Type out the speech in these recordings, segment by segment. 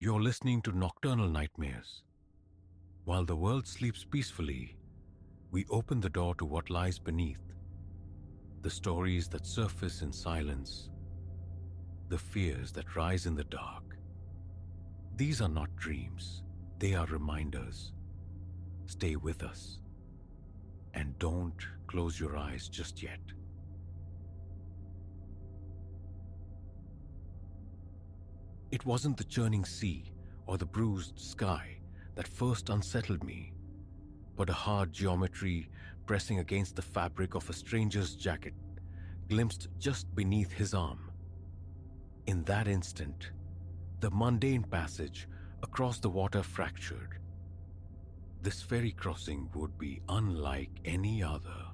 You're listening to Nocturnal Nightmares. While the world sleeps peacefully, we open the door to what lies beneath. The stories that surface in silence, the fears that rise in the dark. These are not dreams, they are reminders. Stay with us. And don't close your eyes just yet. It wasn't the churning sea or the bruised sky that first unsettled me, but a hard geometry pressing against the fabric of a stranger's jacket, glimpsed just beneath his arm. In that instant, the mundane passage across the water fractured. This ferry crossing would be unlike any other.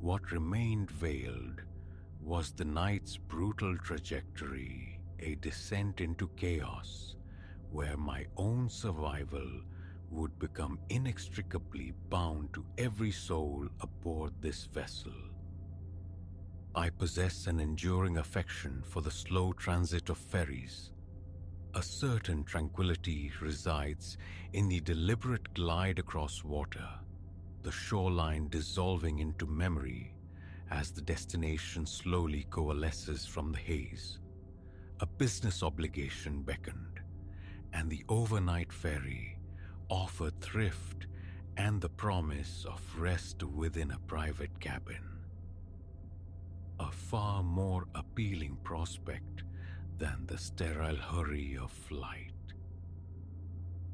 What remained veiled was the night's brutal trajectory, a descent into chaos where my own survival would become inextricably bound to every soul aboard this vessel. I possess an enduring affection for the slow transit of ferries. A certain tranquility resides in the deliberate glide across water, the shoreline dissolving into memory as the destination slowly coalesces from the haze. A business obligation beckoned, and the overnight ferry offered thrift and the promise of rest within a private cabin. A far more appealing prospect than the sterile hurry of flight.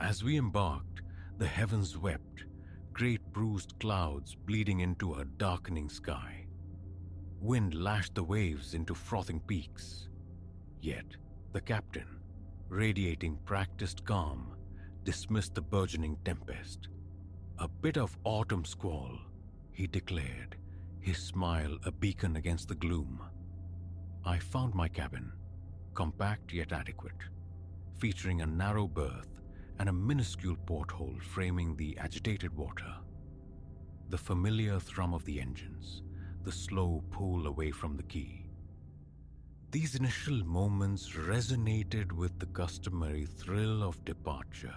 As we embarked, the heavens wept, great bruised clouds bleeding into a darkening sky. Wind lashed the waves into frothing peaks. Yet, the captain, radiating practiced calm, dismissed the burgeoning tempest. A bit of autumn squall, he declared, his smile a beacon against the gloom. I found my cabin, compact yet adequate, featuring a narrow berth and a minuscule porthole framing the agitated water. The familiar thrum of the engines, the slow pull away from the quay. These initial moments resonated with the customary thrill of departure.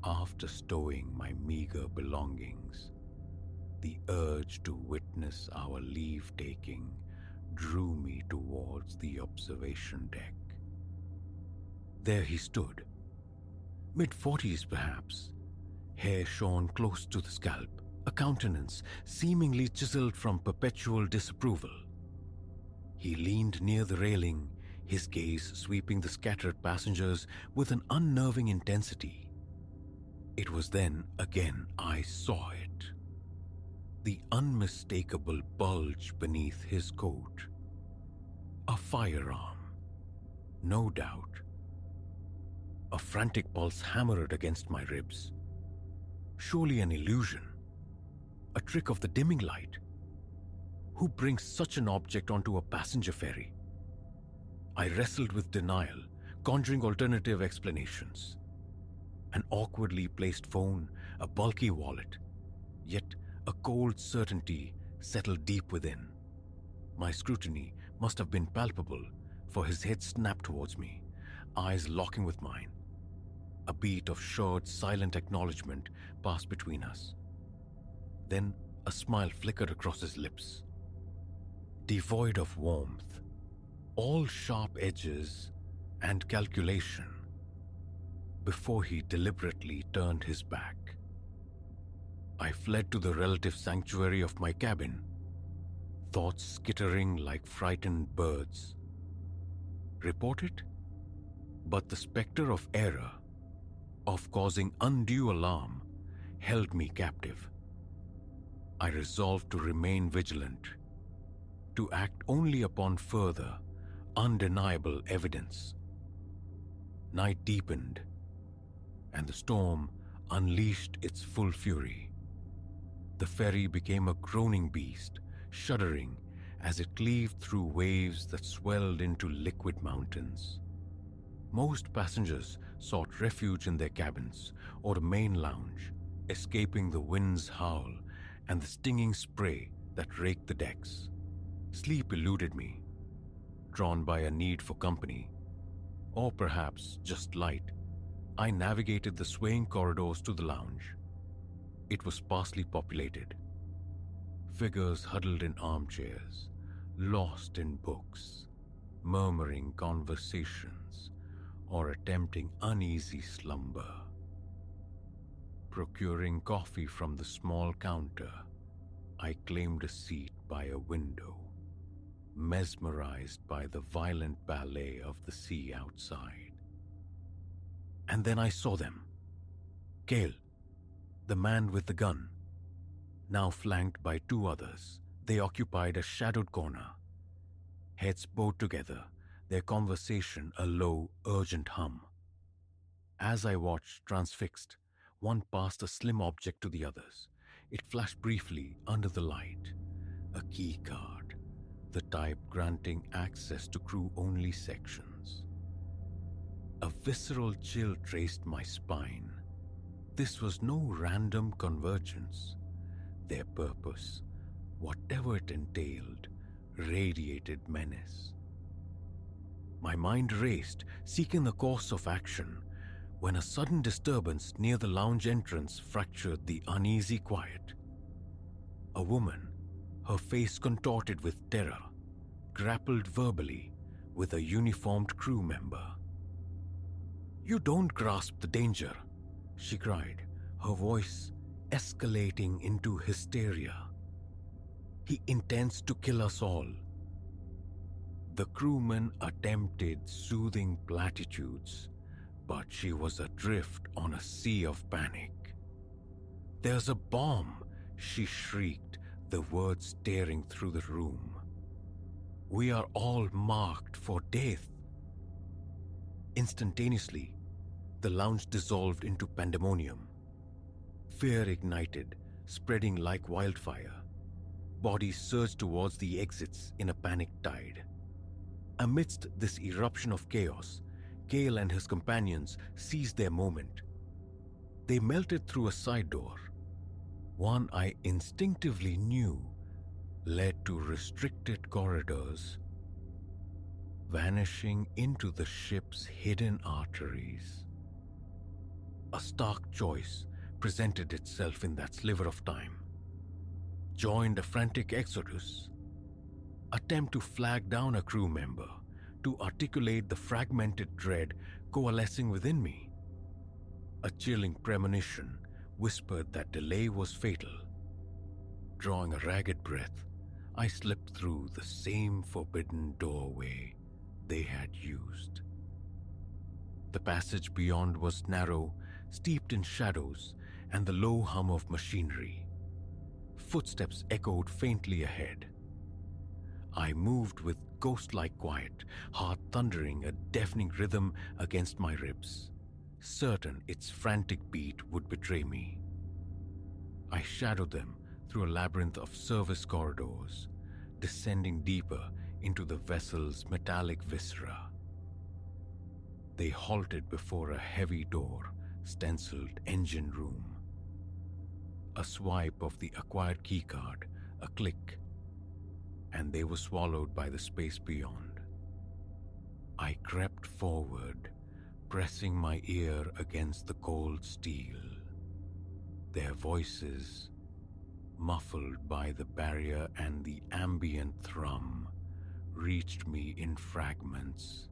After stowing my meager belongings, the urge to witness our leave-taking drew me towards the observation deck. There he stood, mid-40s perhaps, hair shorn close to the scalp, a countenance seemingly chiseled from perpetual disapproval. He leaned near the railing, his gaze sweeping the scattered passengers with an unnerving intensity. It was then again I saw it. The unmistakable bulge beneath his coat. A firearm, no doubt. A frantic pulse hammered against my ribs. Surely an illusion, a trick of the dimming light. Who brings such an object onto a passenger ferry? I wrestled with denial, conjuring alternative explanations. An awkwardly placed phone, a bulky wallet, yet a cold certainty settled deep within. My scrutiny must have been palpable, for his head snapped towards me, eyes locking with mine. A beat of short, silent acknowledgement passed between us. Then a smile flickered across his lips. Devoid of warmth, all sharp edges and calculation, before he deliberately turned his back. I fled to the relative sanctuary of my cabin, thoughts skittering like frightened birds. Report it? But the specter of error, of causing undue alarm, held me captive. I resolved to remain vigilant, to act only upon further, undeniable evidence. Night deepened, and the storm unleashed its full fury. The ferry became a groaning beast, shuddering as it cleaved through waves that swelled into liquid mountains. Most passengers sought refuge in their cabins or the main lounge, escaping the wind's howl and the stinging spray that raked the decks. Sleep eluded me, drawn by a need for company. or perhaps just light, I navigated the swaying corridors to the lounge. It was sparsely populated. Figures huddled in armchairs, lost in books, murmuring conversations, or attempting uneasy slumber. Procuring coffee from the small counter, I claimed a seat by a window, mesmerized by the violent ballet of the sea outside. And then I saw them. Cale, the man with the gun. Now flanked by two others, they occupied a shadowed corner. Heads bowed together, their conversation a low, urgent hum. As I watched, transfixed, one passed a slim object to the others. It flashed briefly under the light. A key card, the type granting access to crew-only sections. A visceral chill traced my spine. This was no random convergence. Their purpose, whatever it entailed, radiated menace. My mind raced, seeking the course of action, when a sudden disturbance near the lounge entrance fractured the uneasy quiet. A woman, her face contorted with terror, grappled verbally with a uniformed crew member. "You don't grasp the danger," she cried, her voice escalating into hysteria. "He intends to kill us all." The crewman attempted soothing platitudes, but she was adrift on a sea of panic. "There's a bomb," she shrieked, the words tearing through the room. "We are all marked for death." Instantaneously, the lounge dissolved into pandemonium. Fear ignited, spreading like wildfire. Bodies surged towards the exits in a panic tide. Amidst this eruption of chaos, Cale and his companions seized their moment. They melted through a side door, one I instinctively knew led to restricted corridors, vanishing into the ship's hidden arteries. A stark choice presented itself in that sliver of time. Join the frantic exodus, attempt to flag down a crew member, to articulate the fragmented dread coalescing within me. A chilling premonition whispered that delay was fatal. Drawing a ragged breath, I slipped through the same forbidden doorway they had used. The passage beyond was narrow, steeped in shadows and the low hum of machinery. Footsteps echoed faintly ahead. I moved with ghost-like quiet, heart thundering a deafening rhythm against my ribs, certain its frantic beat would betray me. I shadowed them through a labyrinth of service corridors, descending deeper into the vessel's metallic viscera. They halted before a heavy door, stenciled engine room. A swipe of the acquired keycard, a click, and they were swallowed by the space beyond. I crept forward, pressing my ear against the cold steel. Their voices, muffled by the barrier and the ambient thrum, reached me in fragments,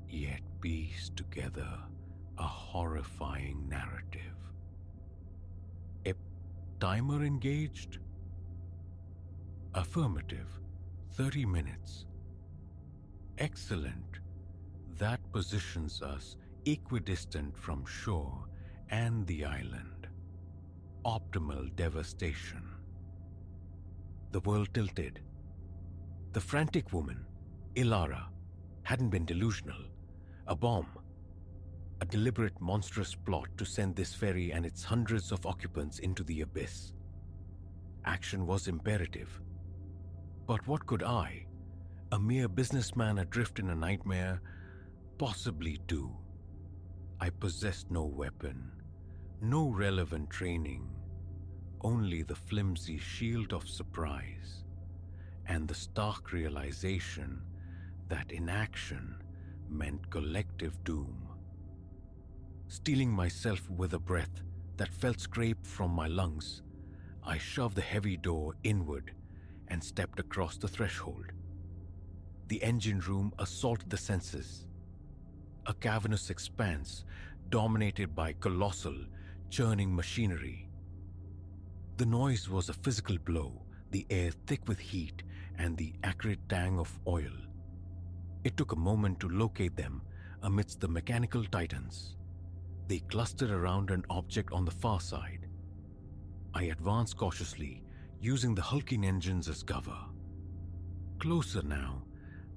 yet pieced together a horrifying narrative. Timer engaged? Affirmative. 30 minutes. Excellent. That positions us equidistant from shore and the island. Optimal devastation. The world tilted. The frantic woman, Ilara, hadn't been delusional. A bomb. A deliberate, monstrous plot to send this ferry and its hundreds of occupants into the abyss. Action was imperative. But what could I, a mere businessman adrift in a nightmare, possibly do? I possessed no weapon, no relevant training, only the flimsy shield of surprise, and the stark realization that inaction meant collective doom. Steeling myself with a breath that felt scraped from my lungs, I shoved the heavy door inward and stepped across the threshold. The engine room assaulted the senses, a cavernous expanse dominated by colossal, churning machinery. The noise was a physical blow, the air thick with heat and the acrid tang of oil. It took a moment to locate them amidst the mechanical titans. They clustered around an object on the far side. I advanced cautiously, using the hulking engines as cover. Closer now,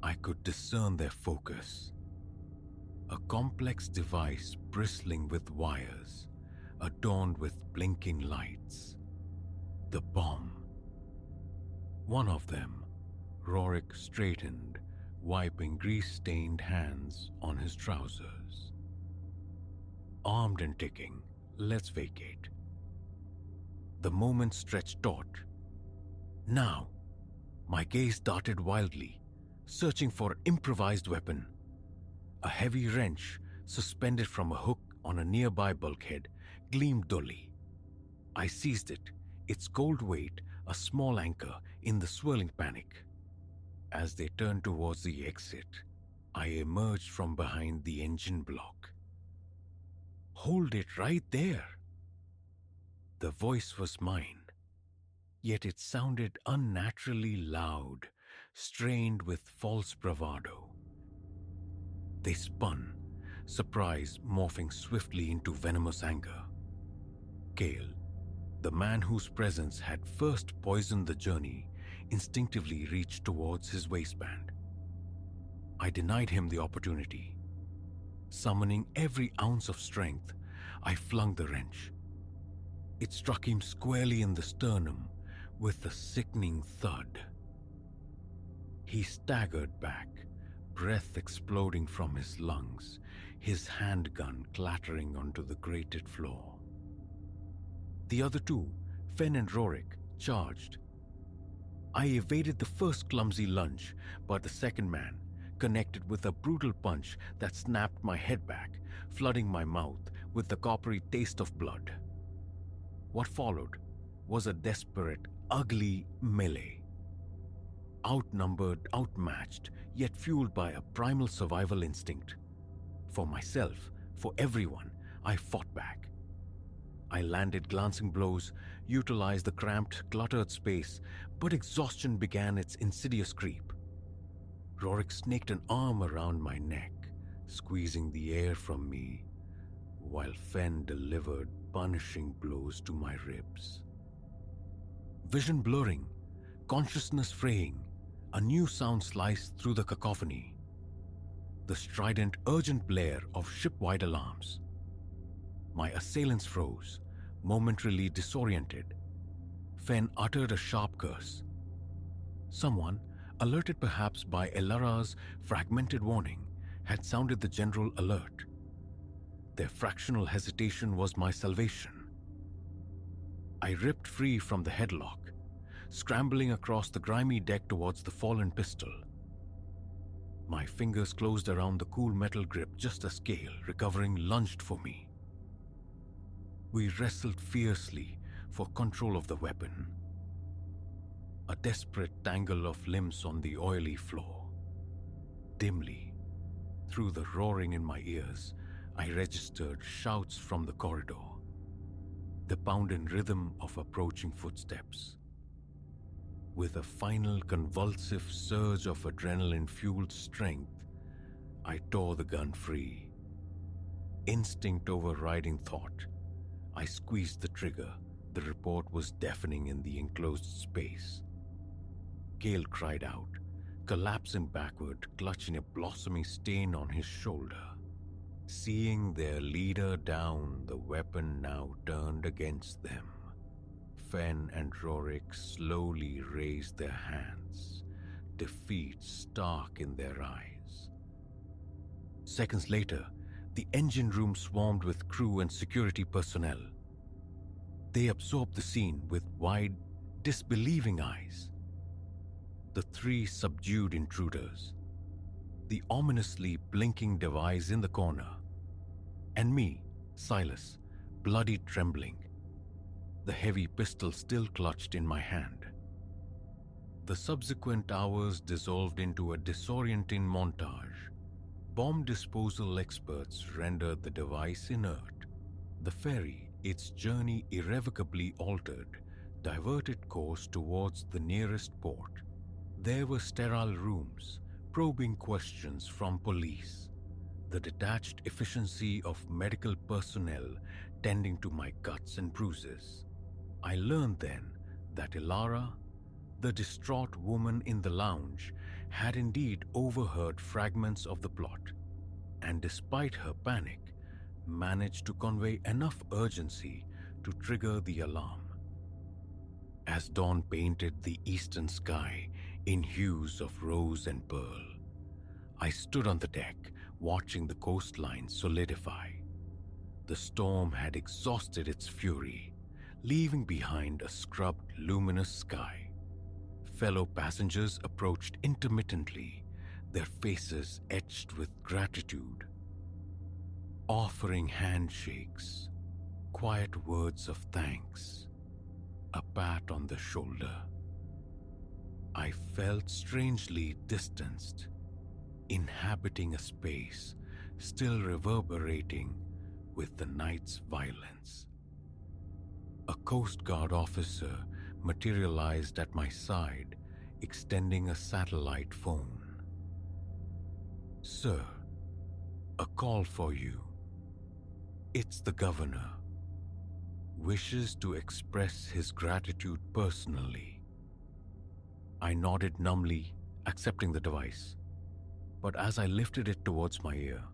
I could discern their focus. A complex device bristling with wires, adorned with blinking lights. The bomb. One of them, Rorik straightened, wiping grease-stained hands on his trousers. Armed and ticking, let's vacate. The moment stretched taut. Now, my gaze darted wildly, searching for an improvised weapon. A heavy wrench, suspended from a hook on a nearby bulkhead, gleamed dully. I seized it, its cold weight a small anchor in the swirling panic. As they turned towards the exit, I emerged from behind the engine block. "Hold it right there." The voice was mine, yet it sounded unnaturally loud, strained with false bravado. They spun, surprise morphing swiftly into venomous anger. Gale, the man whose presence had first poisoned the journey, instinctively reached towards his waistband. I denied him the opportunity. Summoning every ounce of strength, I flung the wrench. It struck him squarely in the sternum with a sickening thud. He staggered back, breath exploding from his lungs, his handgun clattering onto the grated floor. The other two, Fen and Rorik, charged. I evaded the first clumsy lunge, but the second man connected with a brutal punch that snapped my head back, flooding my mouth with the coppery taste of blood. What followed was a desperate, ugly melee. Outnumbered, outmatched, yet fueled by a primal survival instinct. For myself, for everyone, I fought back. I landed glancing blows, utilized the cramped, cluttered space, but exhaustion began its insidious creep. Rorik snaked an arm around my neck, squeezing the air from me, while Fen delivered punishing blows to my ribs. Vision blurring, consciousness fraying, a new sound sliced through the cacophony. The strident, urgent blare of ship-wide alarms. My assailants froze, momentarily disoriented. Fen uttered a sharp curse. Someone, alerted perhaps by Elara's fragmented warning, had sounded the general alert. Their fractional hesitation was my salvation. I ripped free from the headlock, scrambling across the grimy deck towards the fallen pistol. My fingers closed around the cool metal grip just as Gale, recovering, lunged for me. We wrestled fiercely for control of the weapon. A desperate tangle of limbs on the oily floor. Dimly, through the roaring in my ears, I registered shouts from the corridor, the pounding rhythm of approaching footsteps. With a final convulsive surge of adrenaline-fueled strength, I tore the gun free. Instinct overriding thought, I squeezed the trigger. The report was deafening in the enclosed space. Gale cried out, collapsing backward, clutching a blossoming stain on his shoulder. Seeing their leader down, the weapon now turned against them. Fen and Rorik slowly raised their hands, defeat stark in their eyes. Seconds later, the engine room swarmed with crew and security personnel. They absorbed the scene with wide, disbelieving eyes. The three subdued intruders. the ominously blinking device in the corner, and me, Silas, bloody trembling, the heavy pistol still clutched in my hand. The subsequent hours dissolved into a disorienting montage. Bomb disposal experts rendered the device inert. The ferry, its journey irrevocably altered, diverted course towards the nearest port. There were sterile rooms, probing questions from police, the detached efficiency of medical personnel tending to my cuts and bruises. I learned then that Ilara, the distraught woman in the lounge, had indeed overheard fragments of the plot, and despite her panic, managed to convey enough urgency to trigger the alarm. As dawn painted the eastern sky in hues of rose and pearl, I stood on the deck watching the coastline solidify. The storm had exhausted its fury, leaving behind a scrubbed, luminous sky. Fellow passengers approached intermittently, their faces etched with gratitude, offering handshakes, quiet words of thanks, a pat on the shoulder. I felt strangely distanced, inhabiting a space still reverberating with the night's violence. A Coast Guard officer materialized at my side, extending a satellite phone. "Sir, a call for you. It's the governor. Wishes to express his gratitude personally." I nodded numbly, accepting the device. But as I lifted it towards my ear,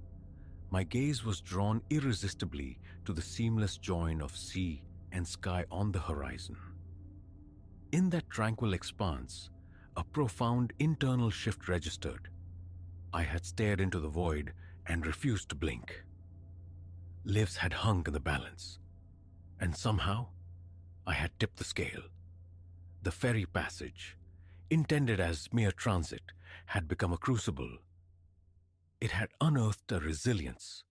my gaze was drawn irresistibly to the seamless join of sea and sky on the horizon. In that tranquil expanse, a profound internal shift registered. I had stared into the void and refused to blink. Lives had hung in the balance, and somehow I had tipped the scale. The ferry passage, intended as mere transit, had become a crucible. It had unearthed a resilience,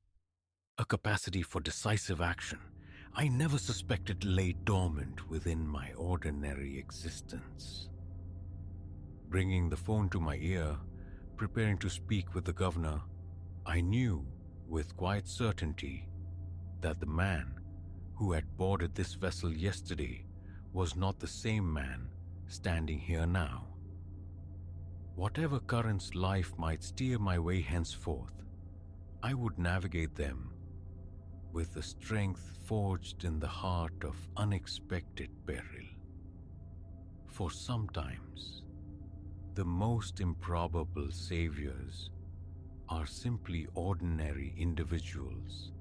a capacity for decisive action I never suspected lay dormant within my ordinary existence. Bringing the phone to my ear, preparing to speak with the governor, I knew with quiet certainty that the man who had boarded this vessel yesterday was not the same man standing here now. Whatever currents life might steer my way henceforth, I would navigate them with the strength forged in the heart of unexpected peril. For sometimes, the most improbable saviors are simply ordinary individuals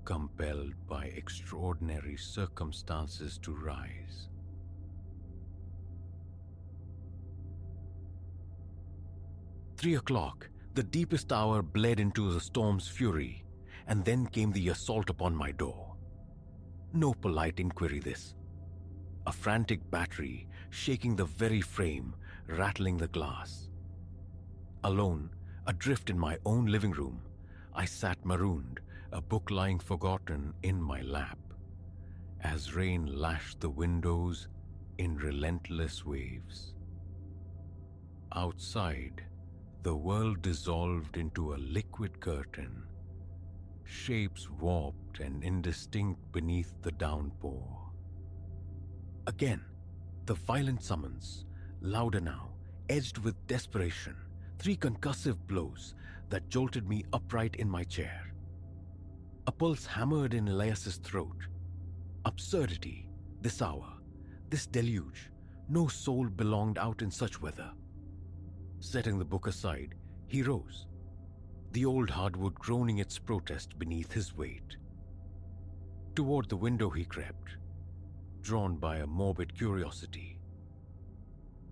compelled by extraordinary circumstances to rise. "3 o'clock, the deepest hour bled into the storm's fury, and then came the assault upon my door. No polite inquiry this. A frantic battery, shaking the very frame, rattling the glass. Alone, adrift in my own living room, I sat marooned, a book lying forgotten in my lap, as rain lashed the windows in relentless waves. Outside, the world dissolved into a liquid curtain, shapes warped and indistinct beneath the downpour. Again, the violent summons, louder now, edged with desperation, 3 concussive blows that jolted me upright in my chair. A pulse hammered in Elias's throat. Absurdity, this hour, this deluge, no soul belonged out in such weather. Setting the book aside, he rose, the old hardwood groaning its protest beneath his weight. Toward the window he crept, drawn by a morbid curiosity.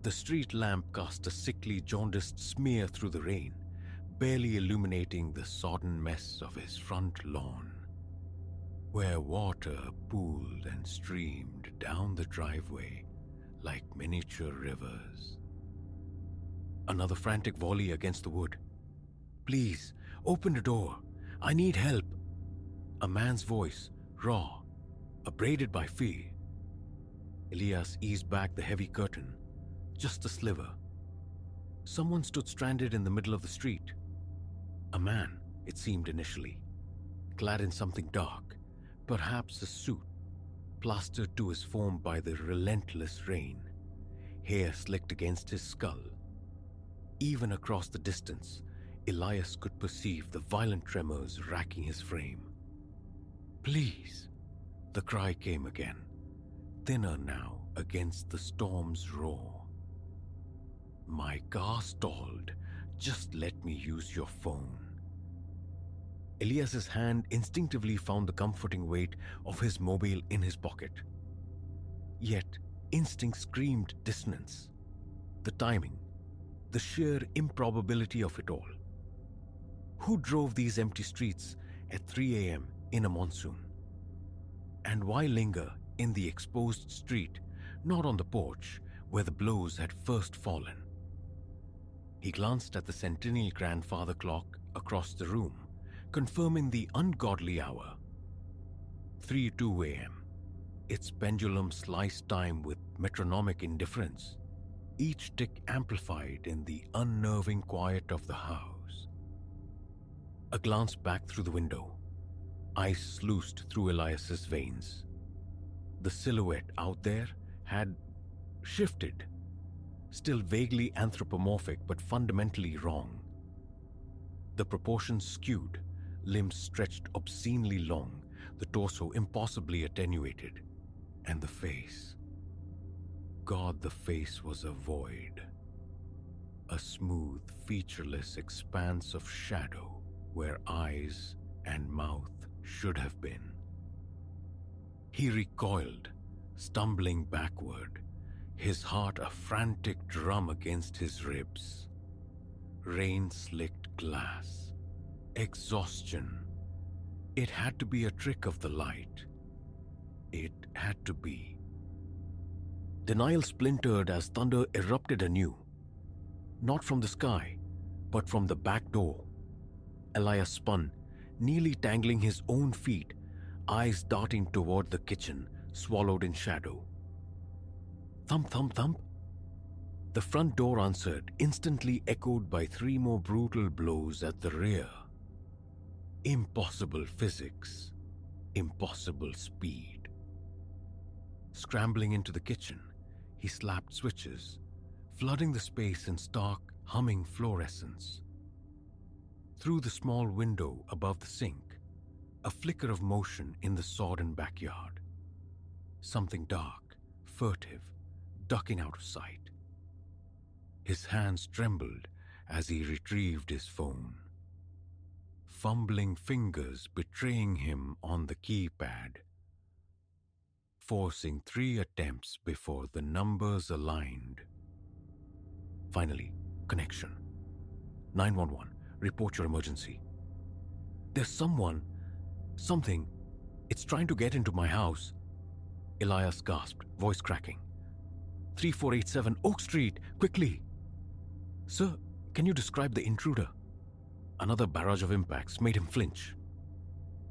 The street lamp cast a sickly, jaundiced smear through the rain, barely illuminating the sodden mess of his front lawn, where water pooled and streamed down the driveway like miniature rivers. Another frantic volley against the wood. Please, open the door. I need help. A man's voice, raw, abraded by fear. Elias eased back the heavy curtain, just a sliver. Someone stood stranded in the middle of the street. A man, it seemed initially, clad in something dark, perhaps a suit, plastered to his form by the relentless rain, hair slicked against his skull. Even across the distance, Elias could perceive the violent tremors racking his frame. Please, the cry came again, thinner now against the storm's roar. My car stalled. Just let me use your phone. Elias's hand instinctively found the comforting weight of his mobile in his pocket. Yet, instinct screamed dissonance. The timing, the sheer improbability of it all. Who drove these empty streets at 3 a.m. in a monsoon? And why linger in the exposed street, not on the porch where the blows had first fallen? He glanced at the centennial grandfather clock across the room, confirming the ungodly hour. 3:02 a.m. Its pendulum sliced time with metronomic indifference, each tick amplified in the unnerving quiet of the house. A glance back through the window. Ice sluiced through Elias's veins. The silhouette out there had shifted, still vaguely anthropomorphic but fundamentally wrong. The proportions skewed, limbs stretched obscenely long, the torso impossibly attenuated, and the face. God, the face was a void. A smooth, featureless expanse of shadow where eyes and mouth should have been. He recoiled, stumbling backward, his heart a frantic drum against his ribs. Rain-slicked glass. Exhaustion. It had to be a trick of the light. It had to be. Denial splintered as thunder erupted anew. Not from the sky, but from the back door. Elias spun, nearly tangling his own feet, eyes darting toward the kitchen, swallowed in shadow. Thump, thump, thump. The front door answered, instantly echoed by 3 more brutal blows at the rear. Impossible physics. Impossible speed. Scrambling into the kitchen, he slapped switches, flooding the space in stark, humming fluorescence. Through the small window above the sink, a flicker of motion in the sodden backyard. Something dark, furtive, ducking out of sight. His hands trembled as he retrieved his phone. Fumbling fingers betraying him on the keypad, forcing 3 attempts before the numbers aligned. Finally, connection. 911, report your emergency. There's something, it's trying to get into my house. Elias gasped, voice cracking. 3487 Oak Street, quickly! Sir, can you describe the intruder? Another barrage of impacts made him flinch.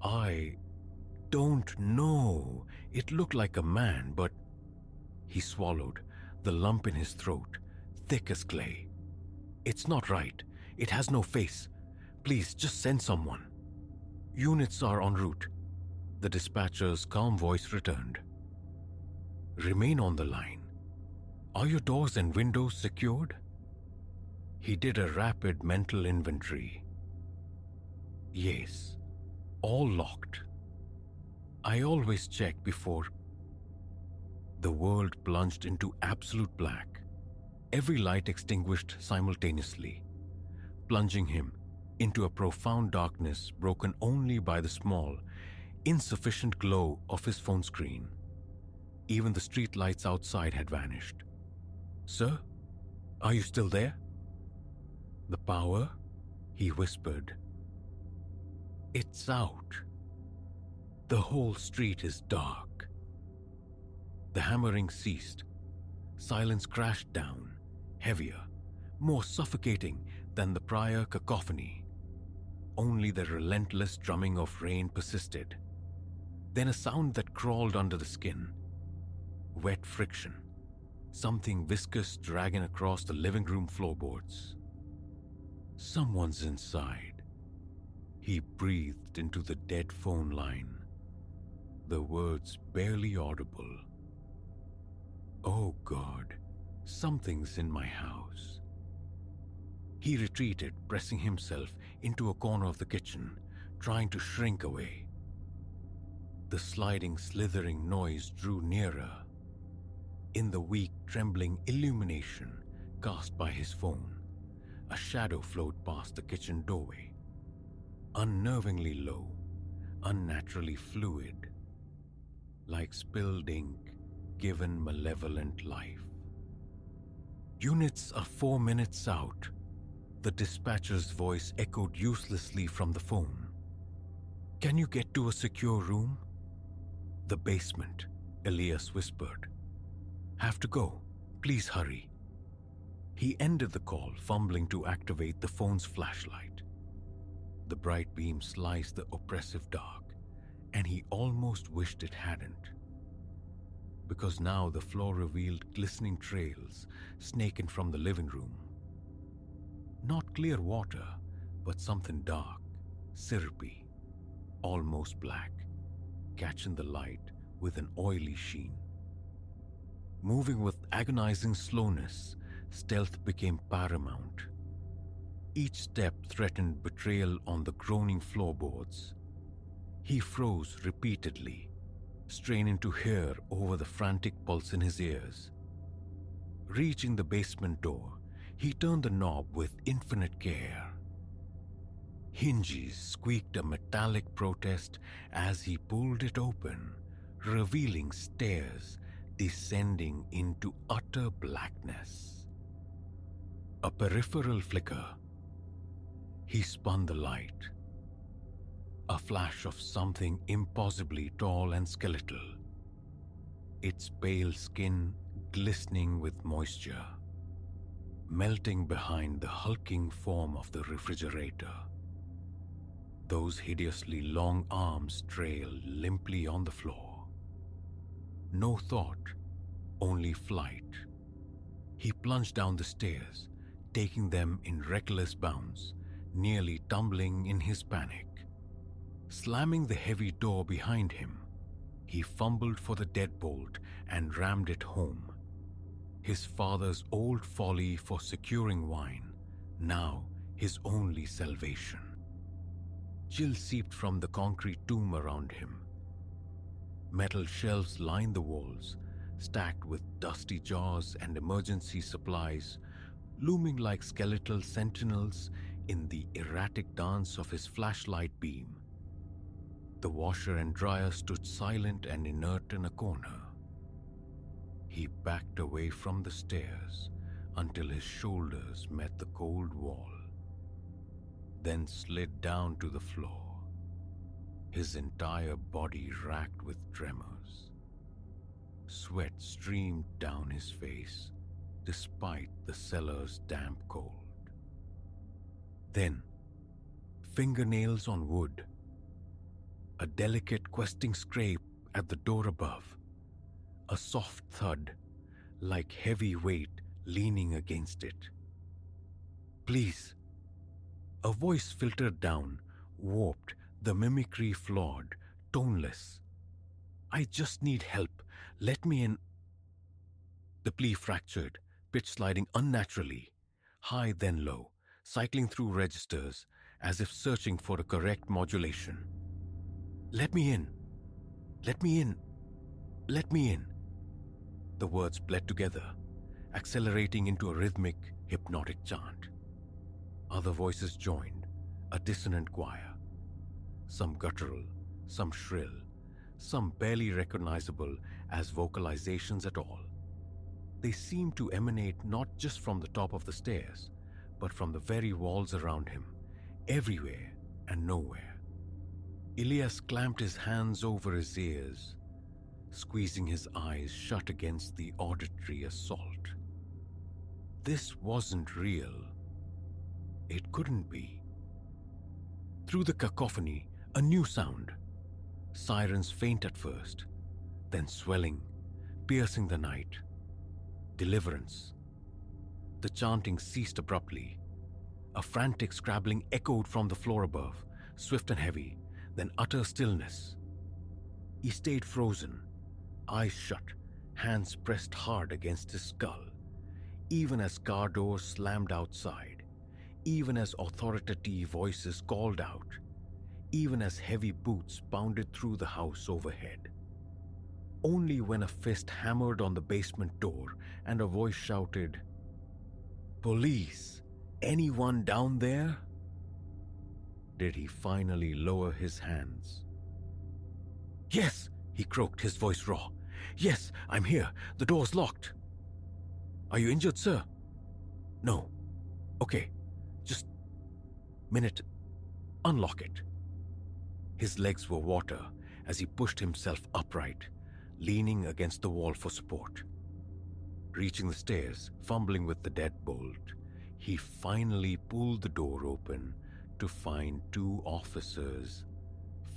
I don't know. It looked like a man, but... He swallowed, the lump in his throat, thick as clay. It's not right. It has no face. Please, just send someone. Units are en route. The dispatcher's calm voice returned. Remain on the line. Are your doors and windows secured? He did a rapid mental inventory. Yes, all locked. I always check before. The world plunged into absolute black, every light extinguished simultaneously, plunging him into a profound darkness broken only by the small, insufficient glow of his phone screen. Even the street lights outside had vanished. Sir, are you still there? The power? He whispered. It's out. The whole street is dark. The hammering ceased. Silence crashed down, heavier, more suffocating than the prior cacophony. Only the relentless drumming of rain persisted. Then a sound that crawled under the skin. Wet friction. Something viscous dragging across the living room floorboards. Someone's inside. He breathed into the dead phone line. The words barely audible. Oh God, something's in my house. He retreated, pressing himself into a corner of the kitchen, trying to shrink away. The sliding, slithering noise drew nearer. In the weak, trembling illumination cast by his phone, a shadow flowed past the kitchen doorway. Unnervingly low, unnaturally fluid, like spilled ink given malevolent life. Units are 4 minutes out. The dispatcher's voice echoed uselessly from the phone. Can you get to a secure room? The basement, Elias whispered. Have to go. Please hurry. He ended the call, fumbling to activate the phone's flashlight. The bright beam sliced the oppressive dark, and he almost wished it hadn't. Because now the floor revealed glistening trails snaking from the living room. Not clear water, but something dark, syrupy, almost black, catching the light with an oily sheen. Moving with agonizing slowness, stealth became paramount. Each step threatened betrayal on the groaning floorboards. He froze repeatedly, straining to hear over the frantic pulse in his ears. Reaching the basement door, he turned the knob with infinite care. Hinges squeaked a metallic protest as he pulled it open, revealing stairs descending into utter blackness. A peripheral flicker. He spun the light. A flash of something impossibly tall and skeletal, its pale skin glistening with moisture, melting behind the hulking form of the refrigerator. Those hideously long arms trailed limply on the floor. No thought, only flight. He plunged down the stairs, taking them in reckless bounds, nearly tumbling in his panic. Slamming the heavy door behind him, he fumbled for the deadbolt and rammed it home. His father's old folly for securing wine, now his only salvation. Chill seeped from the concrete tomb around him. Metal shelves lined the walls, stacked with dusty jars and emergency supplies, looming like skeletal sentinels in the erratic dance of his flashlight beam. The washer and dryer stood silent and inert in a corner. He backed away from the stairs until his shoulders met the cold wall, then slid down to the floor, his entire body racked with tremors. Sweat streamed down his face despite the cellar's damp cold. Then, fingernails on wood, a delicate questing scrape at the door above, a soft thud, like heavy weight leaning against it. Please. A voice filtered down, warped, the mimicry flawed, toneless. I just need help. Let me in. The plea fractured, pitch sliding unnaturally, high then low, cycling through registers as if searching for a correct modulation. Let me in. Let me in. Let me in. The words bled together, accelerating into a rhythmic, hypnotic chant. Other voices joined, a dissonant choir. Some guttural, some shrill, some barely recognizable as vocalizations at all. They seemed to emanate not just from the top of the stairs, but from the very walls around him, everywhere and nowhere. Elias clamped his hands over his ears, squeezing his eyes shut against the auditory assault. This wasn't real. It couldn't be. through the cacophony, a new sound. Sirens faint at first, then swelling, piercing the night. Deliverance. The chanting ceased abruptly. A frantic scrabbling echoed from the floor above, swift and heavy, then utter stillness. He stayed frozen, eyes shut, hands pressed hard against his skull, even as car doors slammed outside, even as authoritative voices called out, even as heavy boots pounded through the house overhead. Only when a fist hammered on the basement door and a voice shouted, "Police! Anyone down there?" did he finally lower his hands. "Yes," he croaked, his voice raw. "Yes, I'm here. The door's locked." "Are you injured, sir?" "No." "Okay, just minute. Unlock it." His legs were water as he pushed himself upright, leaning against the wall for support. Reaching the stairs, fumbling with the deadbolt, he finally pulled the door open to find two officers,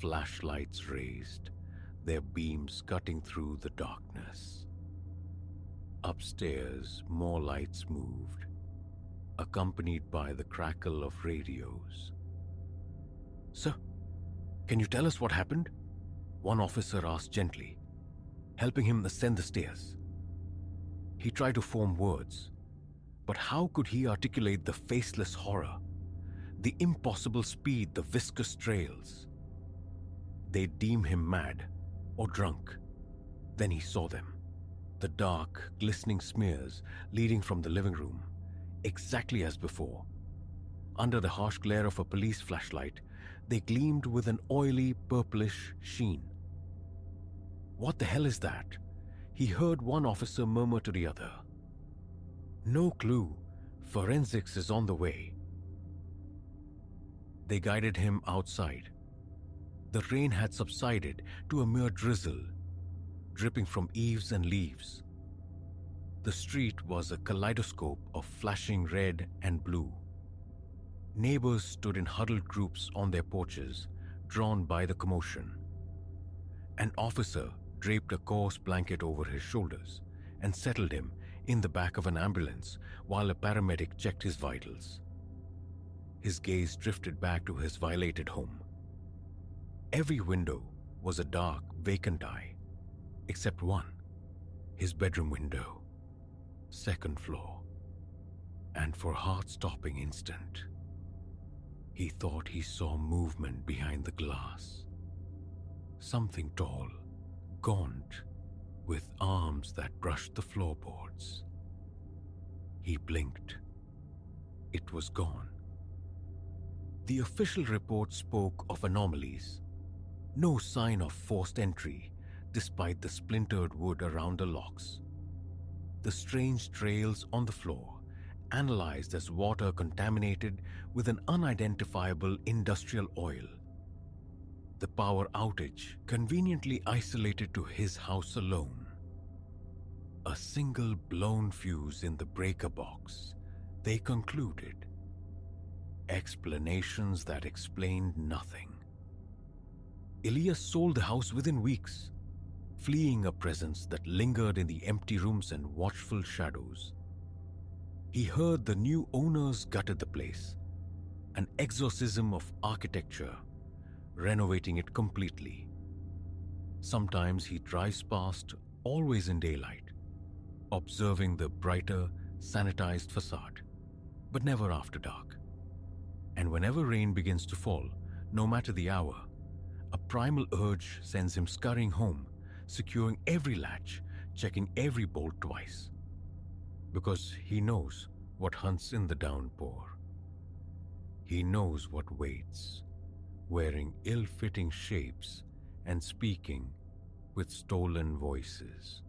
flashlights raised, their beams cutting through the darkness. Upstairs, more lights moved, accompanied by the crackle of radios. "Sir, can you tell us what happened?" one officer asked gently, helping him ascend the stairs. He tried to form words, but how could he articulate the faceless horror, the impossible speed the viscous trails? They'd deem him mad or drunk. Then he saw them, the dark, glistening smears leading from the living room, exactly as before. Under the harsh glare of a police flashlight, they gleamed with an oily, purplish sheen. "What the hell is that?" he heard one officer murmur to the other. "No clue. Forensics is on the way." They guided him outside. The rain had subsided to a mere drizzle, dripping from eaves and leaves. The street was a kaleidoscope of flashing red and blue. Neighbors stood in huddled groups on their porches, drawn by the commotion. An officer draped a coarse blanket over his shoulders and settled him in the back of an ambulance while a paramedic checked his vitals. His gaze drifted back to his violated home. Every window was a dark, vacant eye, except one, his bedroom window, second floor. And for a heart-stopping instant, he thought he saw movement behind the glass. Something tall, gaunt, with arms that brushed the floorboards. He blinked. It was gone. The official report spoke of anomalies. No sign of forced entry, despite the splintered wood around the locks. The strange trails on the floor, analyzed as water contaminated with an unidentifiable industrial oil. The power outage conveniently isolated to his house alone. A single blown fuse in the breaker box, they concluded. Explanations that explained nothing. Elias sold the house within weeks, fleeing a presence that lingered in the empty rooms and watchful shadows. He heard the new owners gutted the place, an exorcism of architecture, renovating it completely. Sometimes he drives past, always in daylight, observing the brighter, sanitized facade, but never after dark. And whenever rain begins to fall, no matter the hour, a primal urge sends him scurrying home, securing every latch, checking every bolt twice. Because he knows what hunts in the downpour. He knows what waits, wearing ill-fitting shapes and speaking with stolen voices.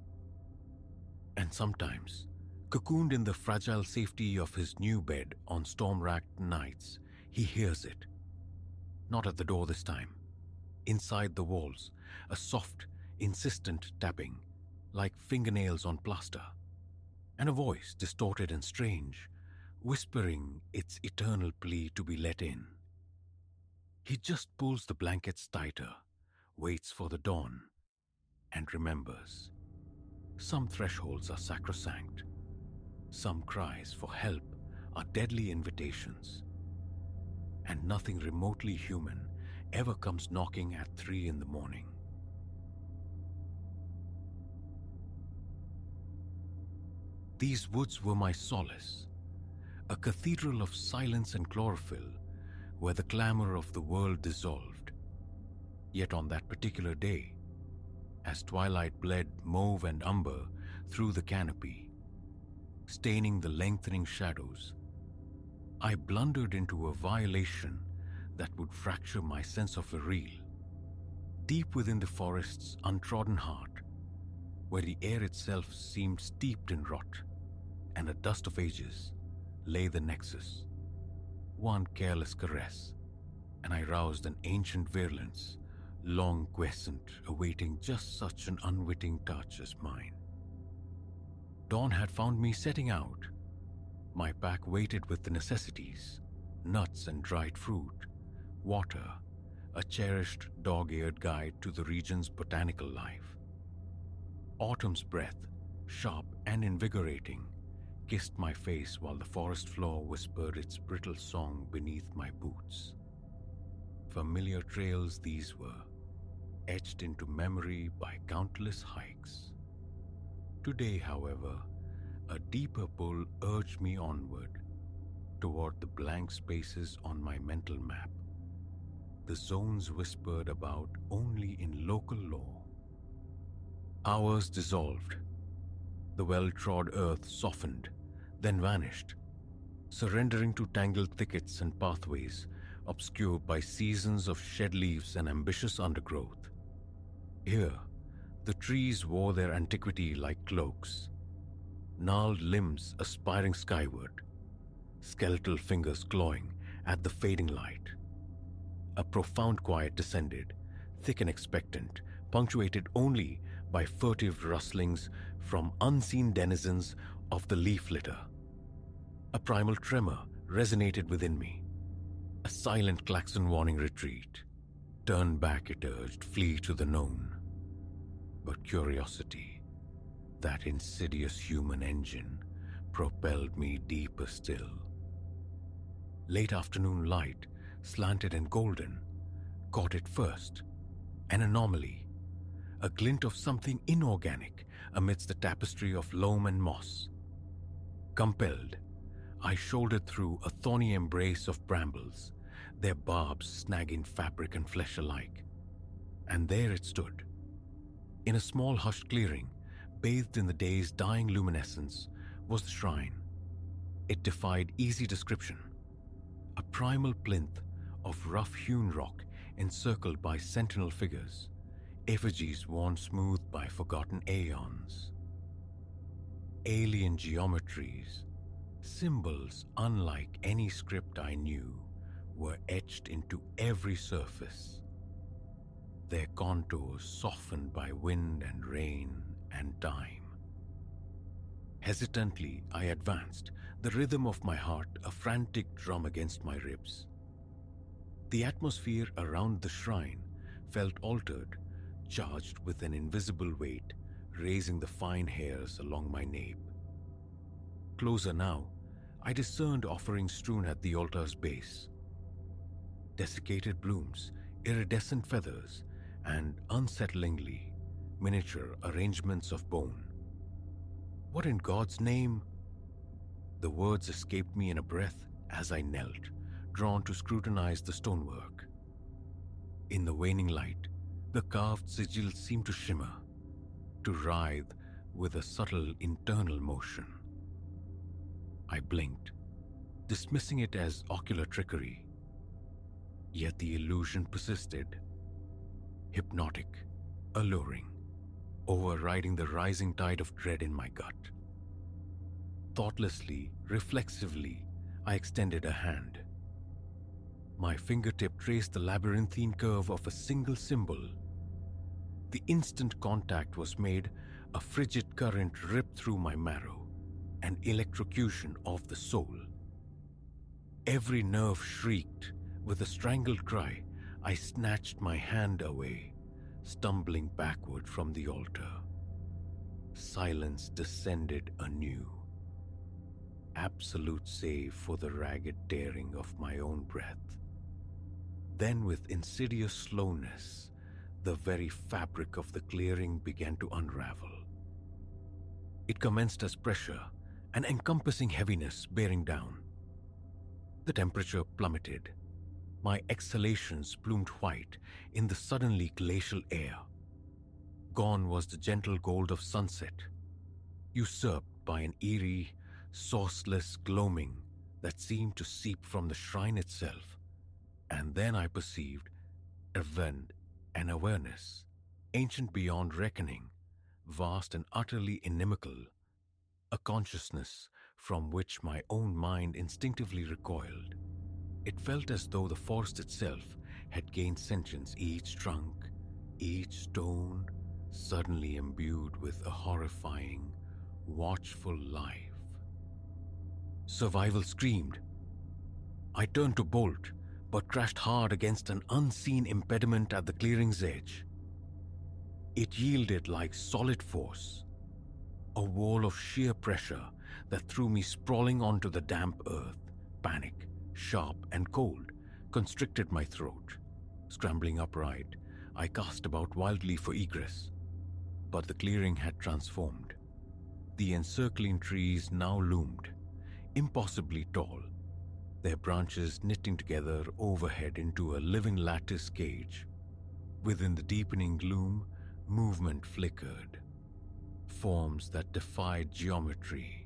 And sometimes, cocooned in the fragile safety of his new bed on storm-racked nights, he hears it. Not at the door this time. Inside the walls, a soft, insistent tapping, like fingernails on plaster, and a voice distorted and strange, whispering its eternal plea to be let in. He just pulls the blankets tighter, waits for the dawn, and remembers. Some thresholds are sacrosanct. Some cries for help are deadly invitations. And nothing remotely human ever comes knocking at 3 in the morning. These woods were my solace, a cathedral of silence and chlorophyll where the clamor of the world dissolved. Yet on that particular day, as twilight bled mauve and umber through the canopy, staining the lengthening shadows, I blundered into a violation that would fracture my sense of real. Deep within the forest's untrodden heart, where the air itself seemed steeped in rot and a dust of ages, lay the nexus. One careless caress, and I roused an ancient virulence, long quiescent, awaiting just such an unwitting touch as mine. Dawn had found me setting out, my pack weighted with the necessities, nuts and dried fruit, water, a cherished dog-eared guide to the region's botanical life. Autumn's breath, sharp and invigorating, kissed my face while the forest floor whispered its brittle song beneath my boots. Familiar trails these were, etched into memory by countless hikes. Today, however, a deeper pull urged me onward, toward the blank spaces on my mental map, the zones whispered about only in local lore. Hours dissolved. The well-trod earth softened, then vanished, surrendering to tangled thickets and pathways obscured by seasons of shed leaves and ambitious undergrowth. Here, the trees wore their antiquity like cloaks, gnarled limbs aspiring skyward, skeletal fingers clawing at the fading light. A profound quiet descended, thick and expectant, punctuated only by furtive rustlings from unseen denizens of the leaf litter. A primal tremor resonated within me, a silent klaxon warning retreat. Turn back, it urged, flee to the known. But curiosity, that insidious human engine, propelled me deeper still. Late afternoon light, slanted and golden, caught it first, an anomaly, a glint of something inorganic amidst the tapestry of loam and moss. Compelled, I shouldered through a thorny embrace of brambles, their barbs snagging fabric and flesh alike. And there it stood. In a small hushed clearing, bathed in the day's dying luminescence, was the shrine. It defied easy description. A primal plinth of rough-hewn rock encircled by sentinel figures, effigies worn smooth by forgotten aeons. Alien geometries, symbols unlike any script I knew, were etched into every surface, their contours softened by wind and rain and time. Hesitantly, I advanced, the rhythm of my heart a frantic drum against my ribs. The atmosphere around the shrine felt altered, charged with an invisible weight, raising the fine hairs along my nape. Closer now, I discerned offerings strewn at the altar's base. Desiccated blooms, iridescent feathers, and, unsettlingly, miniature arrangements of bone. What in God's name? The words escaped me in a breath as I knelt, drawn to scrutinize the stonework. In the waning light, the carved sigils seemed to shimmer, to writhe with a subtle internal motion. I blinked, dismissing it as ocular trickery. Yet the illusion persisted, hypnotic, alluring, overriding the rising tide of dread in my gut. Thoughtlessly, reflexively, I extended a hand. My fingertip traced the labyrinthine curve of a single symbol. The instant contact was made, a frigid current ripped through my marrow, an electrocution of the soul. Every nerve shrieked with a strangled cry, I snatched my hand away, stumbling backward from the altar. Silence descended anew, absolute save for the ragged tearing of my own breath. Then, with insidious slowness, the very fabric of the clearing began to unravel. It commenced as pressure, an encompassing heaviness bearing down. The temperature plummeted. My exhalations bloomed white in the suddenly glacial air. Gone was the gentle gold of sunset, usurped by an eerie, sourceless gloaming that seemed to seep from the shrine itself. And then I perceived an awareness, ancient beyond reckoning, vast and utterly inimical, a consciousness from which my own mind instinctively recoiled. It felt as though the forest itself had gained sentience, each trunk, each stone, suddenly imbued with a horrifying, watchful life. Survival screamed. I turned to bolt, but crashed hard against an unseen impediment at the clearing's edge. It yielded like solid force, a wall of sheer pressure that threw me sprawling onto the damp earth. Panic, sharp and cold, constricted my throat. Scrambling upright, I cast about wildly for egress. But the clearing had transformed. The encircling trees now loomed, impossibly tall, their branches knitting together overhead into a living lattice cage. Within the deepening gloom, movement flickered, forms that defied geometry,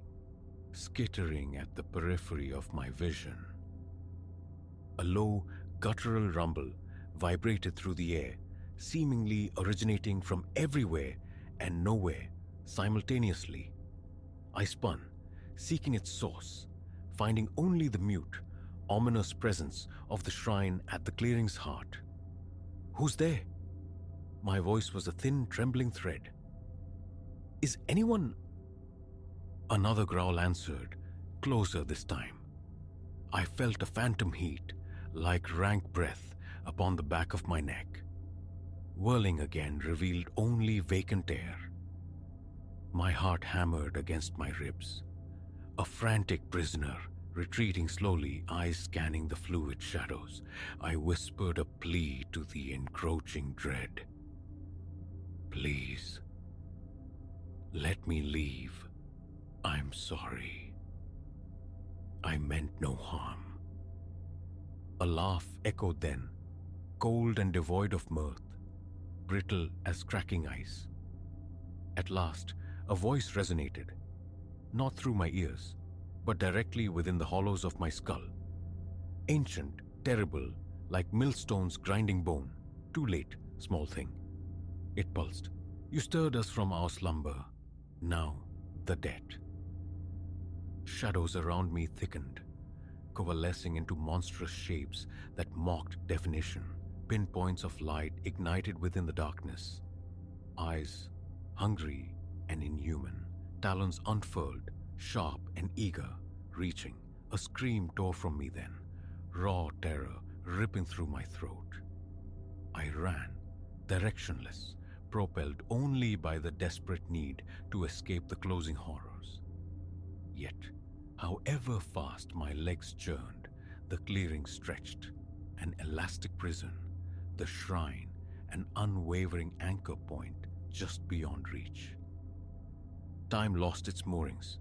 skittering at the periphery of my vision. A low, guttural rumble vibrated through the air, seemingly originating from everywhere and nowhere simultaneously. I spun, seeking its source, finding only the mute, ominous presence of the shrine at the clearing's heart. Who's there? My voice was a thin, trembling thread. Is anyone? Another growl answered, closer this time. I felt a phantom heat, like rank breath, upon the back of my neck. Whirling again revealed only vacant air. My heart hammered against my ribs. A frantic prisoner, retreating slowly, eyes scanning the fluid shadows. I whispered a plea to the encroaching dread. Please, let me leave. I'm sorry. I meant no harm. A laugh echoed then, cold and devoid of mirth, brittle as cracking ice. At last, a voice resonated, not through my ears, but directly within the hollows of my skull. Ancient, terrible, like millstones grinding bone. Too late, small thing. It pulsed. You stirred us from our slumber. Now, the dead. Shadows around me thickened, coalescing into monstrous shapes that mocked definition. Pinpoints of light ignited within the darkness. Eyes, hungry and inhuman. Talons unfurled, sharp and eager, reaching. A scream tore from me then, raw terror ripping through my throat. I ran, directionless, propelled only by the desperate need to escape the closing horrors. Yet, however fast my legs churned, the clearing stretched, an elastic prison, the shrine, an unwavering anchor point just beyond reach. Time lost its moorings.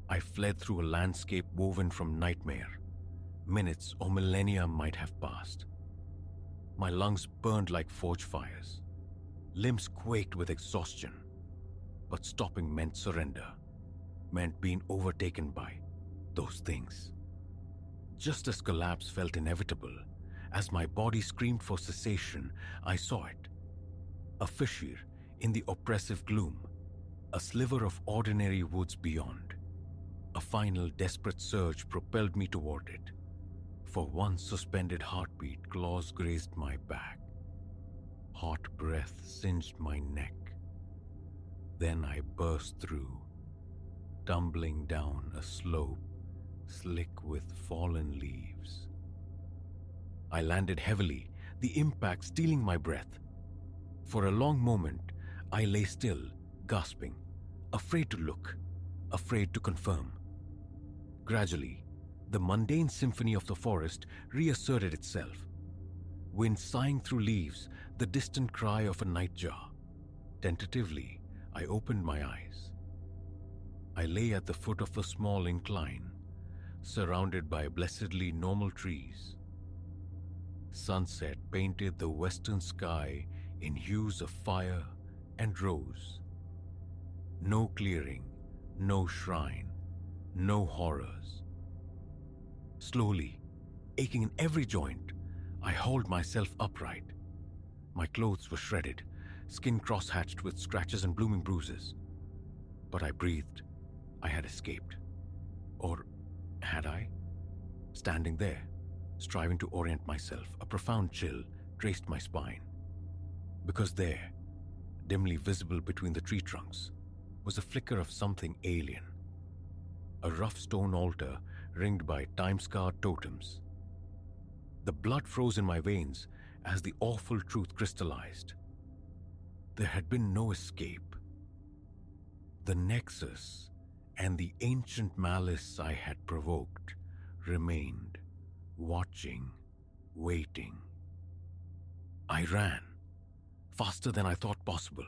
I fled through a landscape woven from nightmare. Minutes or millennia might have passed. My lungs burned like forge fires. Limbs quaked with exhaustion. But stopping meant surrender, meant being overtaken by those things. Just as collapse felt inevitable, as my body screamed for cessation, I saw it. A fissure in the oppressive gloom, a sliver of ordinary woods beyond. A final desperate surge propelled me toward it. For one suspended heartbeat, claws grazed my back. Hot breath singed my neck. Then I burst through, tumbling down a slope slick with fallen leaves. I landed heavily, the impact stealing my breath. For a long moment, I lay still, gasping, afraid to look, afraid to confirm. Gradually, the mundane symphony of the forest reasserted itself. Wind sighing through leaves, the distant cry of a nightjar. Tentatively, I opened my eyes. I lay at the foot of a small incline, surrounded by blessedly normal trees. Sunset painted the western sky in hues of fire and rose. No clearing, no shrine, no horrors. Slowly, aching in every joint, I hauled myself upright. My clothes were shredded, skin cross-hatched with scratches and blooming bruises. But I breathed. I had escaped. Or had I? Standing there, striving to orient myself, a profound chill traced my spine. Because there, dimly visible between the tree trunks, was a flicker of something alien. A rough stone altar ringed by time-scarred totems. The blood froze in my veins as the awful truth crystallized. There had been no escape. The nexus and the ancient malice I had provoked remained, watching, waiting. I ran, faster than I thought possible,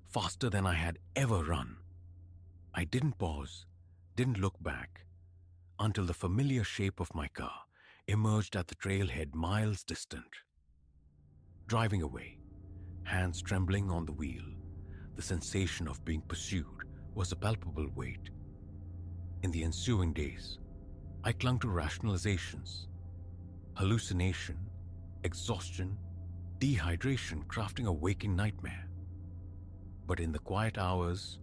faster than I had ever run. I didn't pause, didn't look back, until the familiar shape of my car emerged at the trailhead miles distant. Driving away, hands trembling on the wheel, the sensation of being pursued was a palpable weight. In the ensuing days, I clung to rationalizations. Hallucination, exhaustion, dehydration crafting a waking nightmare. But in the quiet hours,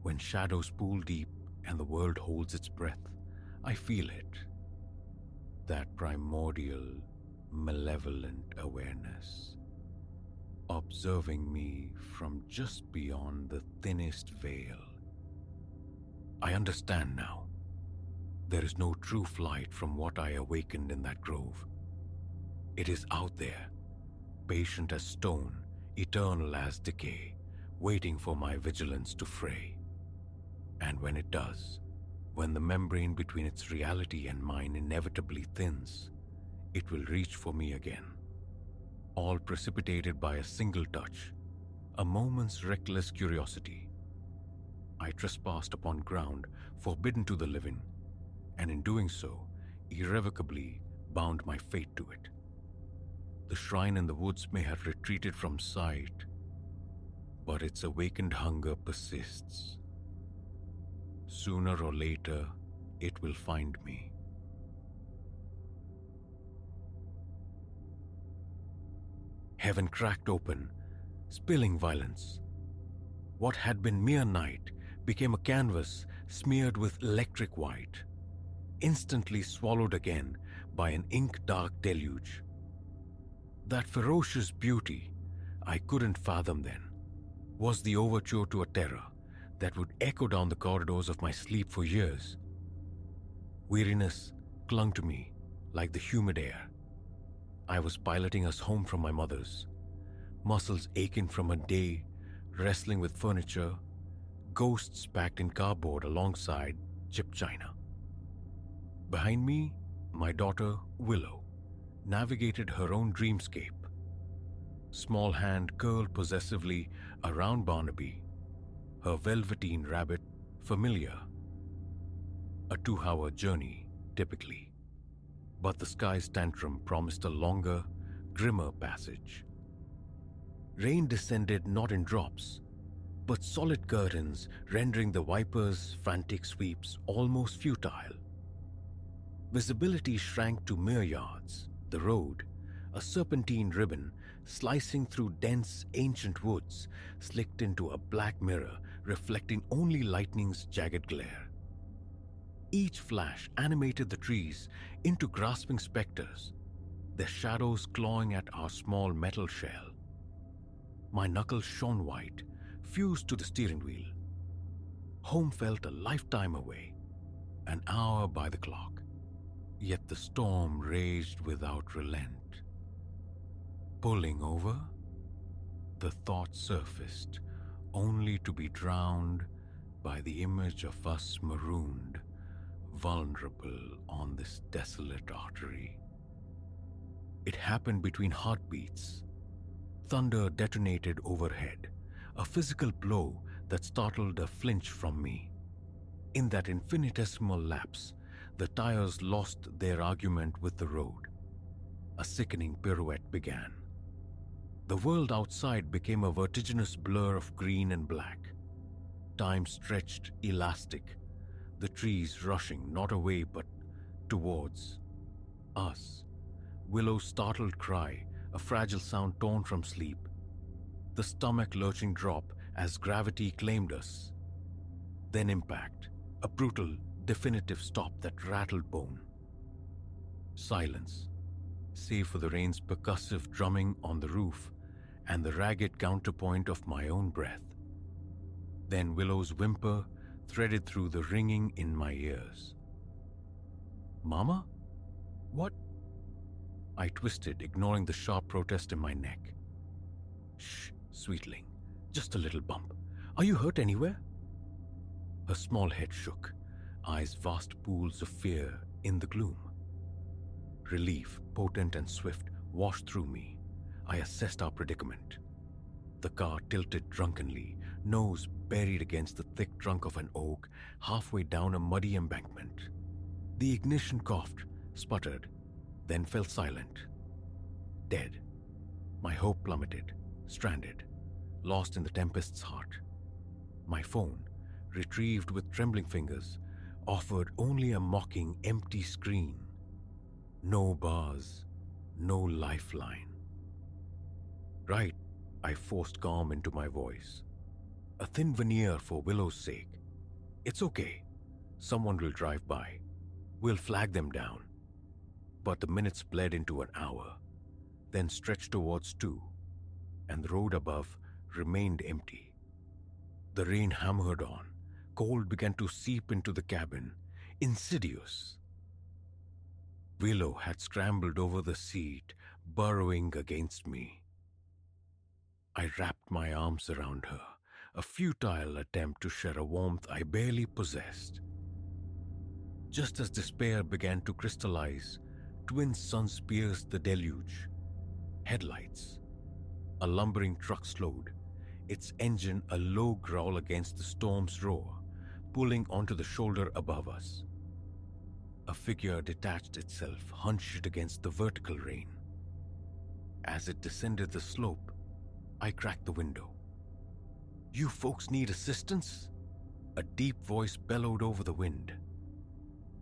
when shadows pool deep and the world holds its breath, I feel it. That primordial, malevolent awareness, observing me from just beyond the thinnest veil. I understand now. There is no true flight from what I awakened in that grove. It is out there, patient as stone, eternal as decay, waiting for my vigilance to fray. And when it does, when the membrane between its reality and mine inevitably thins, it will reach for me again. All precipitated by a single touch, a moment's reckless curiosity. I trespassed upon ground forbidden to the living, and in doing so, irrevocably bound my fate to it. The shrine in the woods may have retreated from sight, but its awakened hunger persists. Sooner or later, it will find me. Heaven cracked open, spilling violence. What had been mere night became a canvas smeared with electric white, instantly swallowed again by an ink-dark deluge. That ferocious beauty, I couldn't fathom then, was the overture to a terror that would echo down the corridors of my sleep for years. Weariness clung to me like the humid air. I was piloting us home from my mother's, muscles aching from a day, wrestling with furniture, ghosts packed in cardboard alongside chipped china. Behind me, my daughter, Willow, navigated her own dreamscape. Small hand curled possessively around Barnaby, her velveteen rabbit familiar. A 2-hour journey, typically. But the sky's tantrum promised a longer, grimmer passage. Rain descended not in drops, but solid curtains, rendering the Viper's frantic sweeps almost futile. Visibility shrank to mere yards. The road, a serpentine ribbon slicing through dense, ancient woods, slicked into a black mirror reflecting only lightning's jagged glare. Each flash animated the trees into grasping specters, their shadows clawing at our small metal shell. My knuckles shone white, fused to the steering wheel. Home felt a lifetime away, an hour by the clock. Yet the storm raged without relent. Pulling over? The thought surfaced, only to be drowned by the image of us marooned, vulnerable on this desolate artery. It happened between heartbeats. Thunder detonated overhead, a physical blow that startled a flinch from me. In that infinitesimal lapse, the tires lost their argument with the road. A sickening pirouette began. The world outside became a vertiginous blur of green and black. Time stretched elastic, the trees rushing not away but towards us. Willow's startled cry, a fragile sound torn from sleep. The stomach-lurching drop as gravity claimed us. Then impact, a brutal, definitive stop that rattled bone. Silence, save for the rain's percussive drumming on the roof and the ragged counterpoint of my own breath. Then Willow's whimper threaded through the ringing in my ears. "Mama? What?" I twisted, ignoring the sharp protest in my neck. "Shh, sweetling. Just a little bump. Are you hurt anywhere?" Her small head shook, eyes vast pools of fear in the gloom. Relief, potent and swift, washed through me. I assessed our predicament. The car tilted drunkenly, nose buried against the thick trunk of an oak halfway down a muddy embankment. The ignition coughed, sputtered, then fell silent. Dead. My hope plummeted, stranded, lost in the tempest's heart. My phone, retrieved with trembling fingers, offered only a mocking, empty screen. No bars, no lifeline. "Right," I forced calm into my voice. "A thin veneer for Willow's sake. It's okay. Someone will drive by. We'll flag them down." But the minutes bled into an hour, then stretched towards 2, and the road above remained empty. The rain hammered on. Cold began to seep into the cabin, insidious. Willow had scrambled over the seat, burrowing against me. I wrapped my arms around her, a futile attempt to share a warmth I barely possessed. Just as despair began to crystallize, twin suns pierced the deluge. Headlights. A lumbering truck slowed, its engine a low growl against the storm's roar, pulling onto the shoulder above us. A figure detached itself, hunched against the vertical rain. As it descended the slope, I cracked the window. "You folks need assistance?" A deep voice bellowed over the wind.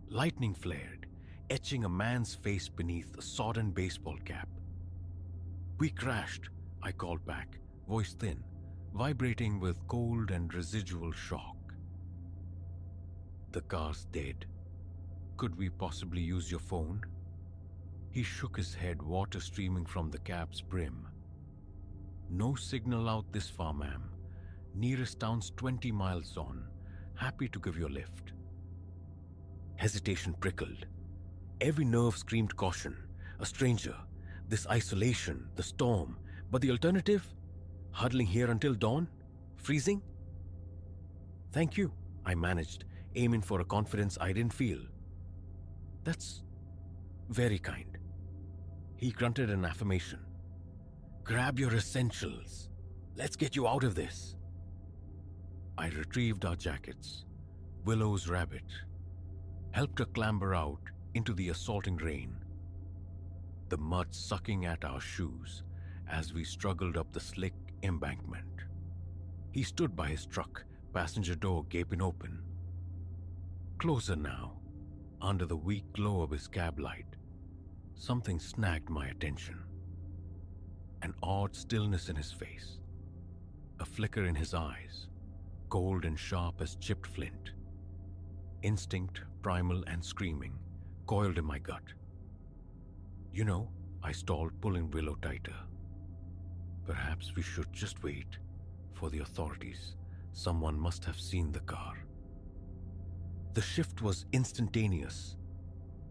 Lightning flared, etching a man's face beneath a sodden baseball cap. "We crashed," I called back, voice thin, vibrating with cold and residual shock. "The car's dead. Could we possibly use your phone?" He shook his head, water streaming from the cap's brim. "No signal out this far, ma'am. Nearest town's 20 miles on. Happy to give you a lift." Hesitation prickled. Every nerve screamed caution. A stranger. This isolation, the storm. But the alternative? Huddling here until dawn? Freezing? "Thank you," I managed, aiming for a confidence I didn't feel. "That's very kind." He grunted an affirmation. "Grab your essentials. Let's get you out of this." I retrieved our jackets, Willow's rabbit, helped her clamber out into the assaulting rain, the mud sucking at our shoes as we struggled up the slick embankment. He stood by his truck, passenger door gaping open. Closer now, under the weak glow of his cab light, something snagged my attention. An odd stillness in his face, a flicker in his eyes, cold and sharp as chipped flint. Instinct, primal and screaming, coiled in my gut. "You know," I stalled, pulling Willow tighter. "Perhaps we should just wait for the authorities. Someone must have seen the car." The shift was instantaneous.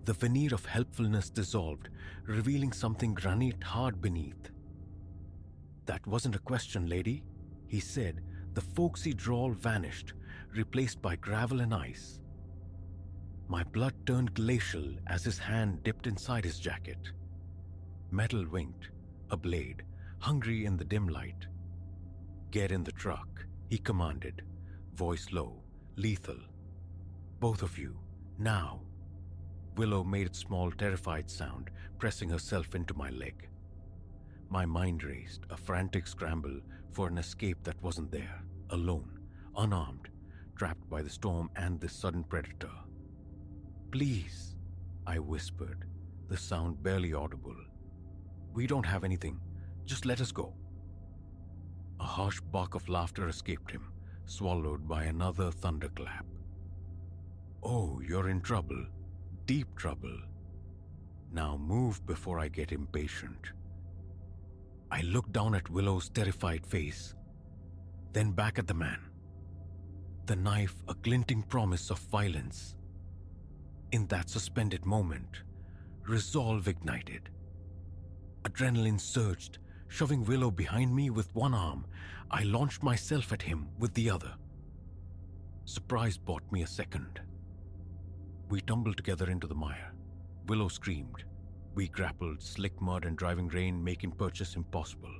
The veneer of helpfulness dissolved, revealing something granite hard beneath. That wasn't a question, lady, he said. The folksy drawl vanished, replaced by gravel and ice. My blood turned glacial as his hand dipped inside his jacket. Metal winked, a blade, hungry in the dim light. Get in the truck, he commanded, voice low, lethal. Both of you, now. Willow made a small, terrified sound, pressing herself into my leg. My mind raced, a frantic scramble for an escape that wasn't there, alone, unarmed, trapped by the storm and this sudden predator. Please, I whispered, the sound barely audible. We don't have anything. Just let us go. A harsh bark of laughter escaped him, swallowed by another thunderclap. Oh, you're in trouble. Deep trouble. Now move before I get impatient. I looked down at Willow's terrified face, then back at the man. The knife a glinting promise of violence. In that suspended moment, resolve ignited. Adrenaline surged, shoving Willow behind me with one arm. I launched myself at him with the other. Surprise bought me a second. We tumbled together into the mire. Willow screamed. We grappled, slick mud and driving rain making purchase impossible.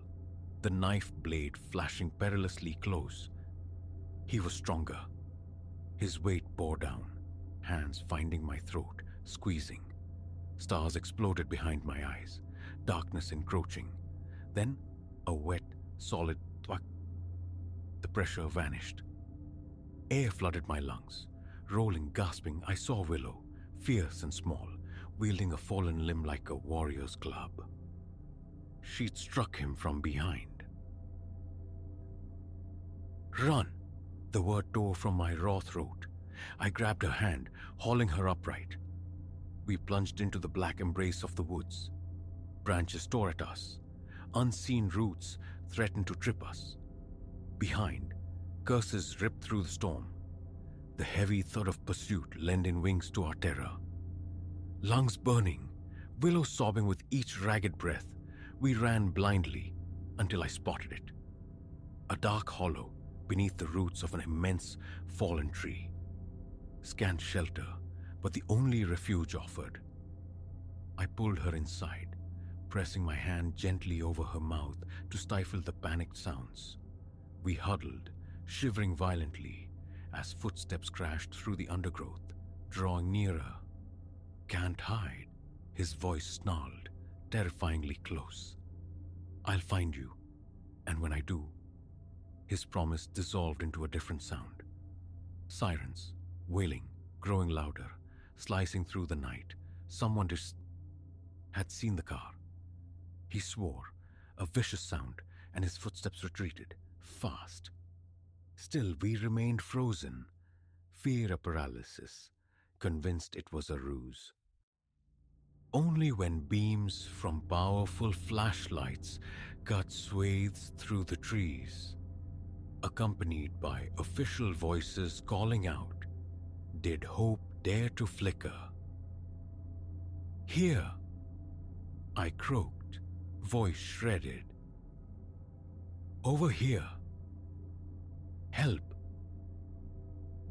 The knife blade flashing perilously close. He was stronger. His weight bore down, hands finding my throat, squeezing. Stars exploded behind my eyes, darkness encroaching. Then, a wet, solid thwack. The pressure vanished. Air flooded my lungs. Rolling, gasping, I saw Willow, fierce and small, wielding a fallen limb like a warrior's club. She'd struck him from behind. Run! The word tore from my raw throat. I grabbed her hand, hauling her upright. We plunged into the black embrace of the woods. Branches tore at us. Unseen roots threatened to trip us. Behind, curses ripped through the storm. The heavy thud of pursuit lending wings to our terror. Lungs burning, Willow sobbing with each ragged breath, we ran blindly until I spotted it. A dark hollow beneath the roots of an immense fallen tree. Scant shelter, but the only refuge offered. I pulled her inside, pressing my hand gently over her mouth to stifle the panicked sounds. We huddled, shivering violently, as footsteps crashed through the undergrowth, drawing nearer. Can't hide, his voice snarled, terrifyingly close. I'll find you, and when I do, his promise dissolved into a different sound. Sirens, wailing, growing louder, slicing through the night. Someone had seen the car. He swore, a vicious sound, and his footsteps retreated, fast. Still, we remained frozen, fear paralysis, convinced it was a ruse. Only when beams from powerful flashlights cut swathes through the trees, accompanied by official voices calling out, did hope dare to flicker. Here, I croaked, voice shredded. Over here. Help.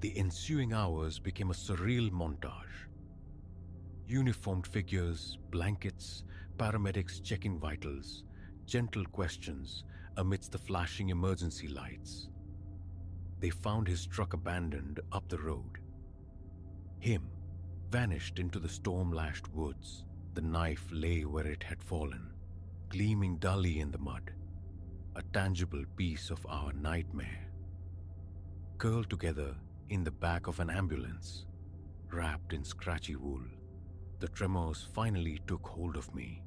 The ensuing hours became a surreal montage. Uniformed figures, blankets, paramedics checking vitals, gentle questions amidst the flashing emergency lights. They found his truck abandoned up the road. Him, vanished into the storm-lashed woods. The knife lay where it had fallen, gleaming dully in the mud, a tangible piece of our nightmare. Curled together in the back of an ambulance, wrapped in scratchy wool, the tremors finally took hold of me,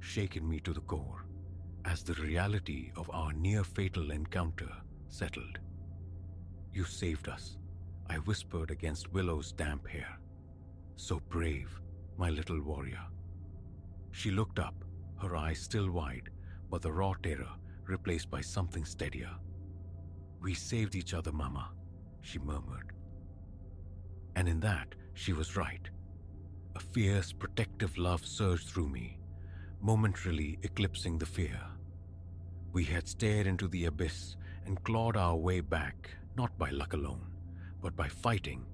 shaking me to the core as the reality of our near-fatal encounter settled. You saved us, I whispered against Willow's damp hair. So brave, my little warrior. She looked up, her eyes still wide, but the raw terror replaced by something steadier. We saved each other, Mama, she murmured. And in that, she was right. A fierce, protective love surged through me, momentarily eclipsing the fear. We had stared into the abyss and clawed our way back, not by luck alone, but by fighting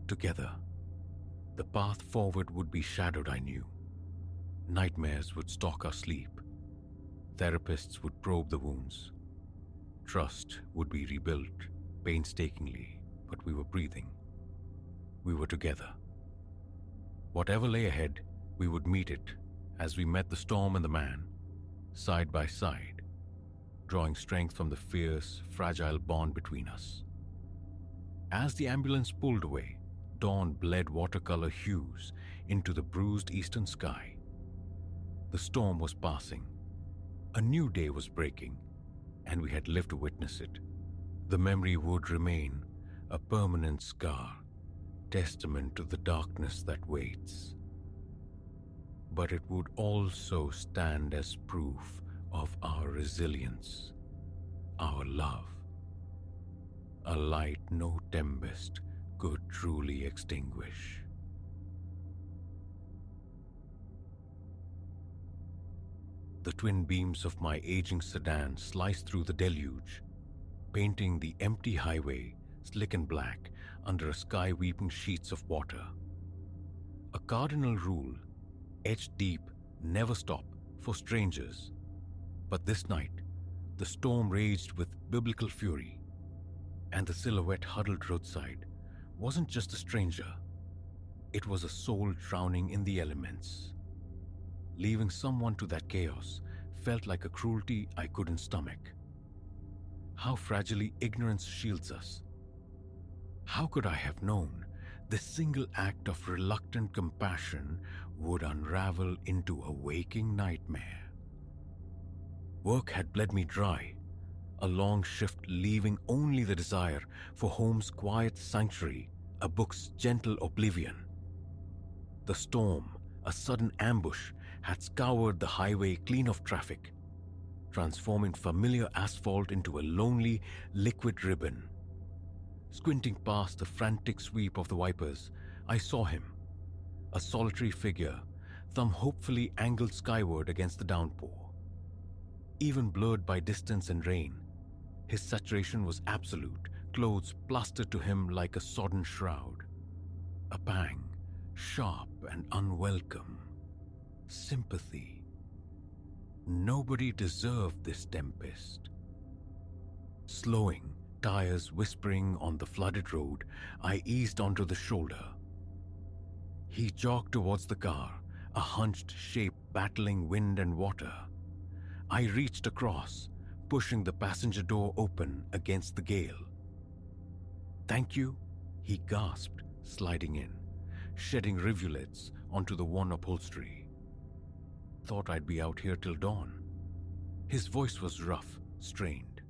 together. The path forward would be shadowed, I knew. Nightmares would stalk our sleep. Therapists would probe the wounds. Trust would be rebuilt painstakingly, but we were breathing. We were together. Whatever lay ahead, we would meet it as we met the storm and the man, side by side, drawing strength from the fierce, fragile bond between us. As the ambulance pulled away, dawn bled watercolor hues into the bruised eastern sky. The storm was passing. A new day was breaking, and we had lived to witness it. The memory would remain a permanent scar, testament to the darkness that waits. But it would also stand as proof of our resilience, our love, a light no tempest could truly extinguish. The twin beams of my aging sedan sliced through the deluge, painting the empty highway slick and black under a sky weeping sheets of water. A cardinal rule, etched deep, never stop for strangers. But this night, the storm raged with biblical fury, and the silhouette huddled roadside wasn't just a stranger. It was a soul drowning in the elements. Leaving someone to that chaos felt like a cruelty I couldn't stomach. How fragilely ignorance shields us. How could I have known this single act of reluctant compassion would unravel into a waking nightmare? Work had bled me dry, a long shift leaving only the desire for home's quiet sanctuary, a book's gentle oblivion. The storm, a sudden ambush, had scoured the highway clean of traffic, transforming familiar asphalt into a lonely, liquid ribbon. Squinting past the frantic sweep of the wipers, I saw him, a solitary figure, thumb hopefully angled skyward against the downpour. Even blurred by distance and rain, his saturation was absolute, clothes plastered to him like a sodden shroud. A pang, sharp and unwelcome. Sympathy. Nobody deserved this tempest. Slowing, tires whispering on the flooded road, I eased onto the shoulder. He jogged towards the car, a hunched shape battling wind and water. I reached across, pushing the passenger door open against the gale. "Thank you," he gasped, sliding in, shedding rivulets onto the worn upholstery. "Thought I'd be out here till dawn." His voice was rough, strained.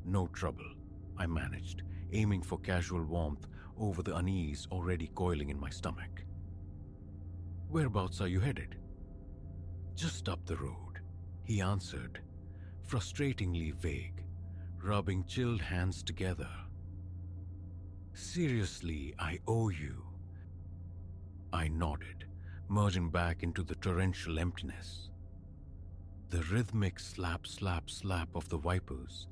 "No trouble," I managed, aiming for casual warmth over the unease already coiling in my stomach. "Whereabouts are you headed?" "Just up the road," he answered, frustratingly vague, rubbing chilled hands together. "Seriously, I owe you." I nodded, merging back into the torrential emptiness. The rhythmic slap, slap, slap of the wipers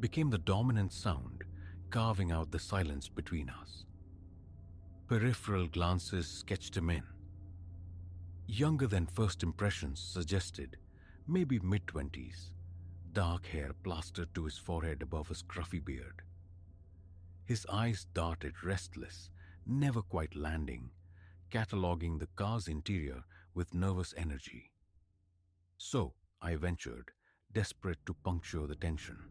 became the dominant sound, carving out the silence between us. Peripheral glances sketched him in. Younger than first impressions suggested, maybe mid-20s, dark hair plastered to his forehead above a scruffy beard. His eyes darted restless, never quite landing, cataloging the car's interior with nervous energy. "So," I ventured, desperate to puncture the tension,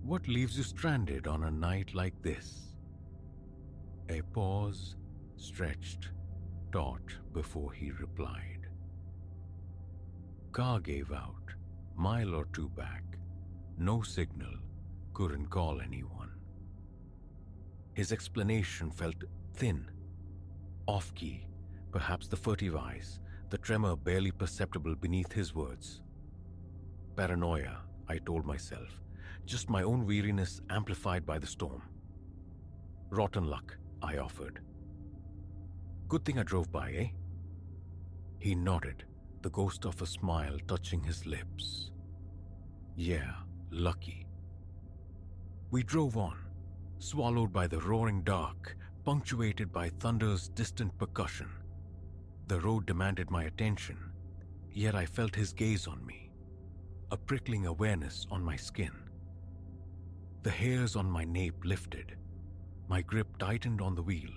"what leaves you stranded on a night like this?" A pause, stretched, taut before he replied. "Car gave out, mile or two back. No signal, couldn't call anyone." His explanation felt thin, off-key, perhaps the furtive eyes, the tremor barely perceptible beneath his words. Paranoia, I told myself, just my own weariness amplified by the storm. "Rotten luck," I offered. "Good thing I drove by, eh?" He nodded, the ghost of a smile touching his lips. Yeah, lucky. We drove on, swallowed by the roaring dark, punctuated by thunder's distant percussion. The road demanded my attention, yet I felt his gaze on me, a prickling awareness on my skin. The hairs on my nape lifted, my grip tightened on the wheel.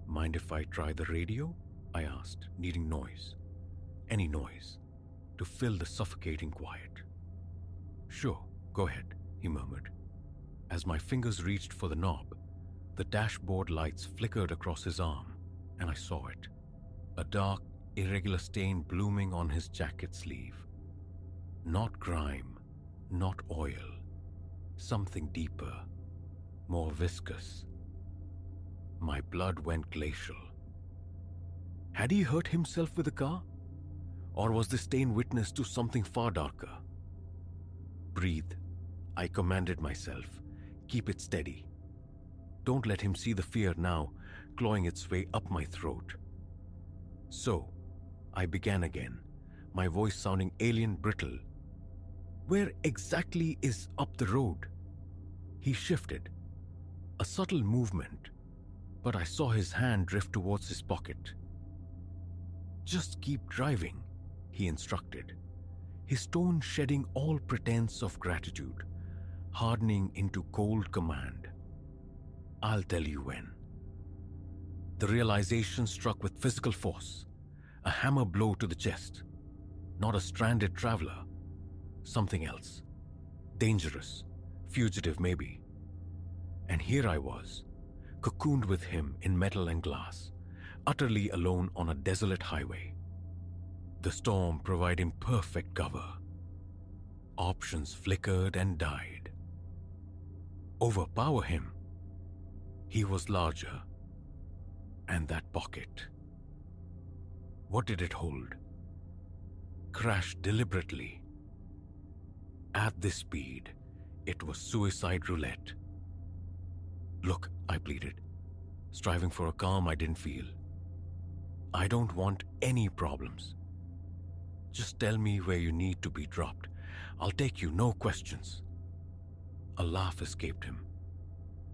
Mind if I try the radio? I asked, needing noise. Any noise, to fill the suffocating quiet. Sure, go ahead, he murmured. As my fingers reached for the knob, the dashboard lights flickered across his arm, and I saw it. A dark, irregular stain blooming on his jacket sleeve. Not grime, not oil. Something deeper, more viscous. My blood went glacial. Had he hurt himself with the car? Or was the stain witness to something far darker? Breathe, I commanded myself. Keep it steady. Don't let him see the fear now, clawing its way up my throat. So, I began again, my voice sounding alien brittle. Where exactly is up the road? He shifted. A subtle movement, but I saw his hand drift towards his pocket. Just keep driving, he instructed, his tone shedding all pretense of gratitude, hardening into cold command. I'll tell you when. The realization struck with physical force, a hammer blow to the chest. Not a stranded traveler, something else. Dangerous, fugitive maybe. And here I was, cocooned with him in metal and glass, utterly alone on a desolate highway. The storm providing perfect cover. Options flickered and died. Overpower him. He was larger. And that pocket. What did it hold? Crash deliberately. At this speed, it was suicide roulette. Look, I pleaded, striving for a calm I didn't feel. I don't want any problems. Just tell me where you need to be dropped. I'll take you, no questions. A laugh escaped him,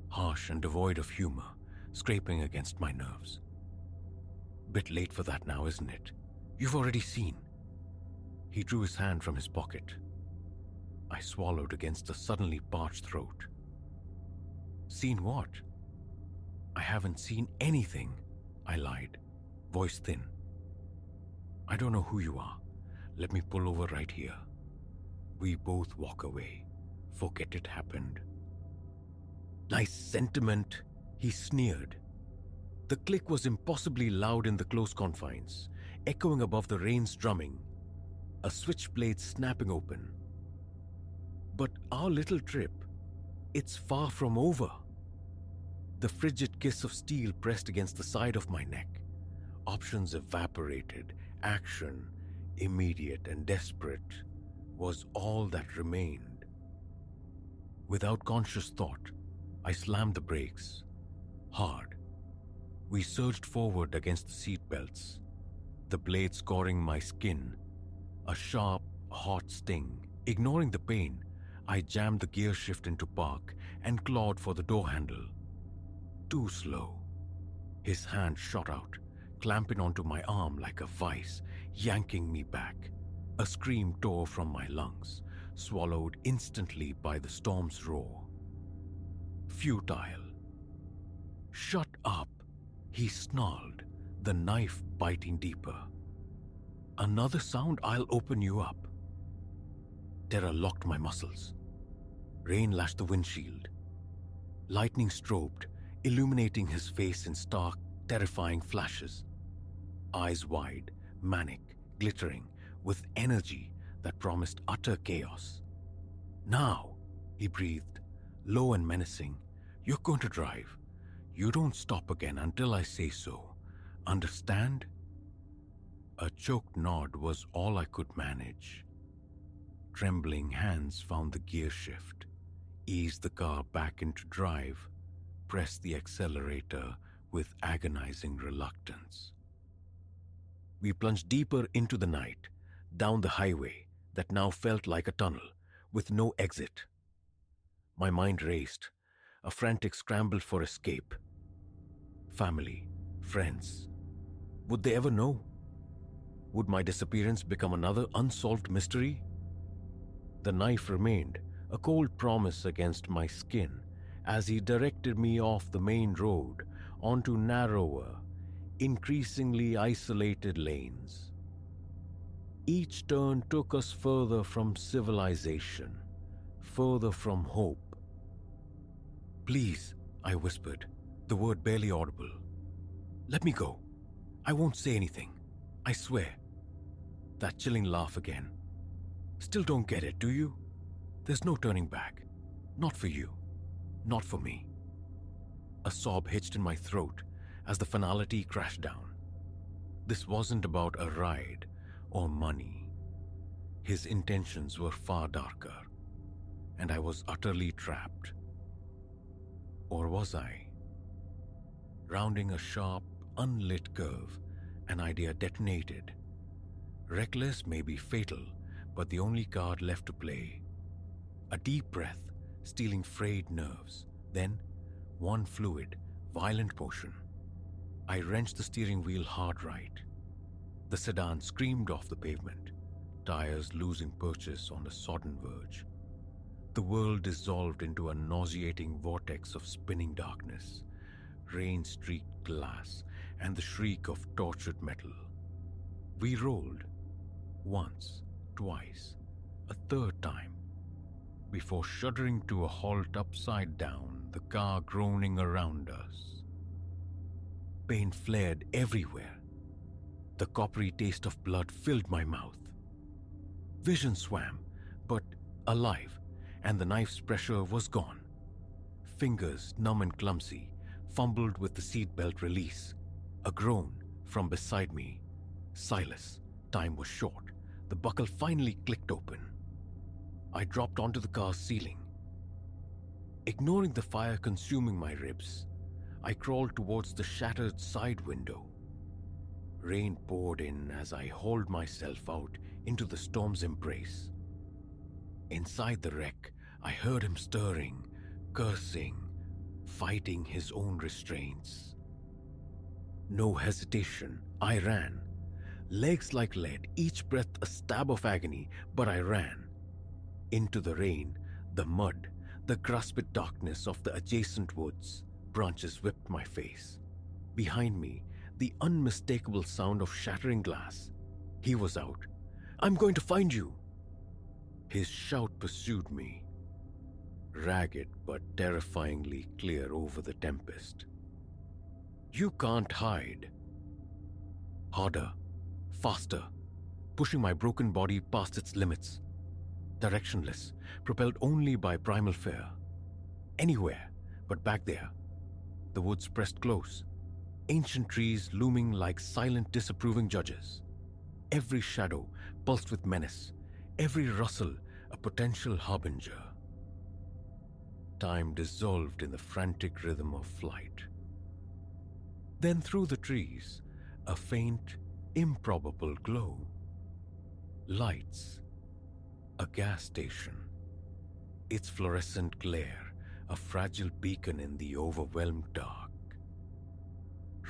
harsh and devoid of humor, scraping against my nerves. Bit late for that now, isn't it? You've already seen. He drew his hand from his pocket. I swallowed against a suddenly parched throat. Seen what? I haven't seen anything, I lied, voice thin. I don't know who you are. Let me pull over right here. We both walk away. Forget it happened. Nice sentiment, he sneered. The click was impossibly loud in the close confines, echoing above the rain's drumming, a switchblade snapping open. But our little trip, it's far from over. The frigid kiss of steel pressed against the side of my neck. Options evaporated. Action, immediate and desperate, was all that remained. Without conscious thought, I slammed the brakes. Hard. We surged forward against the seat belts, the blade scoring my skin, a sharp, hot sting. Ignoring the pain, I jammed the gear shift into park and clawed for the door handle. Too slow. His hand shot out, clamping onto my arm like a vice, yanking me back. A scream tore from my lungs, swallowed instantly by the storm's roar. Futile. Shut up, he snarled, the knife biting deeper. Another sound, I'll open you up. Terror locked my muscles. Rain lashed the windshield. Lightning strobed, illuminating his face in stark, terrifying flashes. Eyes wide, manic, glittering, with energy that promised utter chaos. Now, he breathed, low and menacing, you're going to drive. You don't stop again until I say so. Understand? A choked nod was all I could manage. Trembling hands found the gear shift, eased the car back into drive, pressed the accelerator with agonizing reluctance. We plunged deeper into the night, down the highway, that now felt like a tunnel with no exit. My mind raced, a frantic scramble for escape. Family, friends, would they ever know? Would my disappearance become another unsolved mystery? The knife remained, a cold promise against my skin, as he directed me off the main road onto narrower, increasingly isolated lanes. Each turn took us further from civilization, further from hope. "Please," I whispered, the word barely audible. "Let me go. I won't say anything. I swear." That chilling laugh again. "Still don't get it, do you? There's no turning back. Not for you. Not for me." A sob hitched in my throat as the finality crashed down. This wasn't about a ride or money. His intentions were far darker, and I was utterly trapped. Or was I? Rounding a sharp, unlit curve, an idea detonated. Reckless, maybe fatal, but the only card left to play. A deep breath, stealing frayed nerves. Then, one fluid, violent motion. I wrenched the steering wheel hard right. The sedan screamed off the pavement, tires losing purchase on the sodden verge. The world dissolved into a nauseating vortex of spinning darkness, rain-streaked glass, and the shriek of tortured metal. We rolled. Once, twice, a third time, before shuddering to a halt upside down, the car groaning around us. Pain flared everywhere. The coppery taste of blood filled my mouth. Vision swam, but alive, and the knife's pressure was gone. Fingers, numb and clumsy, fumbled with the seatbelt release. A groan from beside me. "Silas." Time was short. The buckle finally clicked open. I dropped onto the car's ceiling. Ignoring the fire consuming my ribs, I crawled towards the shattered side window. Rain poured in as I hauled myself out into the storm's embrace. Inside the wreck, I heard him stirring, cursing, fighting his own restraints. No hesitation, I ran. Legs like lead, each breath a stab of agony, but I ran. Into the rain, the mud, the grasped darkness of the adjacent woods. Branches whipped my face. Behind me, the unmistakable sound of shattering glass. He was out. "I'm going to find you!" His shout pursued me, ragged but terrifyingly clear over the tempest. "You can't hide." Harder, faster, pushing my broken body past its limits. Directionless, propelled only by primal fear. Anywhere but back there. The woods pressed close, ancient trees looming like silent, disapproving judges. Every shadow pulsed with menace, every rustle a potential harbinger. Time dissolved in the frantic rhythm of flight. Then through the trees, a faint, improbable glow. Lights. A gas station. Its fluorescent glare, a fragile beacon in the overwhelmed dark.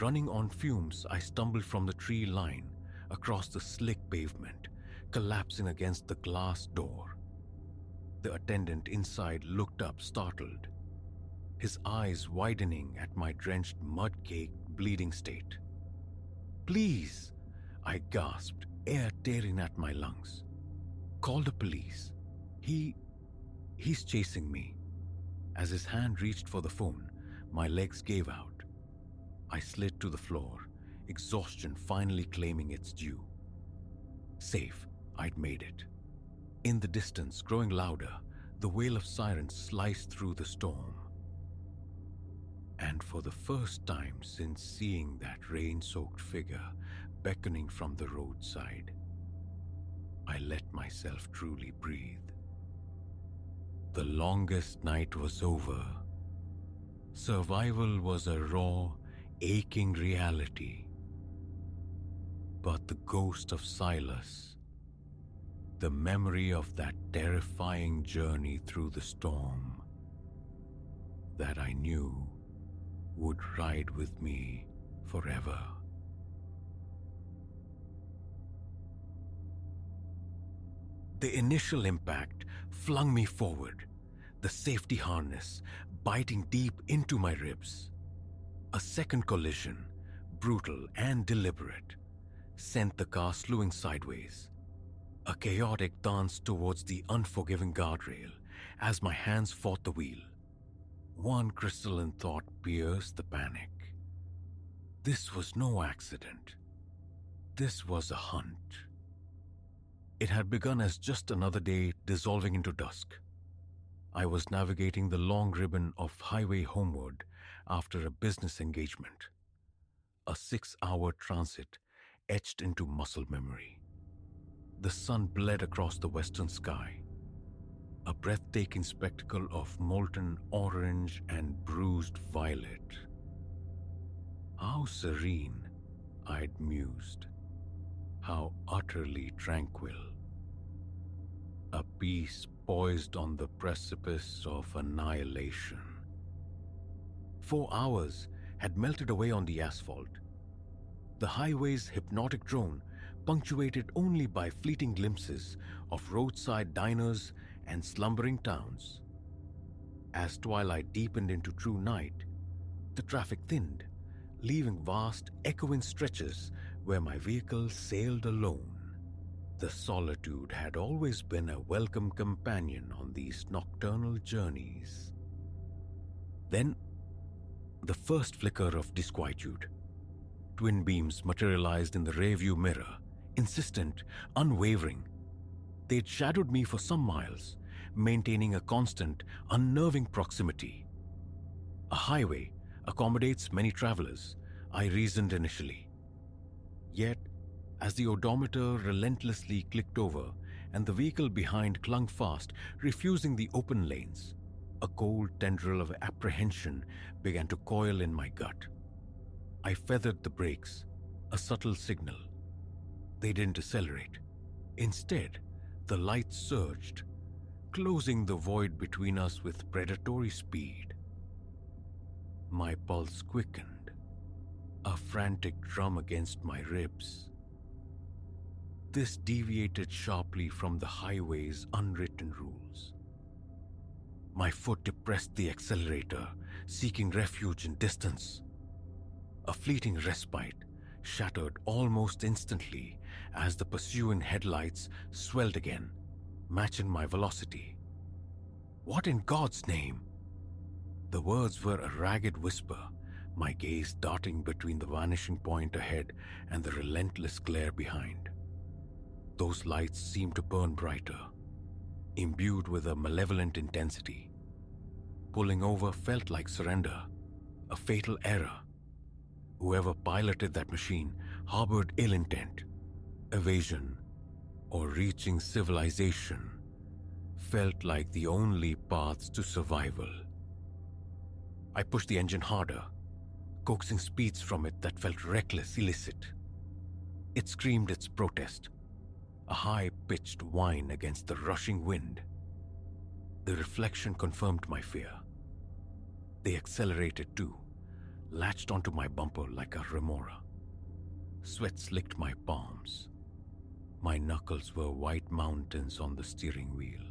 Running on fumes, I stumbled from the tree line across the slick pavement, collapsing against the glass door. The attendant inside looked up, startled, his eyes widening at my drenched, mud-caked, bleeding state. "Please," I gasped, air tearing at my lungs. "Call the police. He's chasing me." As his hand reached for the phone, my legs gave out. I slid to the floor, exhaustion finally claiming its due. Safe, I'd made it. In the distance, growing louder, the wail of sirens sliced through the storm. And for the first time since seeing that rain-soaked figure beckoning from the roadside, I let myself truly breathe. The longest night was over. Survival was a raw, aching reality. But the ghost of Silas The memory of that terrifying journey through the storm that I knew would ride with me forever. The initial impact flung me forward, the safety harness biting deep into my ribs. A second collision, brutal and deliberate, sent the car slewing sideways. A chaotic dance towards the unforgiving guardrail as my hands fought the wheel. One crystalline thought pierced the panic. This was no accident. This was a hunt. It had begun as just another day dissolving into dusk. I was navigating the long ribbon of highway homeward after a business engagement. A 6-hour transit etched into muscle memory. The sun bled across the western sky, a breathtaking spectacle of molten orange and bruised violet. How serene, I'd mused. How utterly tranquil. A peace poised on the precipice of annihilation. 4 hours had melted away on the asphalt. The highway's hypnotic drone, punctuated only by fleeting glimpses of roadside diners and slumbering towns. As twilight deepened into true night, the traffic thinned, leaving vast, echoing stretches where my vehicle sailed alone. The solitude had always been a welcome companion on these nocturnal journeys. Then, the first flicker of disquietude. Twin beams materialized in the rearview mirror, insistent, unwavering. They'd shadowed me for some miles, maintaining a constant, unnerving proximity. A highway accommodates many travelers, I reasoned initially. Yet, as the odometer relentlessly clicked over and the vehicle behind clung fast, refusing the open lanes, a cold tendril of apprehension began to coil in my gut. I feathered the brakes, a subtle signal. They didn't decelerate. Instead, the lights surged, closing the void between us with predatory speed. My pulse quickened, a frantic drum against my ribs. This deviated sharply from the highway's unwritten rules. My foot depressed the accelerator, seeking refuge in distance. A fleeting respite shattered almost instantly as the pursuing headlights swelled again, matching my velocity. What in God's name? The words were a ragged whisper, my gaze darting between the vanishing point ahead and the relentless glare behind. Those lights seemed to burn brighter, imbued with a malevolent intensity. Pulling over felt like surrender, a fatal error. Whoever piloted that machine harbored ill intent. Evasion, or reaching civilization, felt like the only paths to survival. I pushed the engine harder, coaxing speeds from it that felt reckless, illicit. It screamed its protest, a high-pitched whine against the rushing wind. The reflection confirmed my fear. They accelerated too, latched onto my bumper like a remora. Sweat slicked my palms. My knuckles were white mountains on the steering wheel.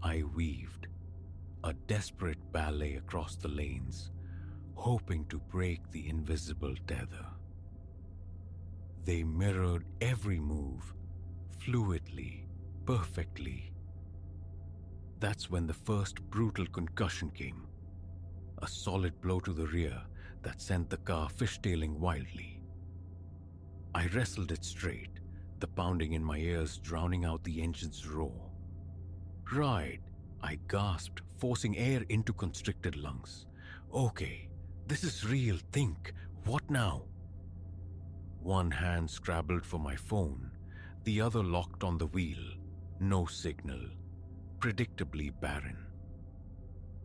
I weaved, a desperate ballet across the lanes, hoping to break the invisible tether. They mirrored every move, fluidly, perfectly. That's when the first brutal concussion came, a solid blow to the rear that sent the car fishtailing wildly. I wrestled it straight, the pounding in my ears drowning out the engine's roar. Right, I gasped, forcing air into constricted lungs. Okay, this is real, think, what now? One hand scrabbled for my phone, the other locked on the wheel, no signal, predictably barren.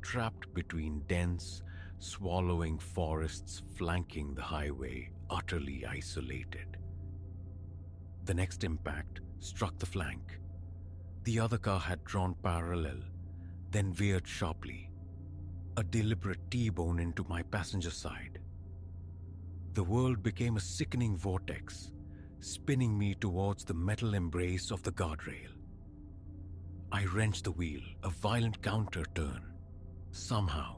Trapped between dense, swallowing forests flanking the highway, utterly isolated. The next impact struck the flank. The other car had drawn parallel, then veered sharply, a deliberate T-bone into my passenger side. The world became a sickening vortex, spinning me towards the metal embrace of the guardrail. I wrenched the wheel, a violent counter turn, somehow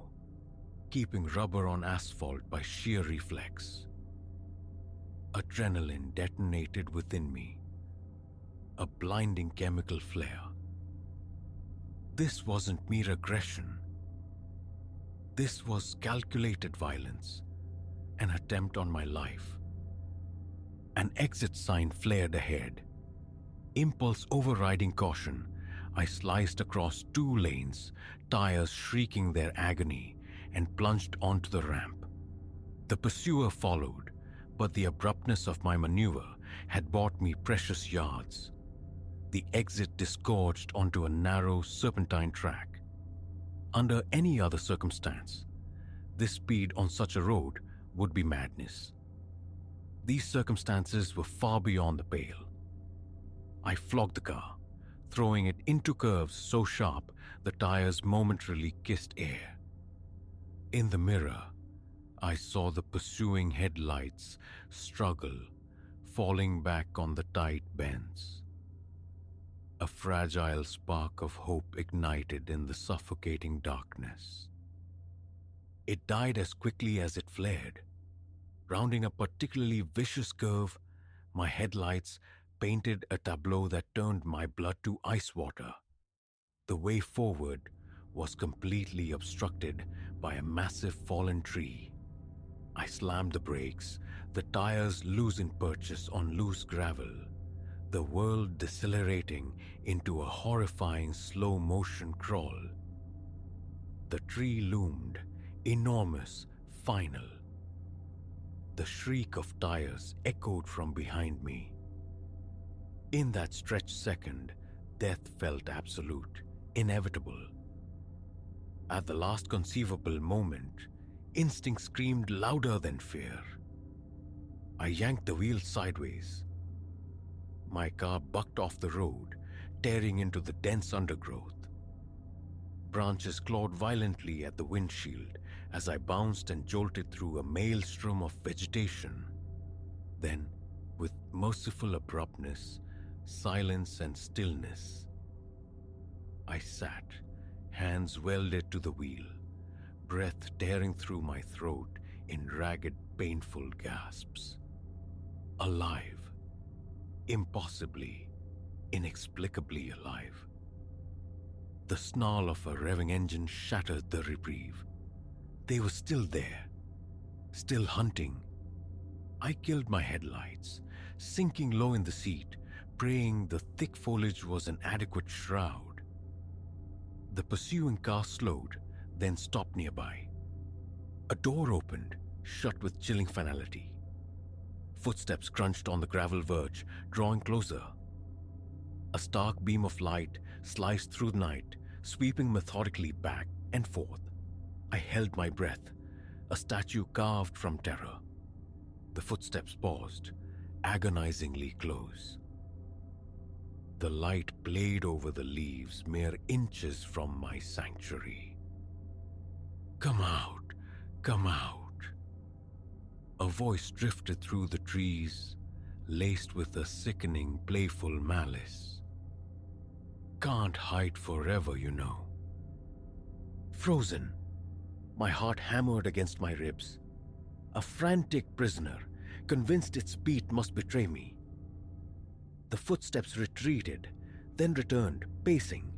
keeping rubber on asphalt by sheer reflex. Adrenaline detonated within me, a blinding chemical flare. This wasn't mere aggression. This was calculated violence, an attempt on my life. An exit sign flared ahead. Impulse overriding caution, I sliced across 2 lanes, tires shrieking their agony, and plunged onto the ramp. The pursuer followed, but the abruptness of my maneuver had bought me precious yards. The exit disgorged onto a narrow, serpentine track. Under any other circumstance, this speed on such a road would be madness. These circumstances were far beyond the pale. I flogged the car, throwing it into curves so sharp the tires momentarily kissed air. In the mirror, I saw the pursuing headlights struggle, falling back on the tight bends. A fragile spark of hope ignited in the suffocating darkness. It died as quickly as it flared. Rounding a particularly vicious curve, my headlights painted a tableau that turned my blood to ice water. The way forward was completely obstructed by a massive fallen tree. I slammed the brakes, the tires losing purchase on loose gravel, the world decelerating into a horrifying slow-motion crawl. The tree loomed, enormous, final. The shriek of tires echoed from behind me. In that stretched second, death felt absolute, inevitable. At the last conceivable moment, instinct screamed louder than fear. I yanked the wheel sideways. My car bucked off the road, tearing into the dense undergrowth. Branches clawed violently at the windshield as I bounced and jolted through a maelstrom of vegetation. Then, with merciful abruptness, silence and stillness, I sat, hands welded to the wheel, breath tearing through my throat in ragged, painful gasps. Alive. Impossibly, inexplicably alive. The snarl of a revving engine shattered the reprieve. They were still there, still hunting. I killed my headlights, sinking low in the seat, praying the thick foliage was an adequate shroud. The pursuing car slowed, then stopped nearby. A door opened, shut with chilling finality. Footsteps crunched on the gravel verge, drawing closer. A stark beam of light sliced through the night, sweeping methodically back and forth. I held my breath, a statue carved from terror. The footsteps paused, agonizingly close. The light played over the leaves mere inches from my sanctuary. "Come out, come out." A voice drifted through the trees, laced with a sickening, playful malice. "Can't hide forever, you know." Frozen, my heart hammered against my ribs. A frantic prisoner, convinced its beat must betray me. The footsteps retreated, then returned, pacing.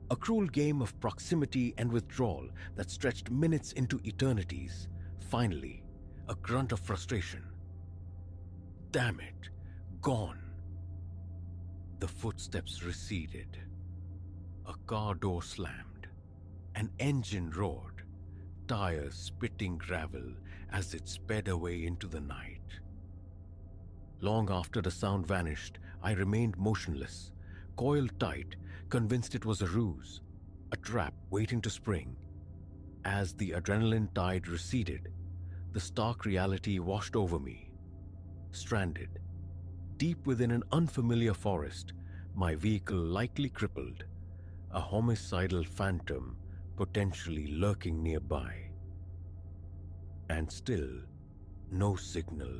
A cruel game of proximity and withdrawal that stretched minutes into eternities. Finally, a grunt of frustration. Damn it, gone. The footsteps receded. A car door slammed. An engine roared, tires spitting gravel as it sped away into the night. Long after the sound vanished, I remained motionless, coiled tight, convinced it was a ruse, a trap waiting to spring. As the adrenaline tide receded, the stark reality washed over me. Stranded, deep within an unfamiliar forest, my vehicle likely crippled, a homicidal phantom potentially lurking nearby. And still, no signal.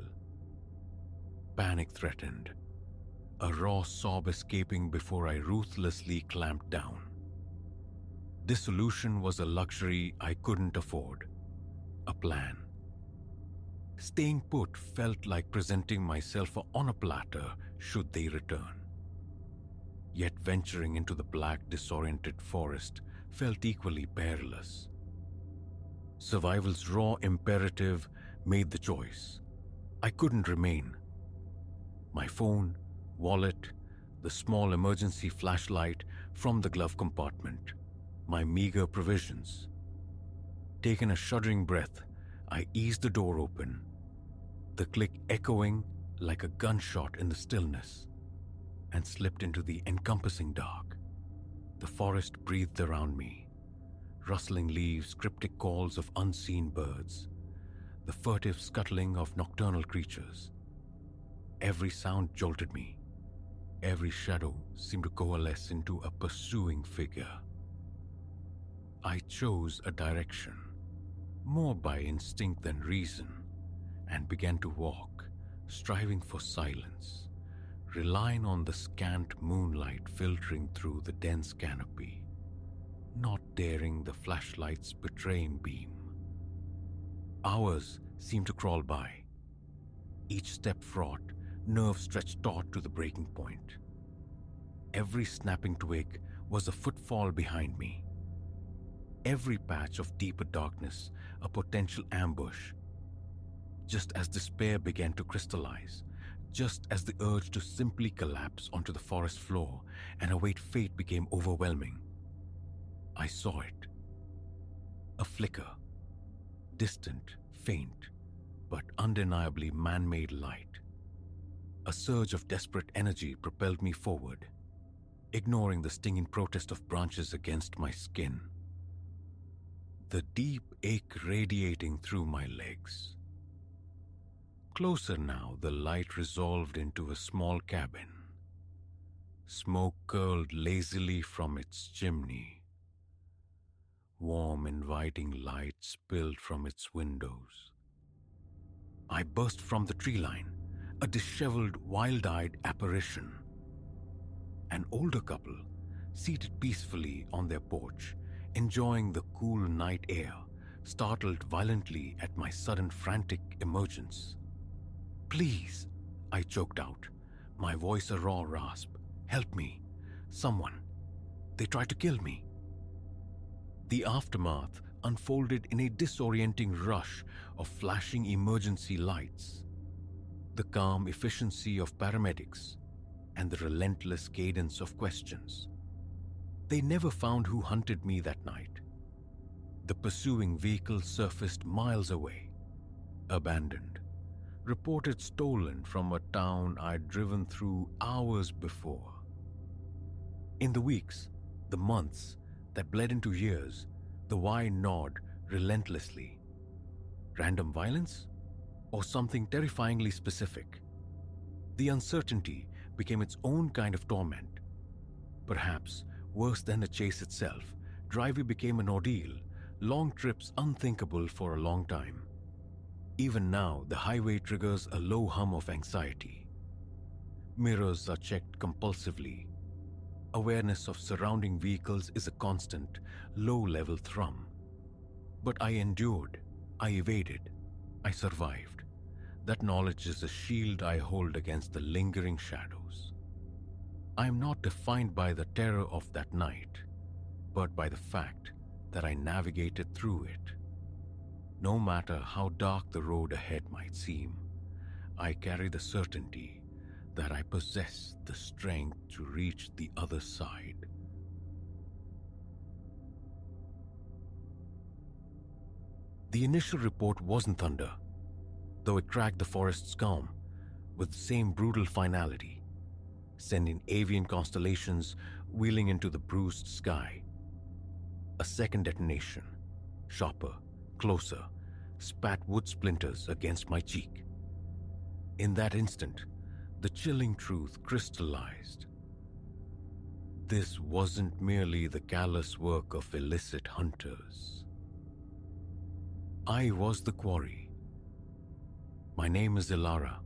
Panic threatened, a raw sob escaping before I ruthlessly clamped down. Dissolution was a luxury I couldn't afford, a plan. Staying put felt like presenting myself on a platter should they return. Yet venturing into the black, disoriented forest felt equally perilous. Survival's raw imperative made the choice. I couldn't remain. My phone, wallet, the small emergency flashlight from the glove compartment, my meager provisions. Taking a shuddering breath, I eased the door open, the click echoing like a gunshot in the stillness, and slipped into the encompassing dark. The forest breathed around me, rustling leaves, cryptic calls of unseen birds, the furtive scuttling of nocturnal creatures. Every sound jolted me. Every shadow seemed to coalesce into a pursuing figure. I chose a direction, more by instinct than reason, and began to walk, striving for silence, relying on the scant moonlight filtering through the dense canopy, not daring the flashlight's betraying beam. Hours seemed to crawl by, each step fraught, nerves stretched taut to the breaking point. Every snapping twig was a footfall behind me. Every patch of deeper darkness a potential ambush. Just as despair began to crystallize, just as the urge to simply collapse onto the forest floor and await fate became overwhelming, I saw it. A flicker, distant, faint, but undeniably man-made light. A surge of desperate energy propelled me forward, ignoring the stinging protest of branches against my skin. The deep ache radiating through my legs. Closer now, the light resolved into a small cabin. Smoke curled lazily from its chimney. Warm, inviting light spilled from its windows. I burst from the tree line, a disheveled, wild-eyed apparition. An older couple, seated peacefully on their porch, enjoying the cool night air, startled violently at my sudden frantic emergence. "Please," I choked out, my voice a raw rasp. "Help me. Someone. They tried to kill me." The aftermath unfolded in a disorienting rush of flashing emergency lights. The calm efficiency of paramedics and the relentless cadence of questions. They never found who hunted me that night. The pursuing vehicle surfaced miles away, abandoned, reported stolen from a town I'd driven through hours before. In the weeks, the months that bled into years, the why gnawed relentlessly. Random violence? Or something terrifyingly specific? The uncertainty became its own kind of torment. Perhaps worse than the chase itself, driving became an ordeal, long trips unthinkable for a long time. Even now, the highway triggers a low hum of anxiety. Mirrors are checked compulsively. Awareness of surrounding vehicles is a constant, low-level thrum. But I endured, I evaded, I survived. That knowledge is a shield I hold against the lingering shadows. I am not defined by the terror of that night, but by the fact that I navigated through it. No matter how dark the road ahead might seem, I carry the certainty that I possess the strength to reach the other side. The initial report wasn't thunder, though it cracked the forest's calm with the same brutal finality, sending avian constellations wheeling into the bruised sky. A second detonation, sharper, closer, spat wood splinters against my cheek. In that instant, the chilling truth crystallized. This wasn't merely the callous work of illicit hunters. I was the quarry. My name is Ilara.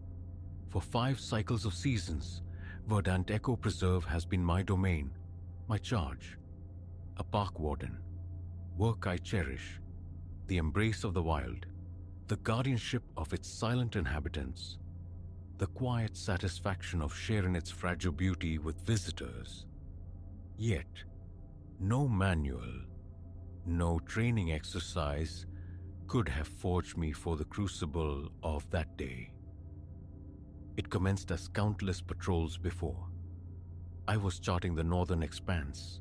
For 5 cycles of seasons, Verdant Echo Preserve has been my domain, my charge. A park warden, work I cherish, the embrace of the wild, the guardianship of its silent inhabitants, the quiet satisfaction of sharing its fragile beauty with visitors. Yet, no manual, no training exercise could have forged me for the crucible of that day. It commenced as countless patrols before. I was charting the northern expanse,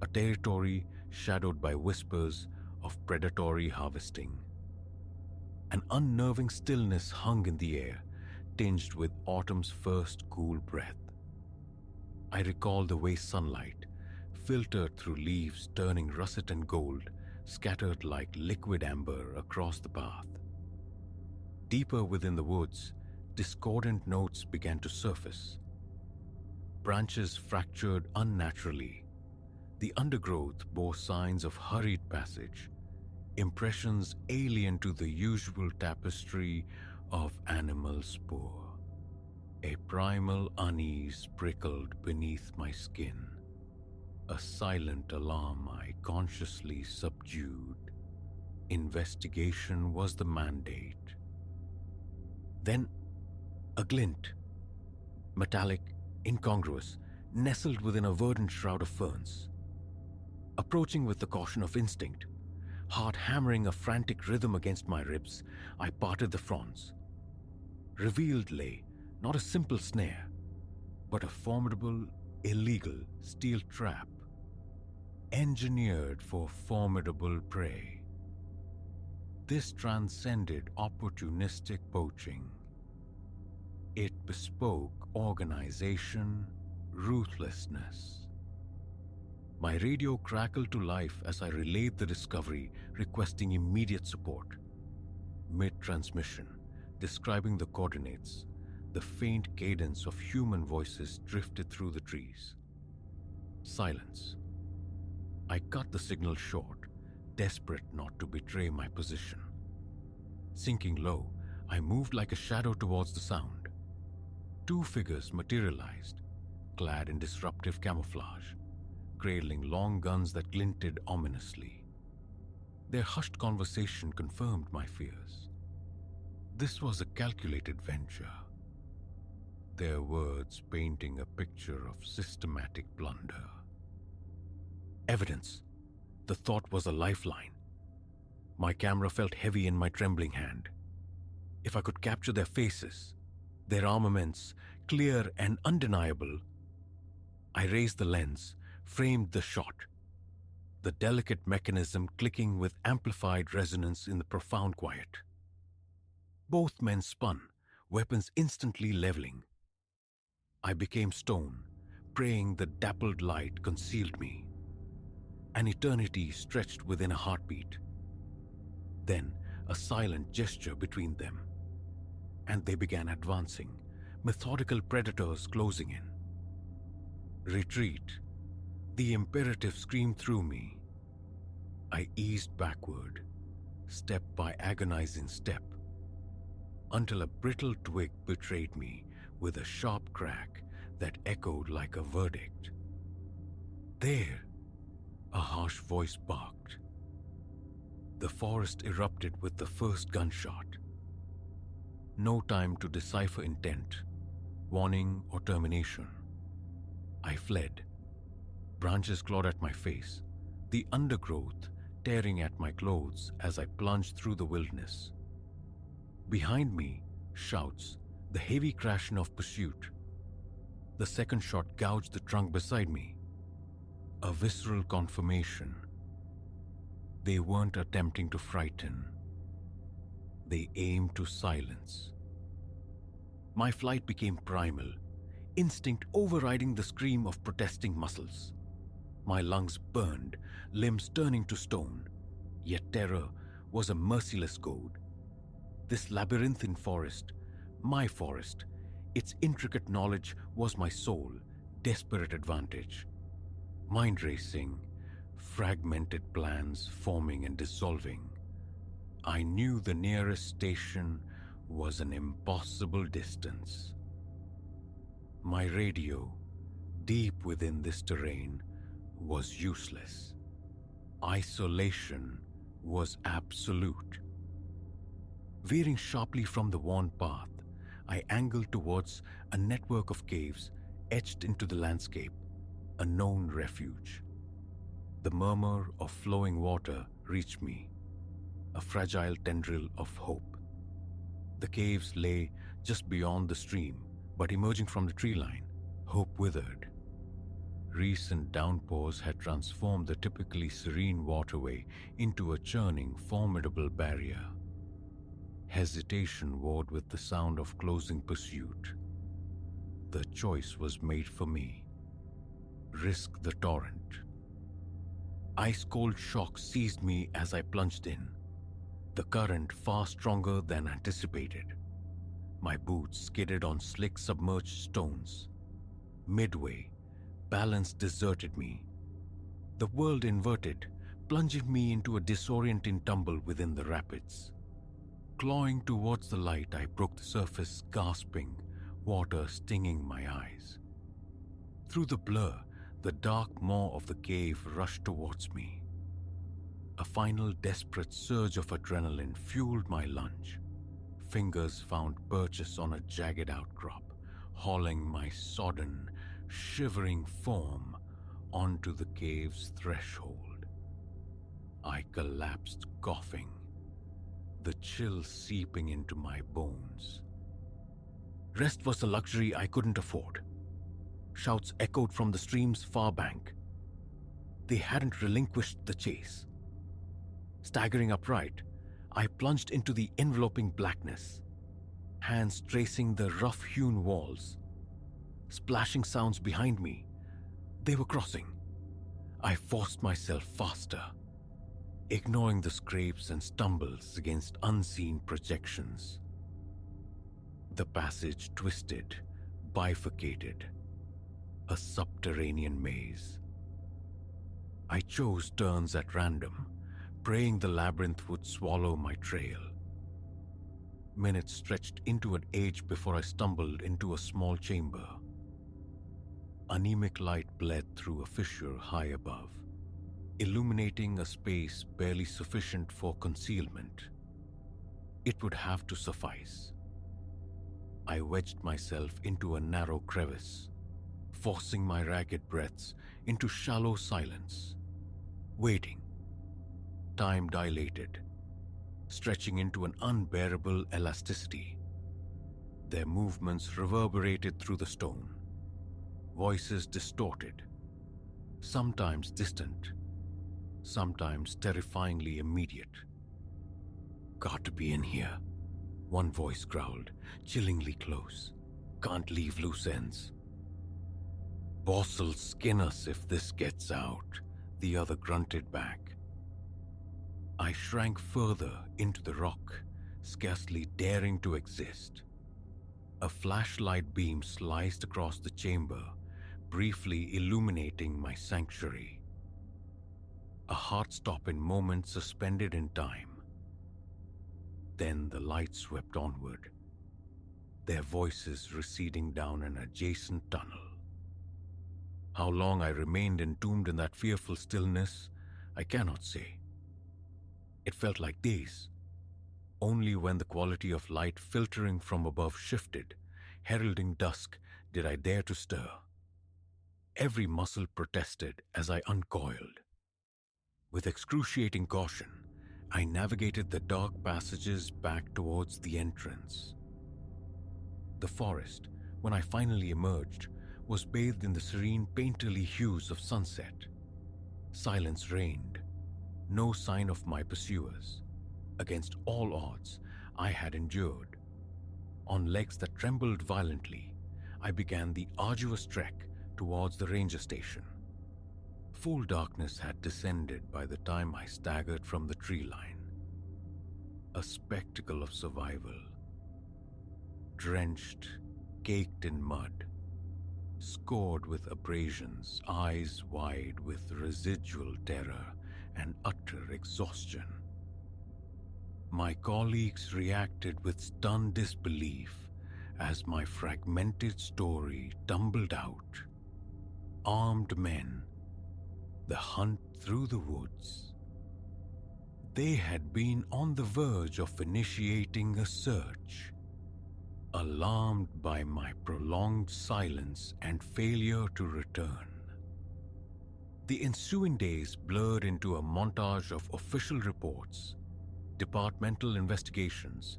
a territory shadowed by whispers of predatory harvesting. An unnerving stillness hung in the air, tinged with autumn's first cool breath. I recall the way sunlight, filtered through leaves turning russet and gold, scattered like liquid amber across the path. Deeper within the woods, discordant notes began to surface. Branches fractured unnaturally. The undergrowth bore signs of hurried passage, impressions alien to the usual tapestry of animal spoor. A primal unease prickled beneath my skin, a silent alarm I consciously subdued. Investigation was the mandate. Then, a glint, metallic, incongruous, nestled within a verdant shroud of ferns. Approaching with the caution of instinct, heart hammering a frantic rhythm against my ribs, I parted the fronds. Revealed lay not a simple snare, but a formidable, illegal steel trap, engineered for formidable prey. This transcended opportunistic poaching. It bespoke organization, ruthlessness. My radio crackled to life as I relayed the discovery, requesting immediate support. Mid-transmission, describing the coordinates, the faint cadence of human voices drifted through the trees. Silence. I cut the signal short, desperate not to betray my position. Sinking low, I moved like a shadow towards the sound. 2 figures materialized, clad in disruptive camouflage, cradling long guns that glinted ominously. Their hushed conversation confirmed my fears. This was a calculated venture, their words painting a picture of systematic blunder. Evidence. The thought was a lifeline. My camera felt heavy in my trembling hand. If I could capture their faces, their armaments, clear and undeniable. I raised the lens, framed the shot, the delicate mechanism clicking with amplified resonance in the profound quiet. Both men spun, weapons instantly leveling. I became stone, praying the dappled light concealed me. An eternity stretched within a heartbeat. Then a silent gesture between them, and they began advancing, methodical predators closing in. Retreat. The imperative screamed through me. I eased backward, step by agonizing step, until a brittle twig betrayed me with a sharp crack that echoed like a verdict. There, a harsh voice barked. The forest erupted with the first gunshot. No time to decipher intent, warning or termination. I fled. Branches clawed at my face, the undergrowth tearing at my clothes as I plunged through the wilderness. Behind me, shouts, the heavy crashing of pursuit. The second shot gouged the trunk beside me. A visceral confirmation. They weren't attempting to frighten. They aimed to silence. My flight became primal, instinct overriding the scream of protesting muscles. My lungs burned, limbs turning to stone, yet terror was a merciless goad. This labyrinthine forest, my forest, Its intricate knowledge was my sole, desperate advantage. Mind racing, fragmented plans forming and dissolving. I knew the nearest station was an impossible distance. My radio, deep within this terrain, was useless. Isolation was absolute. Veering sharply from the worn path, I angled towards a network of caves etched into the landscape, a known refuge. The murmur of flowing water reached me, a fragile tendril of hope. The caves lay just beyond the stream, but emerging from the tree line, hope withered. Recent downpours had transformed the typically serene waterway into a churning, formidable barrier. Hesitation warred with the sound of closing pursuit. The choice was made for me. Risk the torrent. Ice-cold shock seized me as I plunged in, the current far stronger than anticipated. My boots skidded on slick submerged stones. Midway, balance deserted me. The world inverted, plunging me into a disorienting tumble within the rapids. Clawing towards the light, I broke the surface, gasping, water stinging my eyes. Through the blur, the dark maw of the cave rushed towards me. A final desperate surge of adrenaline fueled my lunge. Fingers found purchase on a jagged outcrop, hauling my sodden, shivering form onto the cave's threshold. I collapsed coughing, the chill seeping into my bones. Rest was a luxury I couldn't afford. Shouts echoed from the stream's far bank. They hadn't relinquished the chase. Staggering upright, I plunged into the enveloping blackness, hands tracing the rough-hewn walls. Splashing sounds behind me. They were crossing. I forced myself faster, ignoring the scrapes and stumbles against unseen projections. The passage twisted, bifurcated, a subterranean maze. I chose turns at random, praying the labyrinth would swallow my trail. Minutes stretched into an age before I stumbled into a small chamber. Anemic light bled through a fissure high above, illuminating a space barely sufficient for concealment. It would have to suffice. I wedged myself into a narrow crevice, forcing my ragged breaths into shallow silence, waiting. Time dilated, stretching into an unbearable elasticity. Their movements reverberated through the stone, voices distorted, sometimes distant, sometimes terrifyingly immediate. "Got to be in here," one voice growled, chillingly close. "Can't leave loose ends." "Boss'll skin us if this gets out," the other grunted back. I shrank further into the rock, scarcely daring to exist. A flashlight beam sliced across the chamber, briefly illuminating my sanctuary. A heart-stopping moment suspended in time. Then the light swept onward, their voices receding down an adjacent tunnel. How long I remained entombed in that fearful stillness, I cannot say. It felt like days. Only when the quality of light filtering from above shifted, heralding dusk, did I dare to stir. Every muscle protested as I uncoiled. With excruciating caution, I navigated the dark passages back towards the entrance. The forest, when I finally emerged, was bathed in the serene painterly hues of sunset. Silence reigned. No sign of my pursuers. Against all odds, I had endured. On legs that trembled violently, I began the arduous trek towards the ranger station. Full darkness had descended by the time I staggered from the tree line. A spectacle of survival. Drenched, caked in mud, scored with abrasions, eyes wide with residual terror and utter exhaustion. My colleagues reacted with stunned disbelief as my fragmented story tumbled out. Armed men, the hunt through the woods. They had been on the verge of initiating a search. Alarmed by my prolonged silence and failure to return. The ensuing days blurred into a montage of official reports, departmental investigations,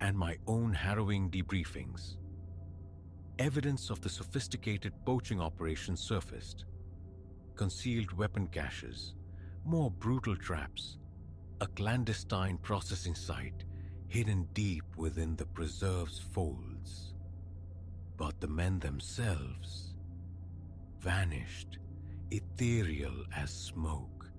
and my own harrowing debriefings. Evidence of the sophisticated poaching operation surfaced. Concealed weapon caches, more brutal traps, a clandestine processing site hidden deep within the preserve's folds. But the men themselves vanished, ethereal as smoke.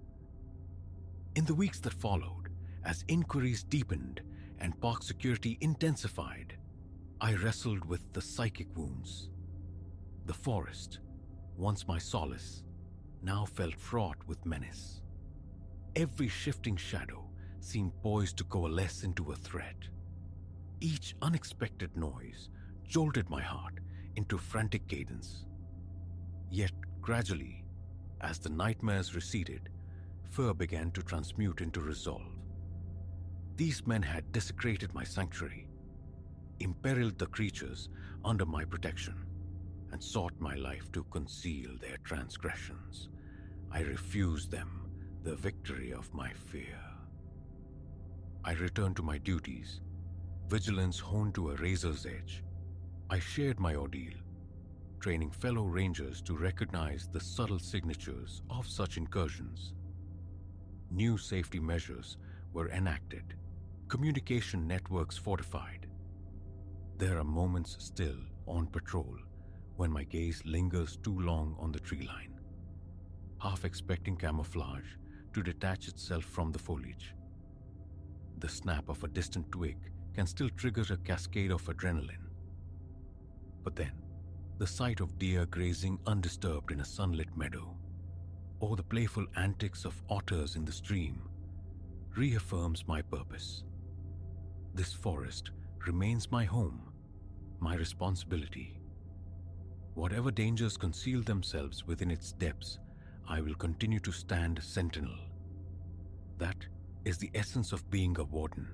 In the weeks that followed, as inquiries deepened and park security intensified, I wrestled with the psychic wounds. The forest, once my solace, now felt fraught with menace. Every shifting shadow seemed poised to coalesce into a threat. Each unexpected noise jolted my heart into frantic cadence. Yet gradually, as the nightmares receded, fear began to transmute into resolve. These men had desecrated my sanctuary, imperiled the creatures under my protection, and sought my life to conceal their transgressions. I refused them the victory of my fear. I returned to my duties, vigilance honed to a razor's edge. I shared my ordeal, training fellow rangers to recognize the subtle signatures of such incursions. New safety measures were enacted, communication networks fortified. There are moments still on patrol when my gaze lingers too long on the tree line, half expecting camouflage to detach itself from the foliage. The snap of a distant twig can still trigger a cascade of adrenaline. But then, the sight of deer grazing undisturbed in a sunlit meadow, or the playful antics of otters in the stream, reaffirms my purpose. This forest remains my home, my responsibility. Whatever dangers conceal themselves within its depths, I will continue to stand sentinel. That is the essence of being a warden,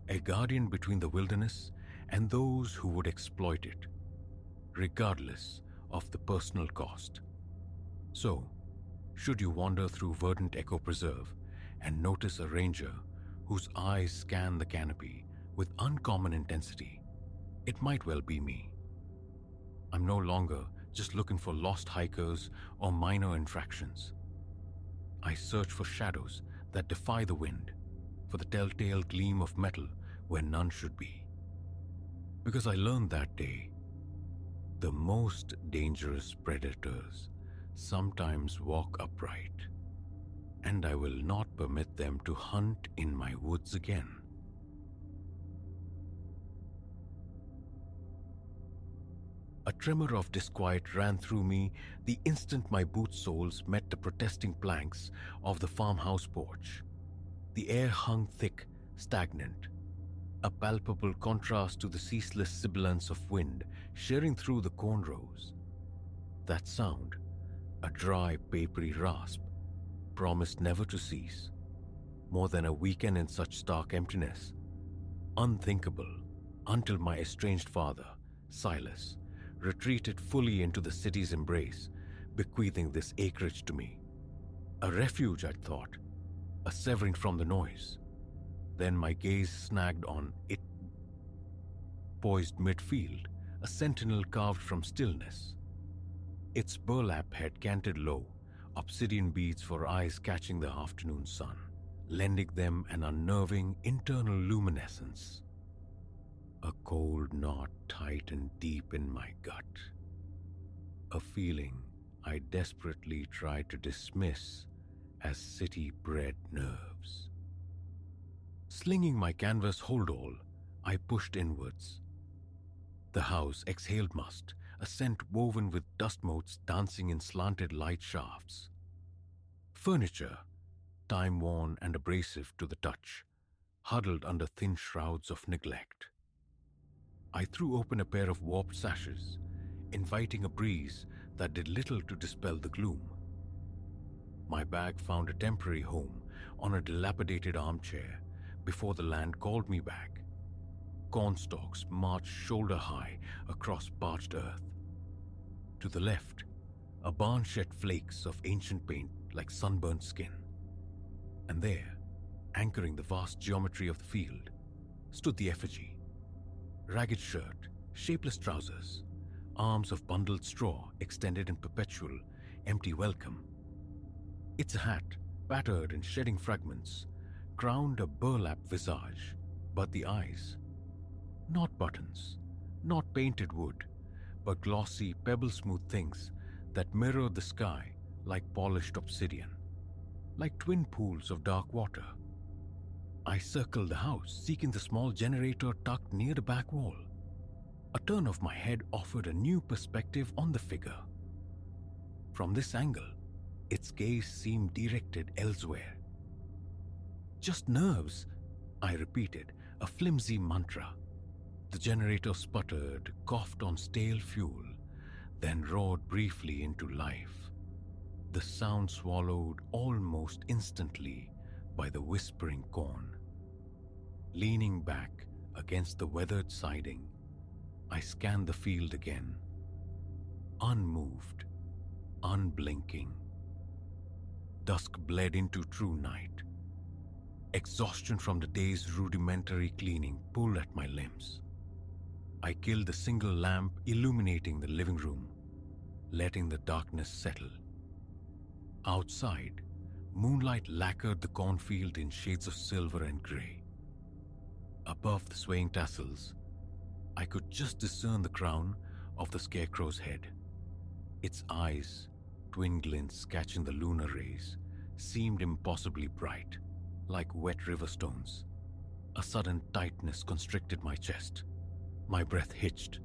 a guardian between the wilderness and those who would exploit it, regardless of the personal cost. So, should you wander through verdant Echo Preserve and notice a ranger whose eyes scan the canopy with uncommon intensity, it might well be me. I'm no longer just looking for lost hikers or minor infractions. I search for shadows that defy the wind, for the telltale gleam of metal where none should be. Because I learned that day, the most dangerous predators sometimes walk upright, and I will not permit them to hunt in my woods again. A tremor of disquiet ran through me the instant my boot soles met the protesting planks of the farmhouse porch. The air hung thick, stagnant, a palpable contrast to the ceaseless sibilance of wind shearing through the cornrows. That sound, a dry, papery rasp, promised never to cease. More than a weekend in such stark emptiness. Unthinkable until my estranged father, Silas, retreated fully into the city's embrace, bequeathing this acreage to me. A refuge, I'd thought, a severing from the noise. Then my gaze snagged on it, poised midfield, a sentinel carved from stillness. Its burlap head canted low, obsidian beads for eyes catching the afternoon sun, lending them an unnerving internal luminescence. A cold knot tightened deep in my gut. A feeling I desperately tried to dismiss as city-bred nerves. Slinging my canvas holdall, I pushed inwards. The house exhaled must, a scent woven with dust motes dancing in slanted light shafts. Furniture, time-worn and abrasive to the touch, huddled under thin shrouds of neglect. I threw open a pair of warped sashes, inviting a breeze that did little to dispel the gloom. My bag found a temporary home on a dilapidated armchair before the land called me back. Cornstalks marched shoulder-high across parched earth. To the left, a barn shed flakes of ancient paint like sunburnt skin. And there, anchoring the vast geometry of the field, stood the effigy. Ragged shirt, shapeless trousers, arms of bundled straw extended in perpetual, empty welcome. Its hat, battered and shedding fragments, crowned a burlap visage, but the eyes, not buttons, not painted wood, but glossy, pebble-smooth things that mirrored the sky like polished obsidian, like twin pools of dark water. I circled the house, seeking the small generator tucked near the back wall. A turn of my head offered a new perspective on the figure. From this angle, its gaze seemed directed elsewhere. "Just nerves," I repeated, a flimsy mantra. The generator sputtered, coughed on stale fuel, then roared briefly into life. The sound swallowed almost instantly by the whispering corn. Leaning back against the weathered siding, I scanned the field again. Unmoved, unblinking. Dusk bled into true night. Exhaustion from the day's rudimentary cleaning pulled at my limbs. I killed the single lamp illuminating the living room, letting the darkness settle. Outside, moonlight lacquered the cornfield in shades of silver and gray. Above the swaying tassels, I could just discern the crown of the scarecrow's head. Its eyes, twin glints catching the lunar rays, seemed impossibly bright, like wet river stones. A sudden tightness constricted my chest. My breath hitched.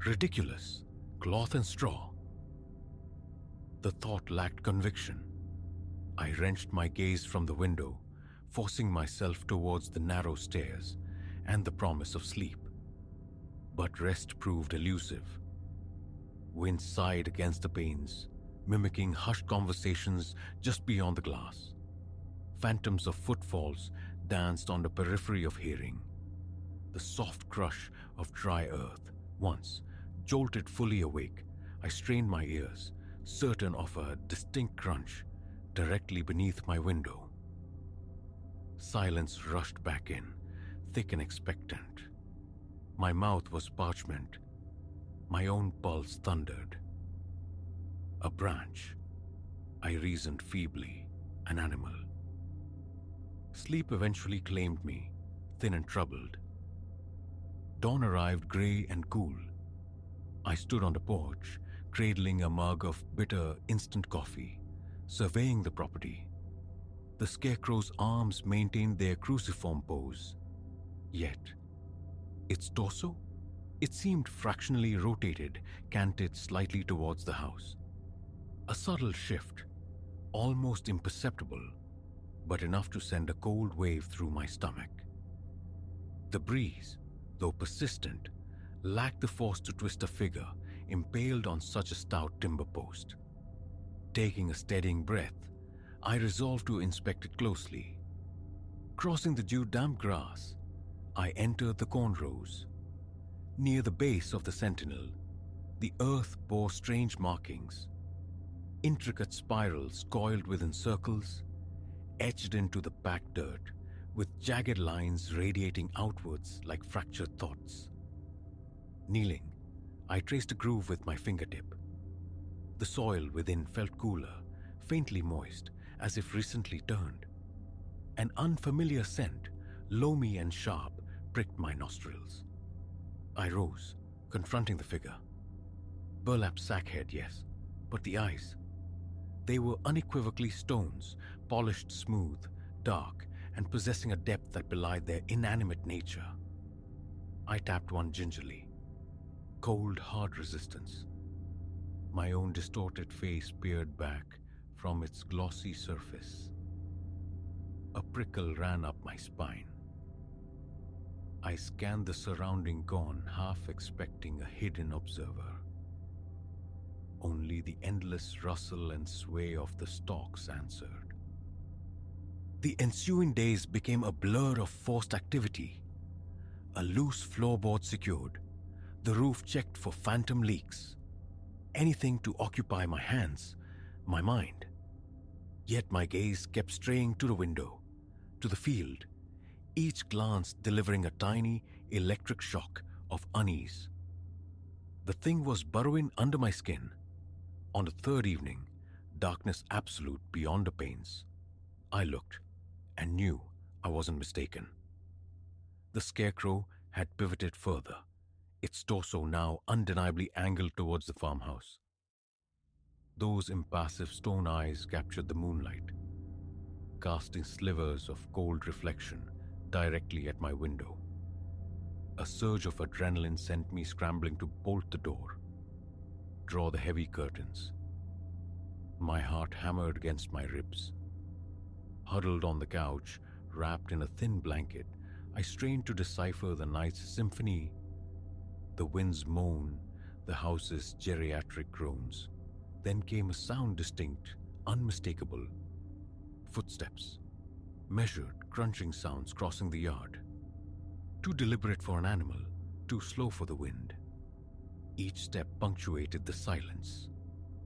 Ridiculous. Cloth and straw. The thought lacked conviction. I wrenched my gaze from the window, forcing myself towards the narrow stairs and the promise of sleep. But rest proved elusive. Wind sighed against the panes, mimicking hushed conversations just beyond the glass. Phantoms of footfalls danced on the periphery of hearing. The soft crush of dry earth. Once, jolted fully awake, I strained my ears, certain of a distinct crunch directly beneath my window. Silence rushed back in, thick and expectant. My mouth was parchment. My own pulse thundered. A branch, I reasoned feebly, an animal. Sleep eventually claimed me, thin and troubled. Dawn arrived gray and cool. I stood on the porch, cradling a mug of bitter instant coffee, surveying the property. The scarecrow's arms maintained their cruciform pose. Yet, its torso? It seemed fractionally rotated, canted slightly towards the house. A subtle shift, almost imperceptible, but enough to send a cold wave through my stomach. The breeze, though persistent, lacked the force to twist a figure impaled on such a stout timber post. Taking a steadying breath, I resolved to inspect it closely. Crossing the dew-damp grass, I entered the corn rows. Near the base of the sentinel, the earth bore strange markings. Intricate spirals coiled within circles, etched into the packed dirt, with jagged lines radiating outwards like fractured thoughts. Kneeling, I traced a groove with my fingertip. The soil within felt cooler, faintly moist, as if recently turned. An unfamiliar scent, loamy and sharp, pricked my nostrils. I rose, confronting the figure. Burlap sackhead, yes, but the eyes. They were unequivocally stones, polished smooth, dark, and possessing a depth that belied their inanimate nature. I tapped one gingerly. Cold, hard resistance. My own distorted face peered back from its glossy surface. A prickle ran up my spine. I scanned the surrounding gone, half expecting a hidden observer. Only the endless rustle and sway of the stalks answered. The ensuing days became a blur of forced activity. A loose floorboard secured, the roof checked for phantom leaks. Anything to occupy my hands, my mind. Yet my gaze kept straying to the window, to the field, each glance delivering a tiny electric shock of unease. The thing was burrowing under my skin. On the third evening, darkness absolute beyond the panes. I looked and knew I wasn't mistaken. The scarecrow had pivoted further, its torso now undeniably angled towards the farmhouse. Those impassive stone eyes captured the moonlight, casting slivers of cold reflection directly at my window. A surge of adrenaline sent me scrambling to bolt the door, draw the heavy curtains. My heart hammered against my ribs. Huddled on the couch, wrapped in a thin blanket, I strained to decipher the night's symphony. The wind's moan, the house's geriatric groans. Then came a sound distinct, unmistakable. Footsteps. Measured, crunching sounds crossing the yard. Too deliberate for an animal, too slow for the wind. Each step punctuated the silence.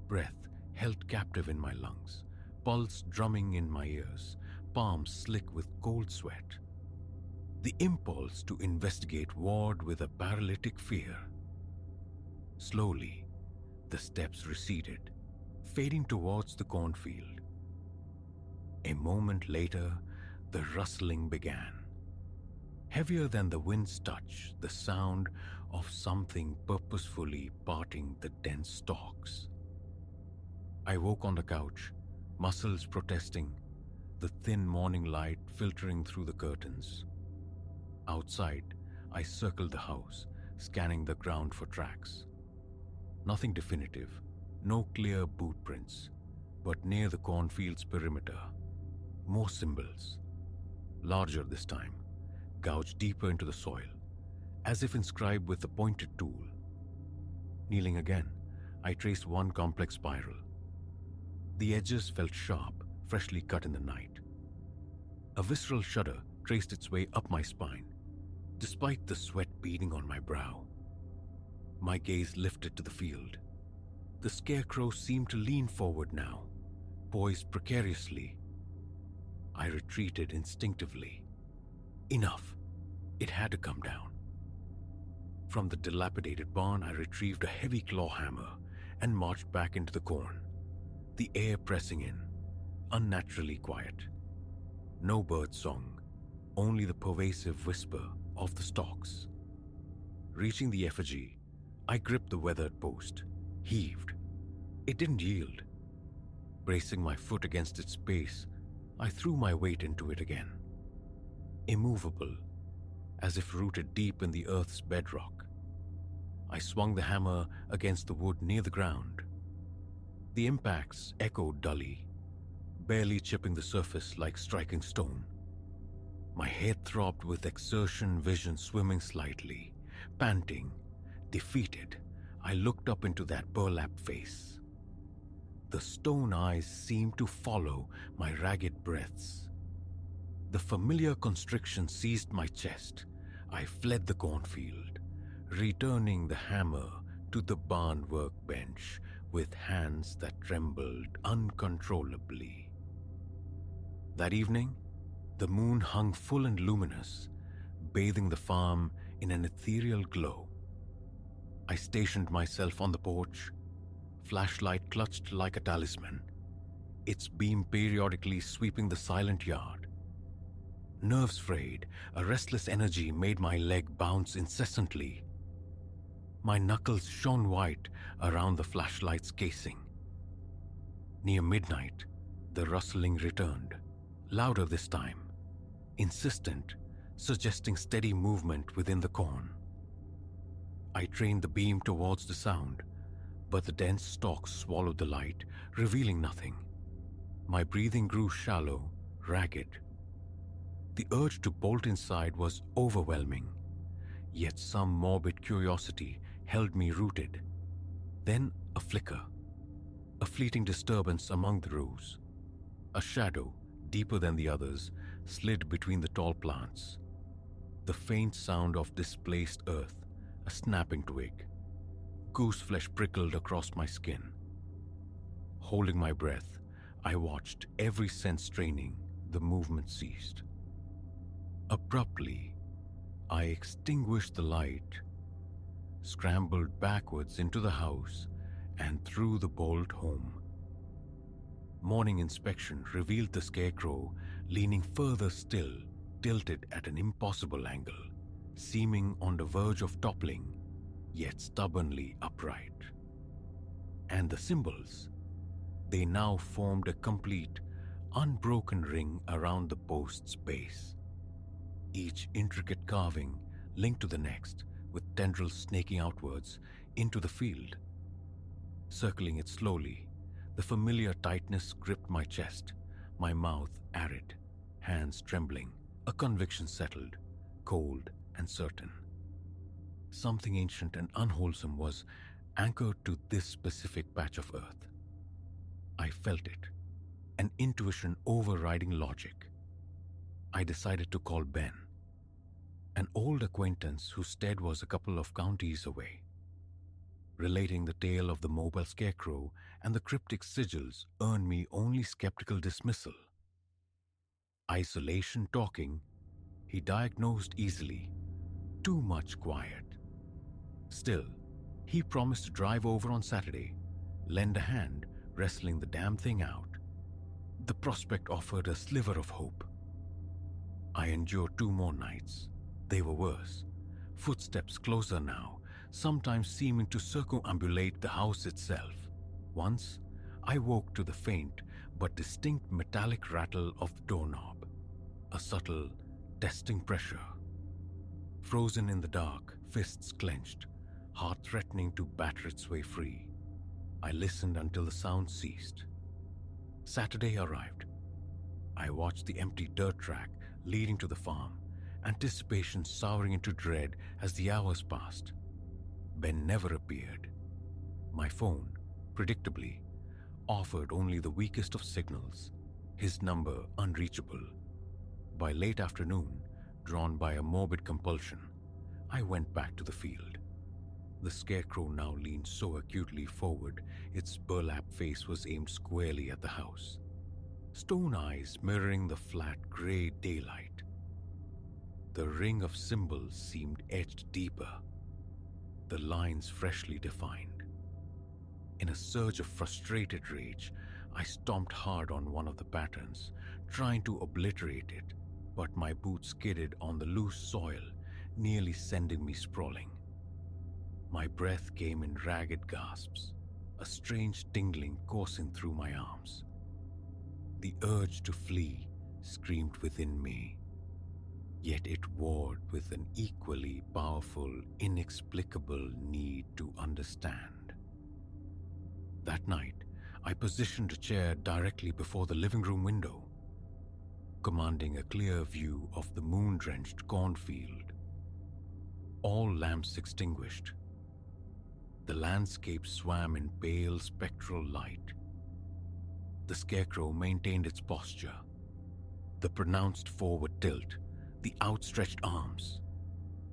Breath held captive in my lungs, pulse drumming in my ears, palms slick with cold sweat. The impulse to investigate warred with a paralytic fear. Slowly, the steps receded, fading towards the cornfield. A moment later, the rustling began. Heavier than the wind's touch, the sound of something purposefully parting the dense stalks. I woke on the couch, muscles protesting, the thin morning light filtering through the curtains. Outside, I circled the house, scanning the ground for tracks. Nothing definitive, no clear boot prints, but near the cornfield's perimeter, more symbols, larger this time, gouged deeper into the soil, as if inscribed with a pointed tool. Kneeling again, I traced one complex spiral. The edges felt sharp, freshly cut in the night. A visceral shudder traced its way up my spine, despite the sweat beading on my brow. My gaze lifted to the field. The scarecrow seemed to lean forward now, poised precariously. I retreated instinctively. Enough. It had to come down. From the dilapidated barn, I retrieved a heavy claw hammer and marched back into the corn, the air pressing in, unnaturally quiet. No bird song, only the pervasive whisper of the stalks. Reaching the effigy, I gripped the weathered post, heaved. It didn't yield. Bracing my foot against its base, I threw my weight into it again. Immovable, as if rooted deep in the earth's bedrock. I swung the hammer against the wood near the ground. The impacts echoed dully, barely chipping the surface like striking stone. My head throbbed with exertion, vision swimming slightly. Panting, defeated, I looked up into that burlap face. The stone eyes seemed to follow my ragged breaths. The familiar constriction seized my chest. I fled the cornfield, returning the hammer to the barn workbench with hands that trembled uncontrollably. That evening, the moon hung full and luminous, bathing the farm in an ethereal glow. I stationed myself on the porch, flashlight clutched like a talisman, its beam periodically sweeping the silent yard. Nerves frayed, a restless energy made my leg bounce incessantly. My knuckles shone white around the flashlight's casing. Near midnight, the rustling returned, louder this time, insistent, suggesting steady movement within the corn. I trained the beam towards the sound, but the dense stalks swallowed the light, revealing nothing. My breathing grew shallow, ragged. The urge to bolt inside was overwhelming, yet some morbid curiosity held me rooted. Then a flicker, a fleeting disturbance among the rows. A shadow, deeper than the others, slid between the tall plants. The faint sound of displaced earth, a snapping twig. Goose flesh prickled across my skin. Holding my breath, I watched, every sense straining. The movement ceased. Abruptly, I extinguished the light, scrambled backwards into the house, and threw the bolt home. Morning inspection revealed the scarecrow leaning further still, tilted at an impossible angle, seeming on the verge of toppling, yet stubbornly upright. And the symbols, they now formed a complete, unbroken ring around the post's base. Each intricate carving linked to the next, with tendrils snaking outwards into the field. Circling it slowly, the familiar tightness gripped my chest, my mouth arid, hands trembling. A conviction settled, cold and certain. Something ancient and unwholesome was anchored to this specific patch of earth. I felt it, an intuition overriding logic. I decided to call Ben, an old acquaintance whose stead was a couple of counties away. Relating the tale of the mobile scarecrow and the cryptic sigils earned me only skeptical dismissal. Isolation talking, he diagnosed easily. Too much quiet. Still, he promised to drive over on Saturday, lend a hand wrestling the damn thing out. The prospect offered a sliver of hope. I endured 2 more nights. They were worse. Footsteps closer now, sometimes seeming to circumambulate the house itself. Once, I woke to the faint but distinct metallic rattle of the doorknob, a subtle, testing pressure. Frozen in the dark, fists clenched, heart threatening to batter its way free. I listened until the sound ceased. Saturday arrived. I watched the empty dirt track leading to the farm, anticipation souring into dread as the hours passed. Ben never appeared. My phone, predictably, offered only the weakest of signals, his number unreachable. By late afternoon, drawn by a morbid compulsion, I went back to the field. The scarecrow now leaned so acutely forward, its burlap face was aimed squarely at the house. Stone eyes mirroring the flat grey daylight. The ring of symbols seemed etched deeper, the lines freshly defined. In a surge of frustrated rage, I stomped hard on one of the patterns, trying to obliterate it, but my boot skidded on the loose soil, nearly sending me sprawling. My breath came in ragged gasps, a strange tingling coursing through my arms. The urge to flee screamed within me, yet it warred with an equally powerful, inexplicable need to understand. That night, I positioned a chair directly before the living room window, commanding a clear view of the moon-drenched cornfield. All lamps extinguished. The landscape swam in pale spectral light. The scarecrow maintained its posture, the pronounced forward tilt, the outstretched arms.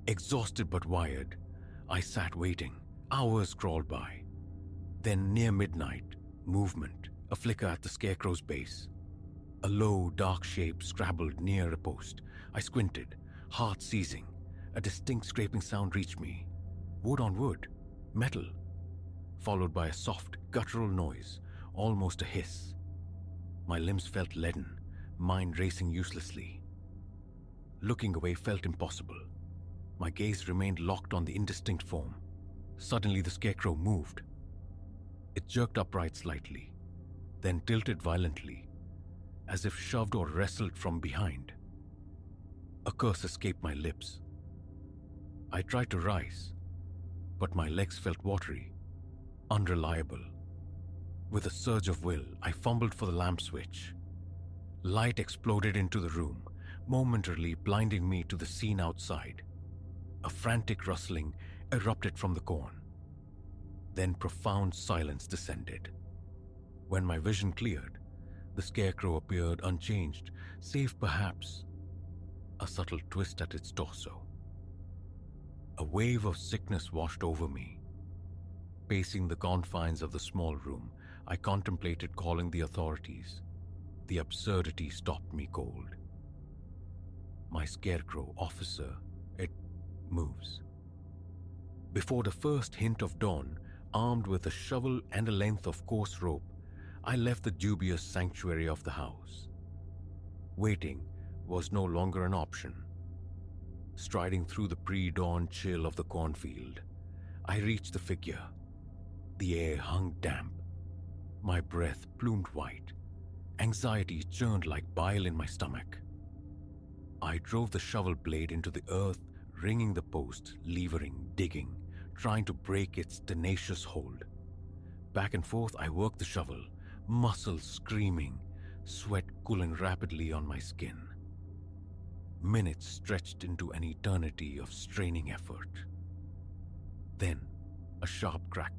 Exhausted but wired, I sat waiting. Hours crawled by. Then near midnight, movement, a flicker at the scarecrow's base. A low, dark shape scrabbled near a post. I squinted, heart seizing. A distinct scraping sound reached me. Wood on wood, metal, followed by a soft, guttural noise, almost a hiss. My limbs felt leaden, mind racing uselessly. Looking away felt impossible. My gaze remained locked on the indistinct form. Suddenly the scarecrow moved. It jerked upright slightly, then tilted violently, as if shoved or wrestled from behind. A curse escaped my lips. I tried to rise, but my legs felt watery, unreliable. With a surge of will, I fumbled for the lamp switch. Light exploded into the room, momentarily blinding me to the scene outside. A frantic rustling erupted from the corn. Then profound silence descended. When my vision cleared, the scarecrow appeared unchanged, save perhaps a subtle twist at its torso. A wave of sickness washed over me. Pacing the confines of the small room, I contemplated calling the authorities. The absurdity stopped me cold. My scarecrow, officer, it moves. Before the first hint of dawn, armed with a shovel and a length of coarse rope, I left the dubious sanctuary of the house. Waiting was no longer an option. Striding through the pre-dawn chill of the cornfield, I reached the figure. The air hung damp. My breath plumed white. Anxiety churned like bile in my stomach. I drove the shovel blade into the earth, wringing the post, levering, digging, trying to break its tenacious hold. Back and forth I worked the shovel, muscles screaming, sweat cooling rapidly on my skin. Minutes stretched into an eternity of straining effort. Then, a sharp crack.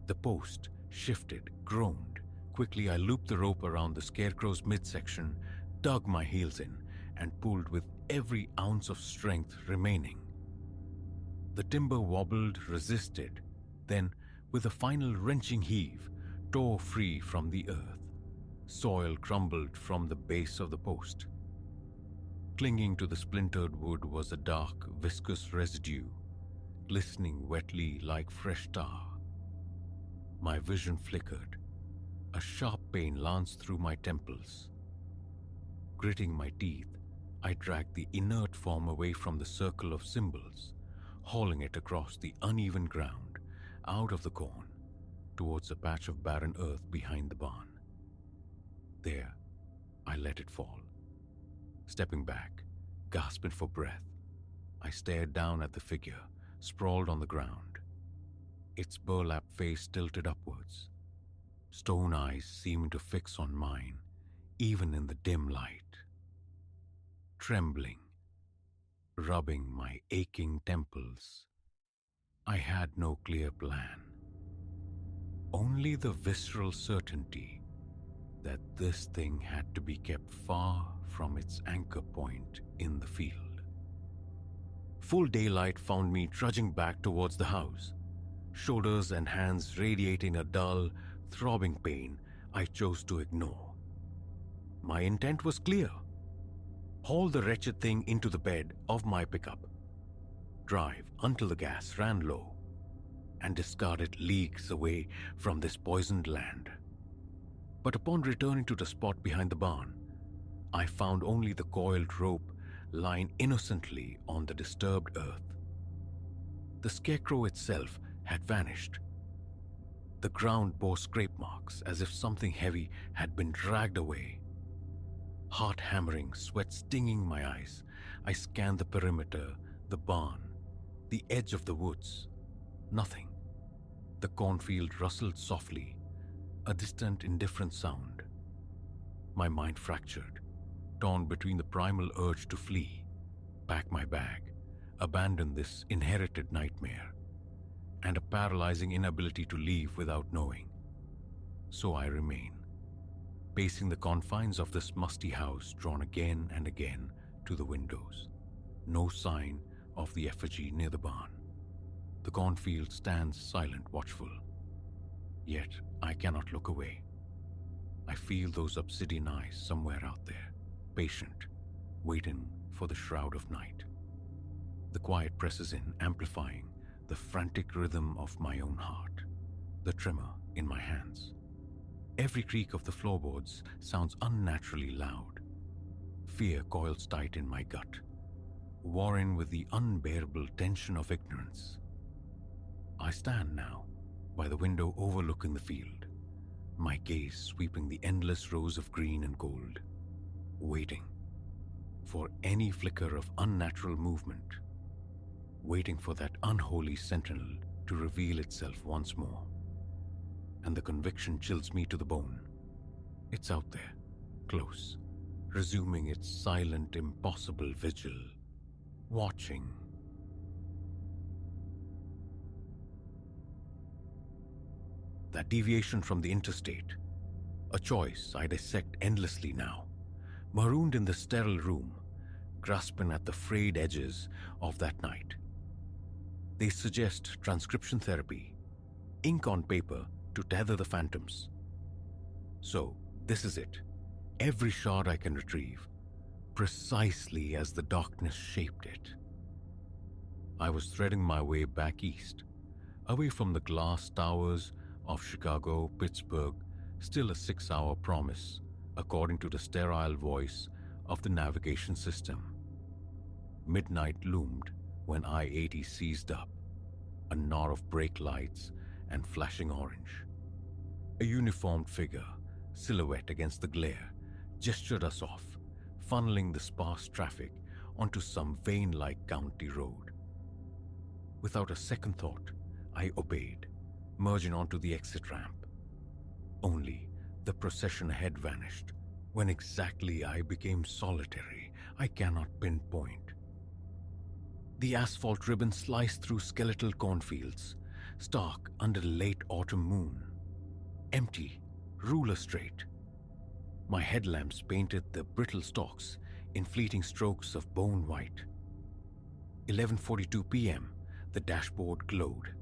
The post shifted, groaned. Quickly I looped the rope around the scarecrow's midsection, dug my heels in, and pulled with every ounce of strength remaining. The timber wobbled, resisted, then, with a final wrenching heave, tore free from the earth. Soil crumbled from the base of the post. Clinging to the splintered wood was a dark, viscous residue, glistening wetly like fresh tar. My vision flickered. A sharp pain lanced through my temples. Gritting my teeth, I dragged the inert form away from the circle of symbols, hauling it across the uneven ground, out of the corn, towards a patch of barren earth behind the barn. There, I let it fall. Stepping back, gasping for breath, I stared down at the figure, sprawled on the ground. Its burlap face tilted upwards. Stone eyes seemed to fix on mine, even in the dim light. Trembling, rubbing my aching temples, I had no clear plan. Only the visceral certainty that this thing had to be kept far from its anchor point in the field. Full daylight found me trudging back towards the house, shoulders and hands radiating a dull, throbbing pain I chose to ignore. My intent was clear. Haul the wretched thing into the bed of my pickup, drive until the gas ran low, and discard it leagues away from this poisoned land. But upon returning to the spot behind the barn, I found only the coiled rope lying innocently on the disturbed earth. The scarecrow itself had vanished. The ground bore scrape marks as if something heavy had been dragged away. Heart hammering, sweat stinging my eyes, I scanned the perimeter, the barn, the edge of the woods. Nothing. The cornfield rustled softly, a distant, indifferent sound. My mind fractured, torn between the primal urge to flee, pack my bag, abandon this inherited nightmare, and a paralyzing inability to leave without knowing. So I remain, pacing the confines of this musty house, drawn again and again to the windows. No sign of the effigy near the barn. The cornfield stands silent, watchful. Yet I cannot look away. I feel those obsidian eyes somewhere out there, patient, waiting for the shroud of night. The quiet presses in, amplifying the frantic rhythm of my own heart, the tremor in my hands. Every creak of the floorboards sounds unnaturally loud. Fear coils tight in my gut, warring with the unbearable tension of ignorance. I stand now by the window overlooking the field, my gaze sweeping the endless rows of green and gold, waiting for any flicker of unnatural movement. waiting for that unholy sentinel to reveal itself once more. And the conviction chills me to the bone. It's out there, close, resuming its silent, impossible vigil, watching. That deviation from the interstate, a choice I dissect endlessly now, marooned in the sterile room, grasping at the frayed edges of that night. They suggest transcription therapy, ink on paper to tether the phantoms. So, this is it. Every shard I can retrieve, precisely as the darkness shaped it. I was threading my way back east, away from the glass towers of Chicago, Pittsburgh, still a 6-hour promise, according to the sterile voice of the navigation system. Midnight loomed when I-80 seized up, a knot of brake lights and flashing orange. A uniformed figure, silhouette against the glare, gestured us off, funneling the sparse traffic onto some vein-like county road. Without a second thought, I obeyed, merging onto the exit ramp. Only the procession ahead vanished. When exactly I became solitary, I cannot pinpoint. The asphalt ribbon sliced through skeletal cornfields, stark under the late autumn moon. Empty, ruler straight. My headlamps painted the brittle stalks in fleeting strokes of bone white. 11:42 p.m., the dashboard glowed.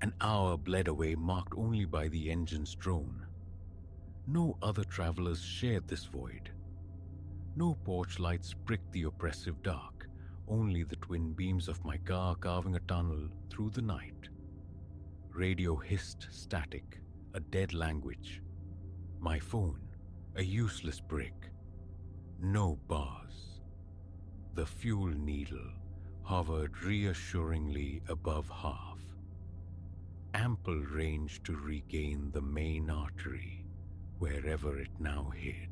An hour bled away, marked only by the engine's drone. No other travelers shared this void. No porch lights pricked the oppressive dark, only the twin beams of my car carving a tunnel through the night. Radio hissed static, a dead language. My phone, a useless brick. No bars. The fuel needle hovered reassuringly above half. Ample range to regain the main artery, wherever it now hid.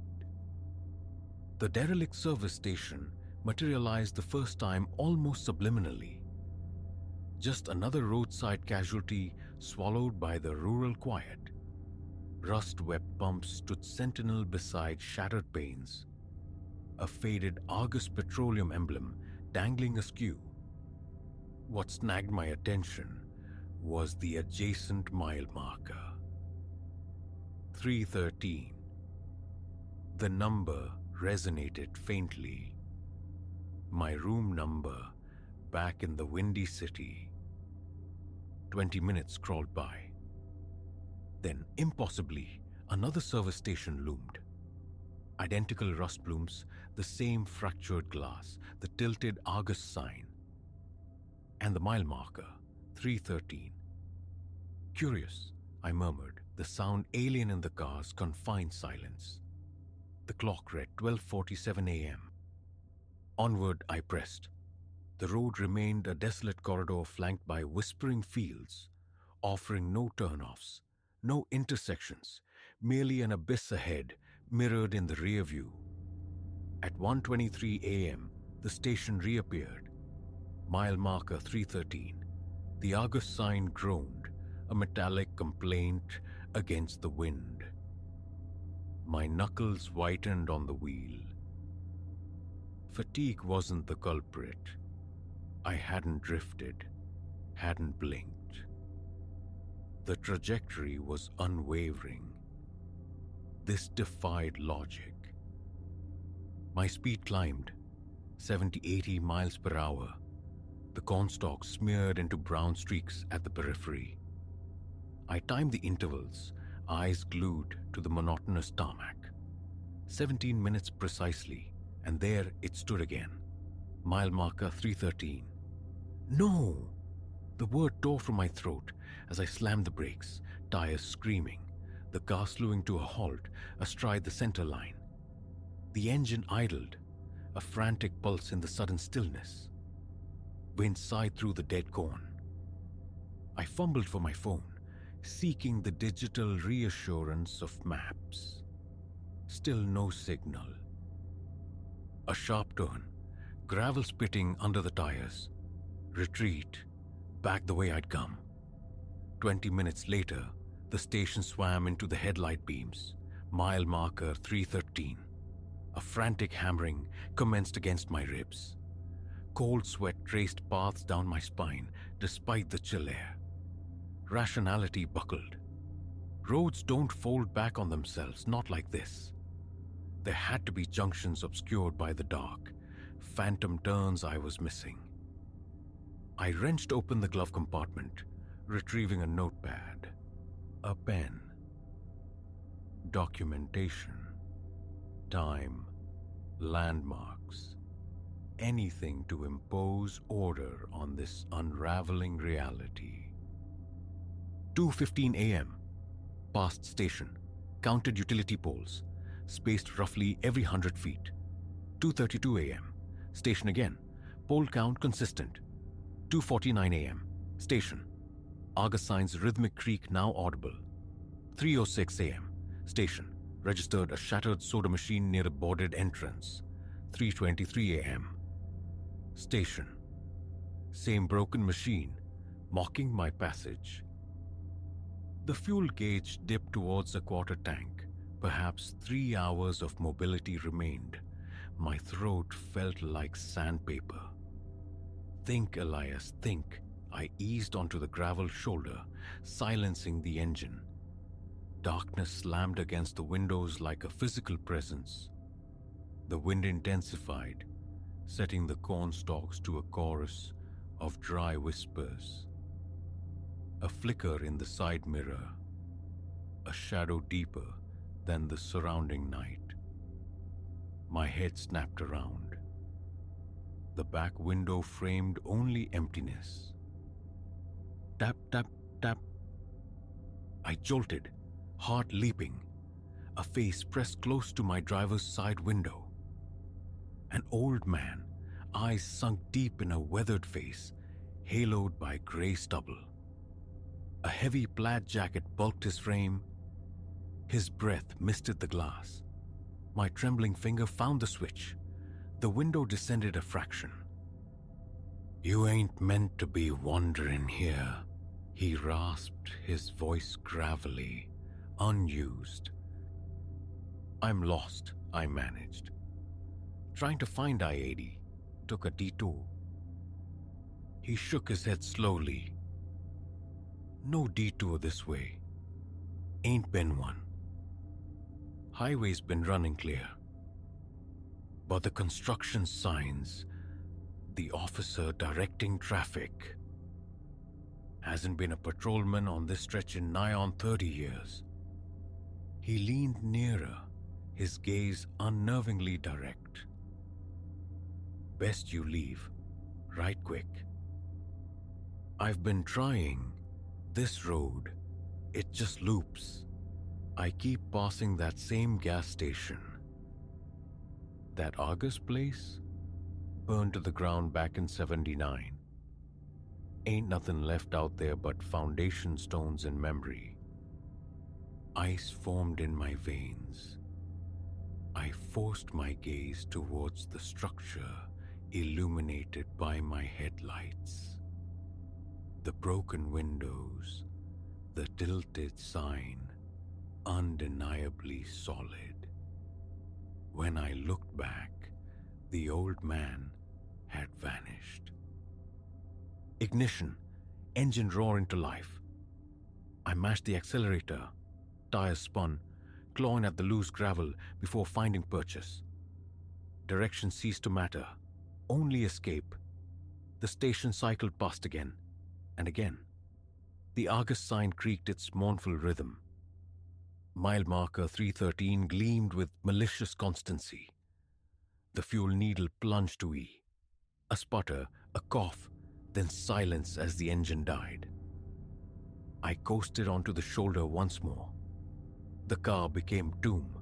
The derelict service station materialized the first time almost subliminally. Just another roadside casualty swallowed by the rural quiet. Rust-wept pumps stood sentinel beside shattered panes. A faded Argus petroleum emblem dangling askew. What snagged my attention was the adjacent mile marker. 313. The number resonated faintly. My room number back in the Windy City. 20 minutes crawled by. Then, impossibly, another service station loomed. Identical rust plumes, the same fractured glass, the tilted Argus sign. And the mile marker, 313. Curious, I murmured, the sound alien in the car's confined silence. The clock read 12:47 a.m. Onward I pressed. The road remained a desolate corridor flanked by whispering fields, offering no turnoffs, no intersections, merely an abyss ahead, mirrored in the rear view. At 1:23 a.m., the station reappeared. Mile marker 313. The Argus sign groaned, a metallic complaint against the wind. My knuckles whitened on the wheel. Fatigue wasn't the culprit. I hadn't drifted, hadn't blinked. The trajectory was unwavering. This defied logic. My speed climbed, 70-80 miles per hour. The cornstalk smeared into brown streaks at the periphery. I timed the intervals, eyes glued to the monotonous tarmac. 17 minutes precisely, and there it stood again. Mile marker 313. No! The word tore from my throat as I slammed the brakes, tires screaming, the car slewing to a halt astride the center line. The engine idled, a frantic pulse in the sudden stillness. Wind sighed through the dead corn. I fumbled for my phone, seeking the digital reassurance of maps. Still no signal. A sharp turn, gravel spitting under the tires. Retreat, back the way I'd come. 20 minutes later, the station swam into the headlight beams. Mile marker 313. A frantic hammering commenced against my ribs. Cold sweat traced paths down my spine despite the chill air. Rationality buckled. Roads don't fold back on themselves, not like this. There had to be junctions obscured by the dark, phantom turns I was missing. I wrenched open the glove compartment, retrieving a notepad, a pen. Documentation, time, landmarks, anything to impose order on this unraveling reality. 2:15 a.m. Passed station, counted utility poles, spaced roughly every 100 feet. 2:32 a.m. Station again, pole count consistent. 2:49 a.m. Station, Argus signs rhythmic creak now audible. 3:06 a.m. Station, registered a shattered soda machine near a boarded entrance. 3:23 a.m. Station, same broken machine, mocking my passage. The fuel gauge dipped towards a quarter tank. Perhaps 3 hours of mobility remained. My throat felt like sandpaper. Think, Elias, think. I eased onto the gravel shoulder, silencing the engine. Darkness slammed against the windows like a physical presence. The wind intensified, setting the cornstalks to a chorus of dry whispers. A flicker in the side mirror, a shadow deeper than the surrounding night. My head snapped around. The back window framed only emptiness. Tap, tap, tap. I jolted, heart leaping, a face pressed close to my driver's side window. An old man, eyes sunk deep in a weathered face, haloed by grey stubble. A heavy plaid jacket bulked his frame. His breath misted the glass. My trembling finger found the switch. The window descended a fraction. "You ain't meant to be wandering here," he rasped, his voice gravelly, unused. "I'm lost," I managed. "Trying to find I-80. Took a detour." He shook his head slowly. "No detour this way. Ain't been one. Highway's been running clear. But the construction signs, the officer directing traffic, hasn't been a patrolman on this stretch in nigh on 30 years. He leaned nearer, his gaze unnervingly direct. Best you leave, right quick. I've been trying. This road, it just loops. I keep passing that same gas station. That Argus place? Burned to the ground back in 79. Ain't nothing left out there but foundation stones and memory. Ice formed in my veins. I forced my gaze towards the structure illuminated by my headlights. The broken windows, the tilted sign, undeniably solid. When I looked back, the old man had vanished. Ignition, engine roar into life. I mashed the accelerator, tires spun, clawing at the loose gravel before finding purchase. Direction ceased to matter, only escape. The station cycled past again, and again. The Argus sign creaked its mournful rhythm. Mile marker 313 gleamed with malicious constancy. The fuel needle plunged to E. A sputter, a cough, then silence as the engine died. I coasted onto the shoulder once more. The car became doom.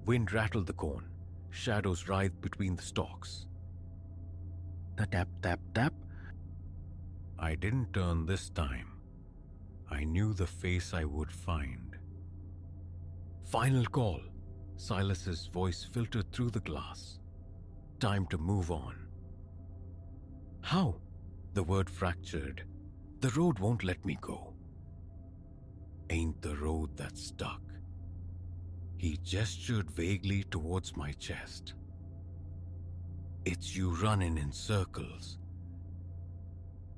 Wind rattled the cone. Shadows writhed between the stalks. Tap, tap, tap. I didn't turn this time. I knew the face I would find. Final call. Silas's voice filtered through the glass. Time to move on. How? The word fractured. The road won't let me go. Ain't the road that's stuck. He gestured vaguely towards my chest. It's you running in circles.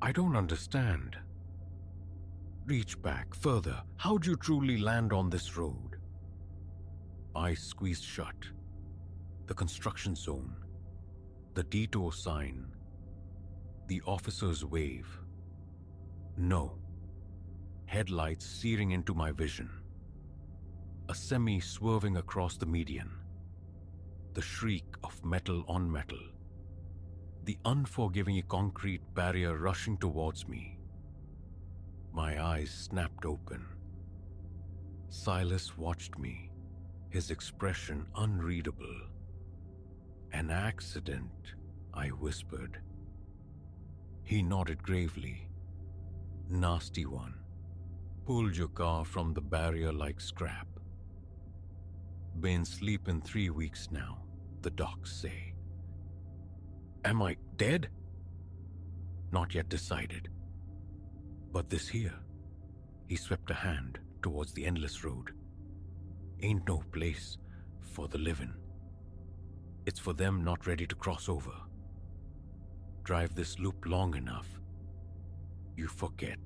I don't understand. Reach back further. How'd you truly land on this road? Eyes squeezed shut. The construction zone. The detour sign. The officer's wave. No. Headlights searing into my vision. A semi swerving across the median. The shriek of metal on metal. The unforgiving concrete barrier rushing towards me. My eyes snapped open. Silas watched me, his expression unreadable. An accident, I whispered. He nodded gravely. Nasty one. Pulled your car from the barrier like scrap. Been sleeping 3 weeks now, the docs say. Am I dead? Not yet decided. But this here, he swept a hand towards the endless road. Ain't no place for the living. It's for them not ready to cross over. Drive this loop long enough, you forget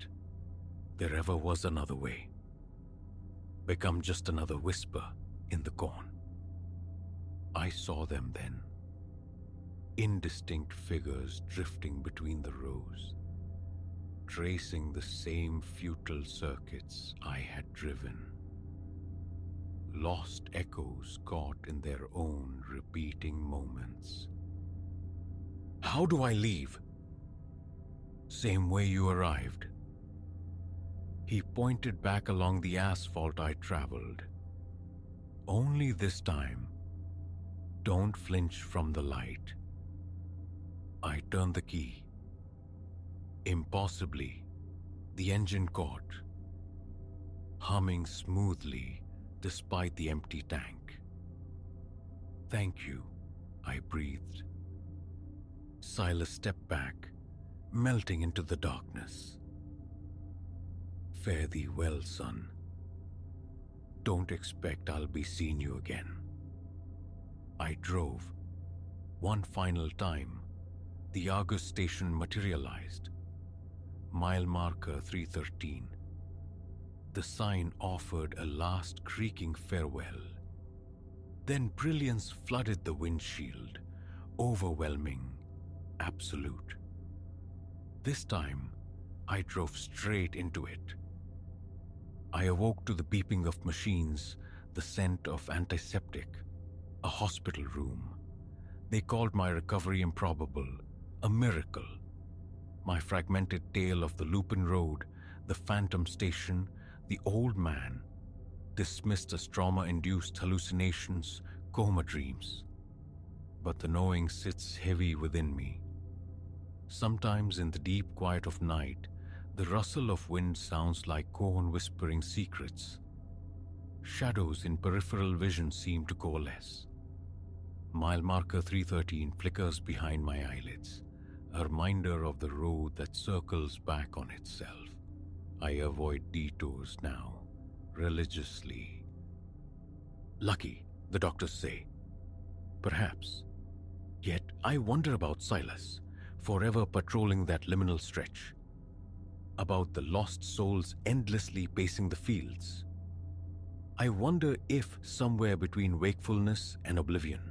there ever was another way. Become just another whisper in the corn. I saw them then. Indistinct figures drifting between the rows, tracing the same futile circuits I had driven. Lost echoes caught in their own repeating moments. How do I leave? Same way you arrived. He pointed back along the asphalt I traveled. Only this time, don't flinch from the light. I turned the key. Impossibly, the engine caught, humming smoothly despite the empty tank. Thank you, I breathed. Silas stepped back, melting into the darkness. Fare thee well, son. Don't expect I'll be seeing you again. I drove. One final time, the Argus station materialized. Mile marker 313. The sign offered a last creaking farewell. Then brilliance flooded the windshield, overwhelming, absolute. This time, I drove straight into it. I awoke to the beeping of machines, the scent of antiseptic, a hospital room. They called my recovery improbable, a miracle. My fragmented tale of the Lupin Road, the Phantom Station, the old man, dismissed as trauma-induced hallucinations, coma dreams. But the knowing sits heavy within me. Sometimes in the deep quiet of night, the rustle of wind sounds like corn whispering secrets. Shadows in peripheral vision seem to coalesce. Mile marker 313 flickers behind my eyelids, a reminder of the road that circles back on itself. I avoid detours now, religiously. Lucky, the doctors say. Perhaps. Yet I wonder about Silas, forever patrolling that liminal stretch. About the lost souls endlessly pacing the fields. I wonder if, somewhere between wakefulness and oblivion,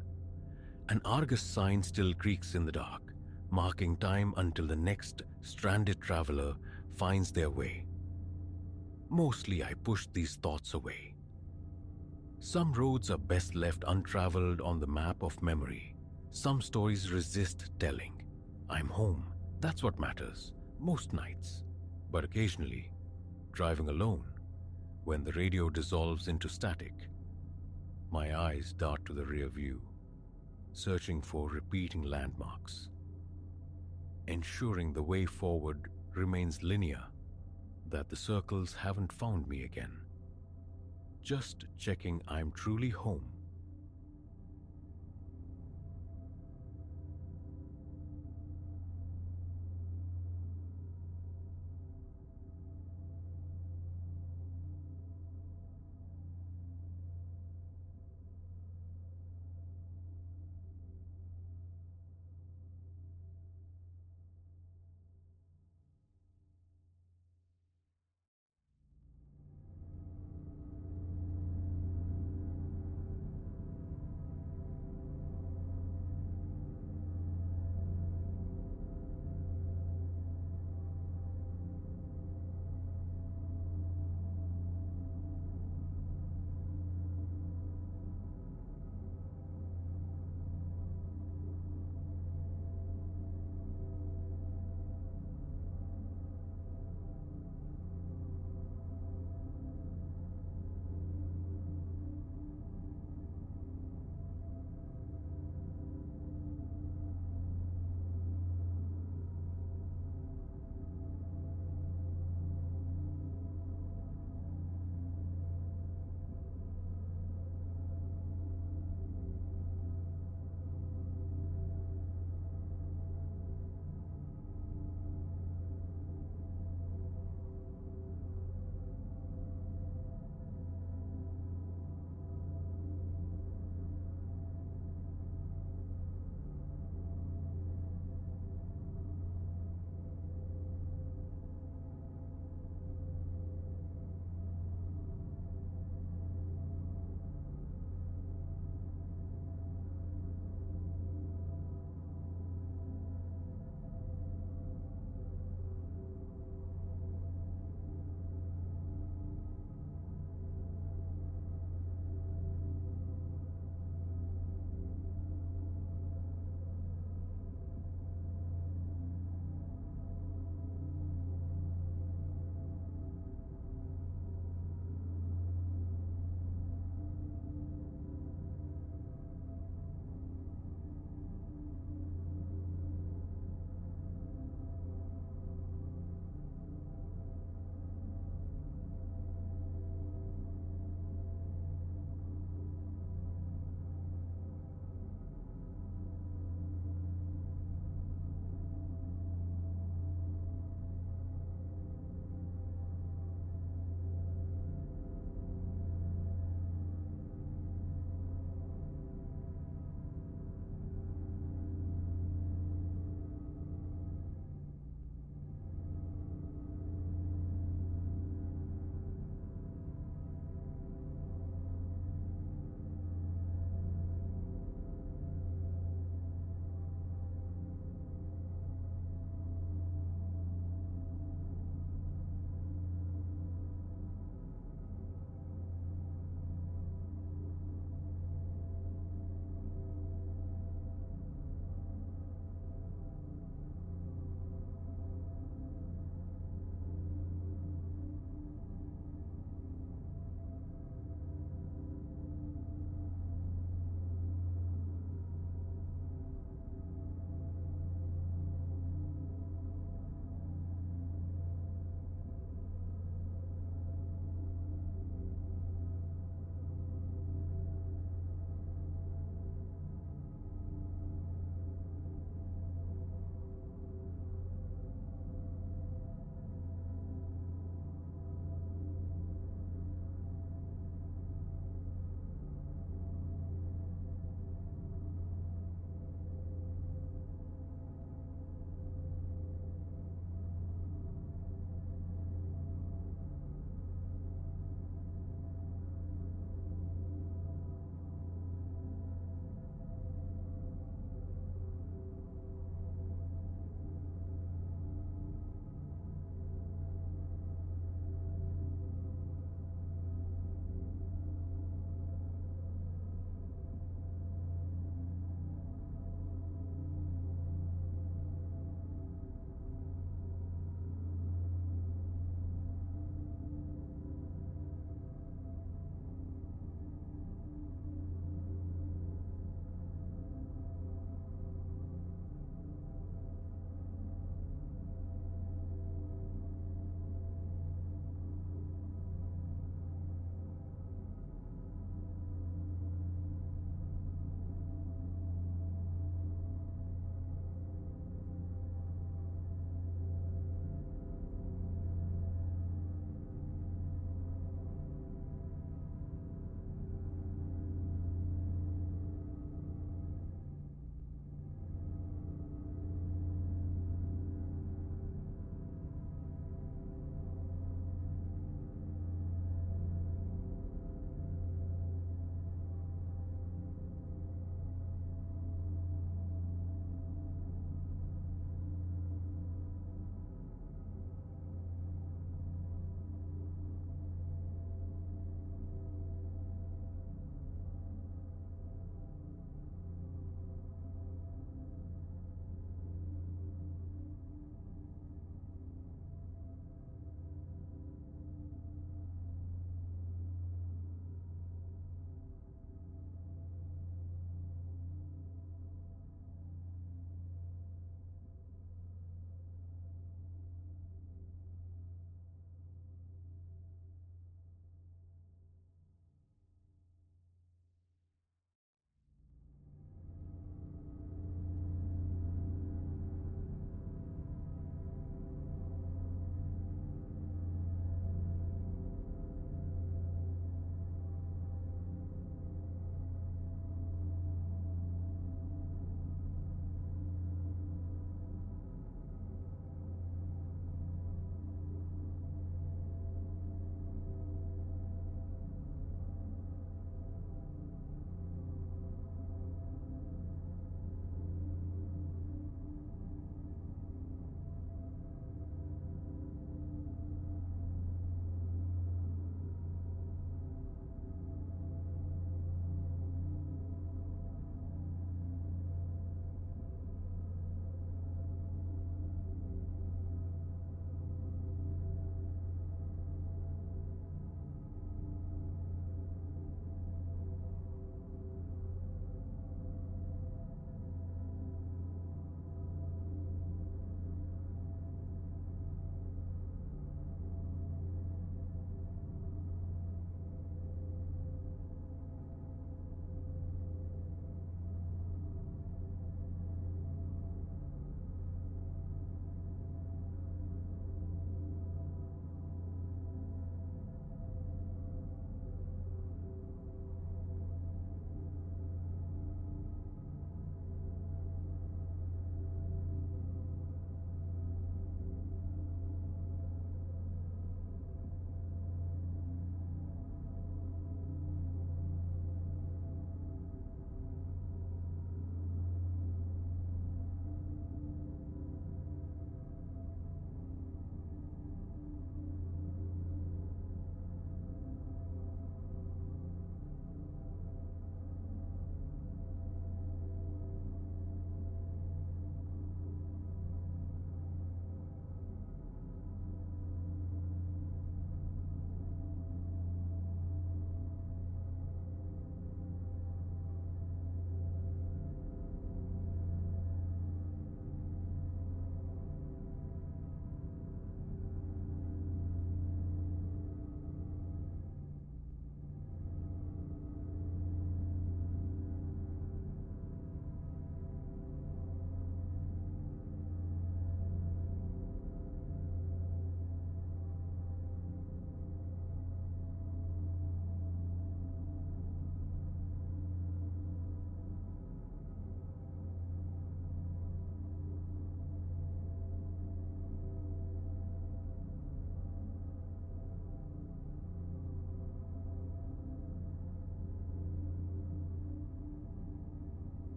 an Argus sign still creaks in the dark, marking time until the next stranded traveler finds their way. Mostly I push these thoughts away. Some roads are best left untraveled on the map of memory. Some stories resist telling. I'm home. That's what matters, most nights. But occasionally, driving alone, when the radio dissolves into static, my eyes dart to the rear view, searching for repeating landmarks, ensuring the way forward remains linear, that the circles haven't found me again. Just checking I'm truly home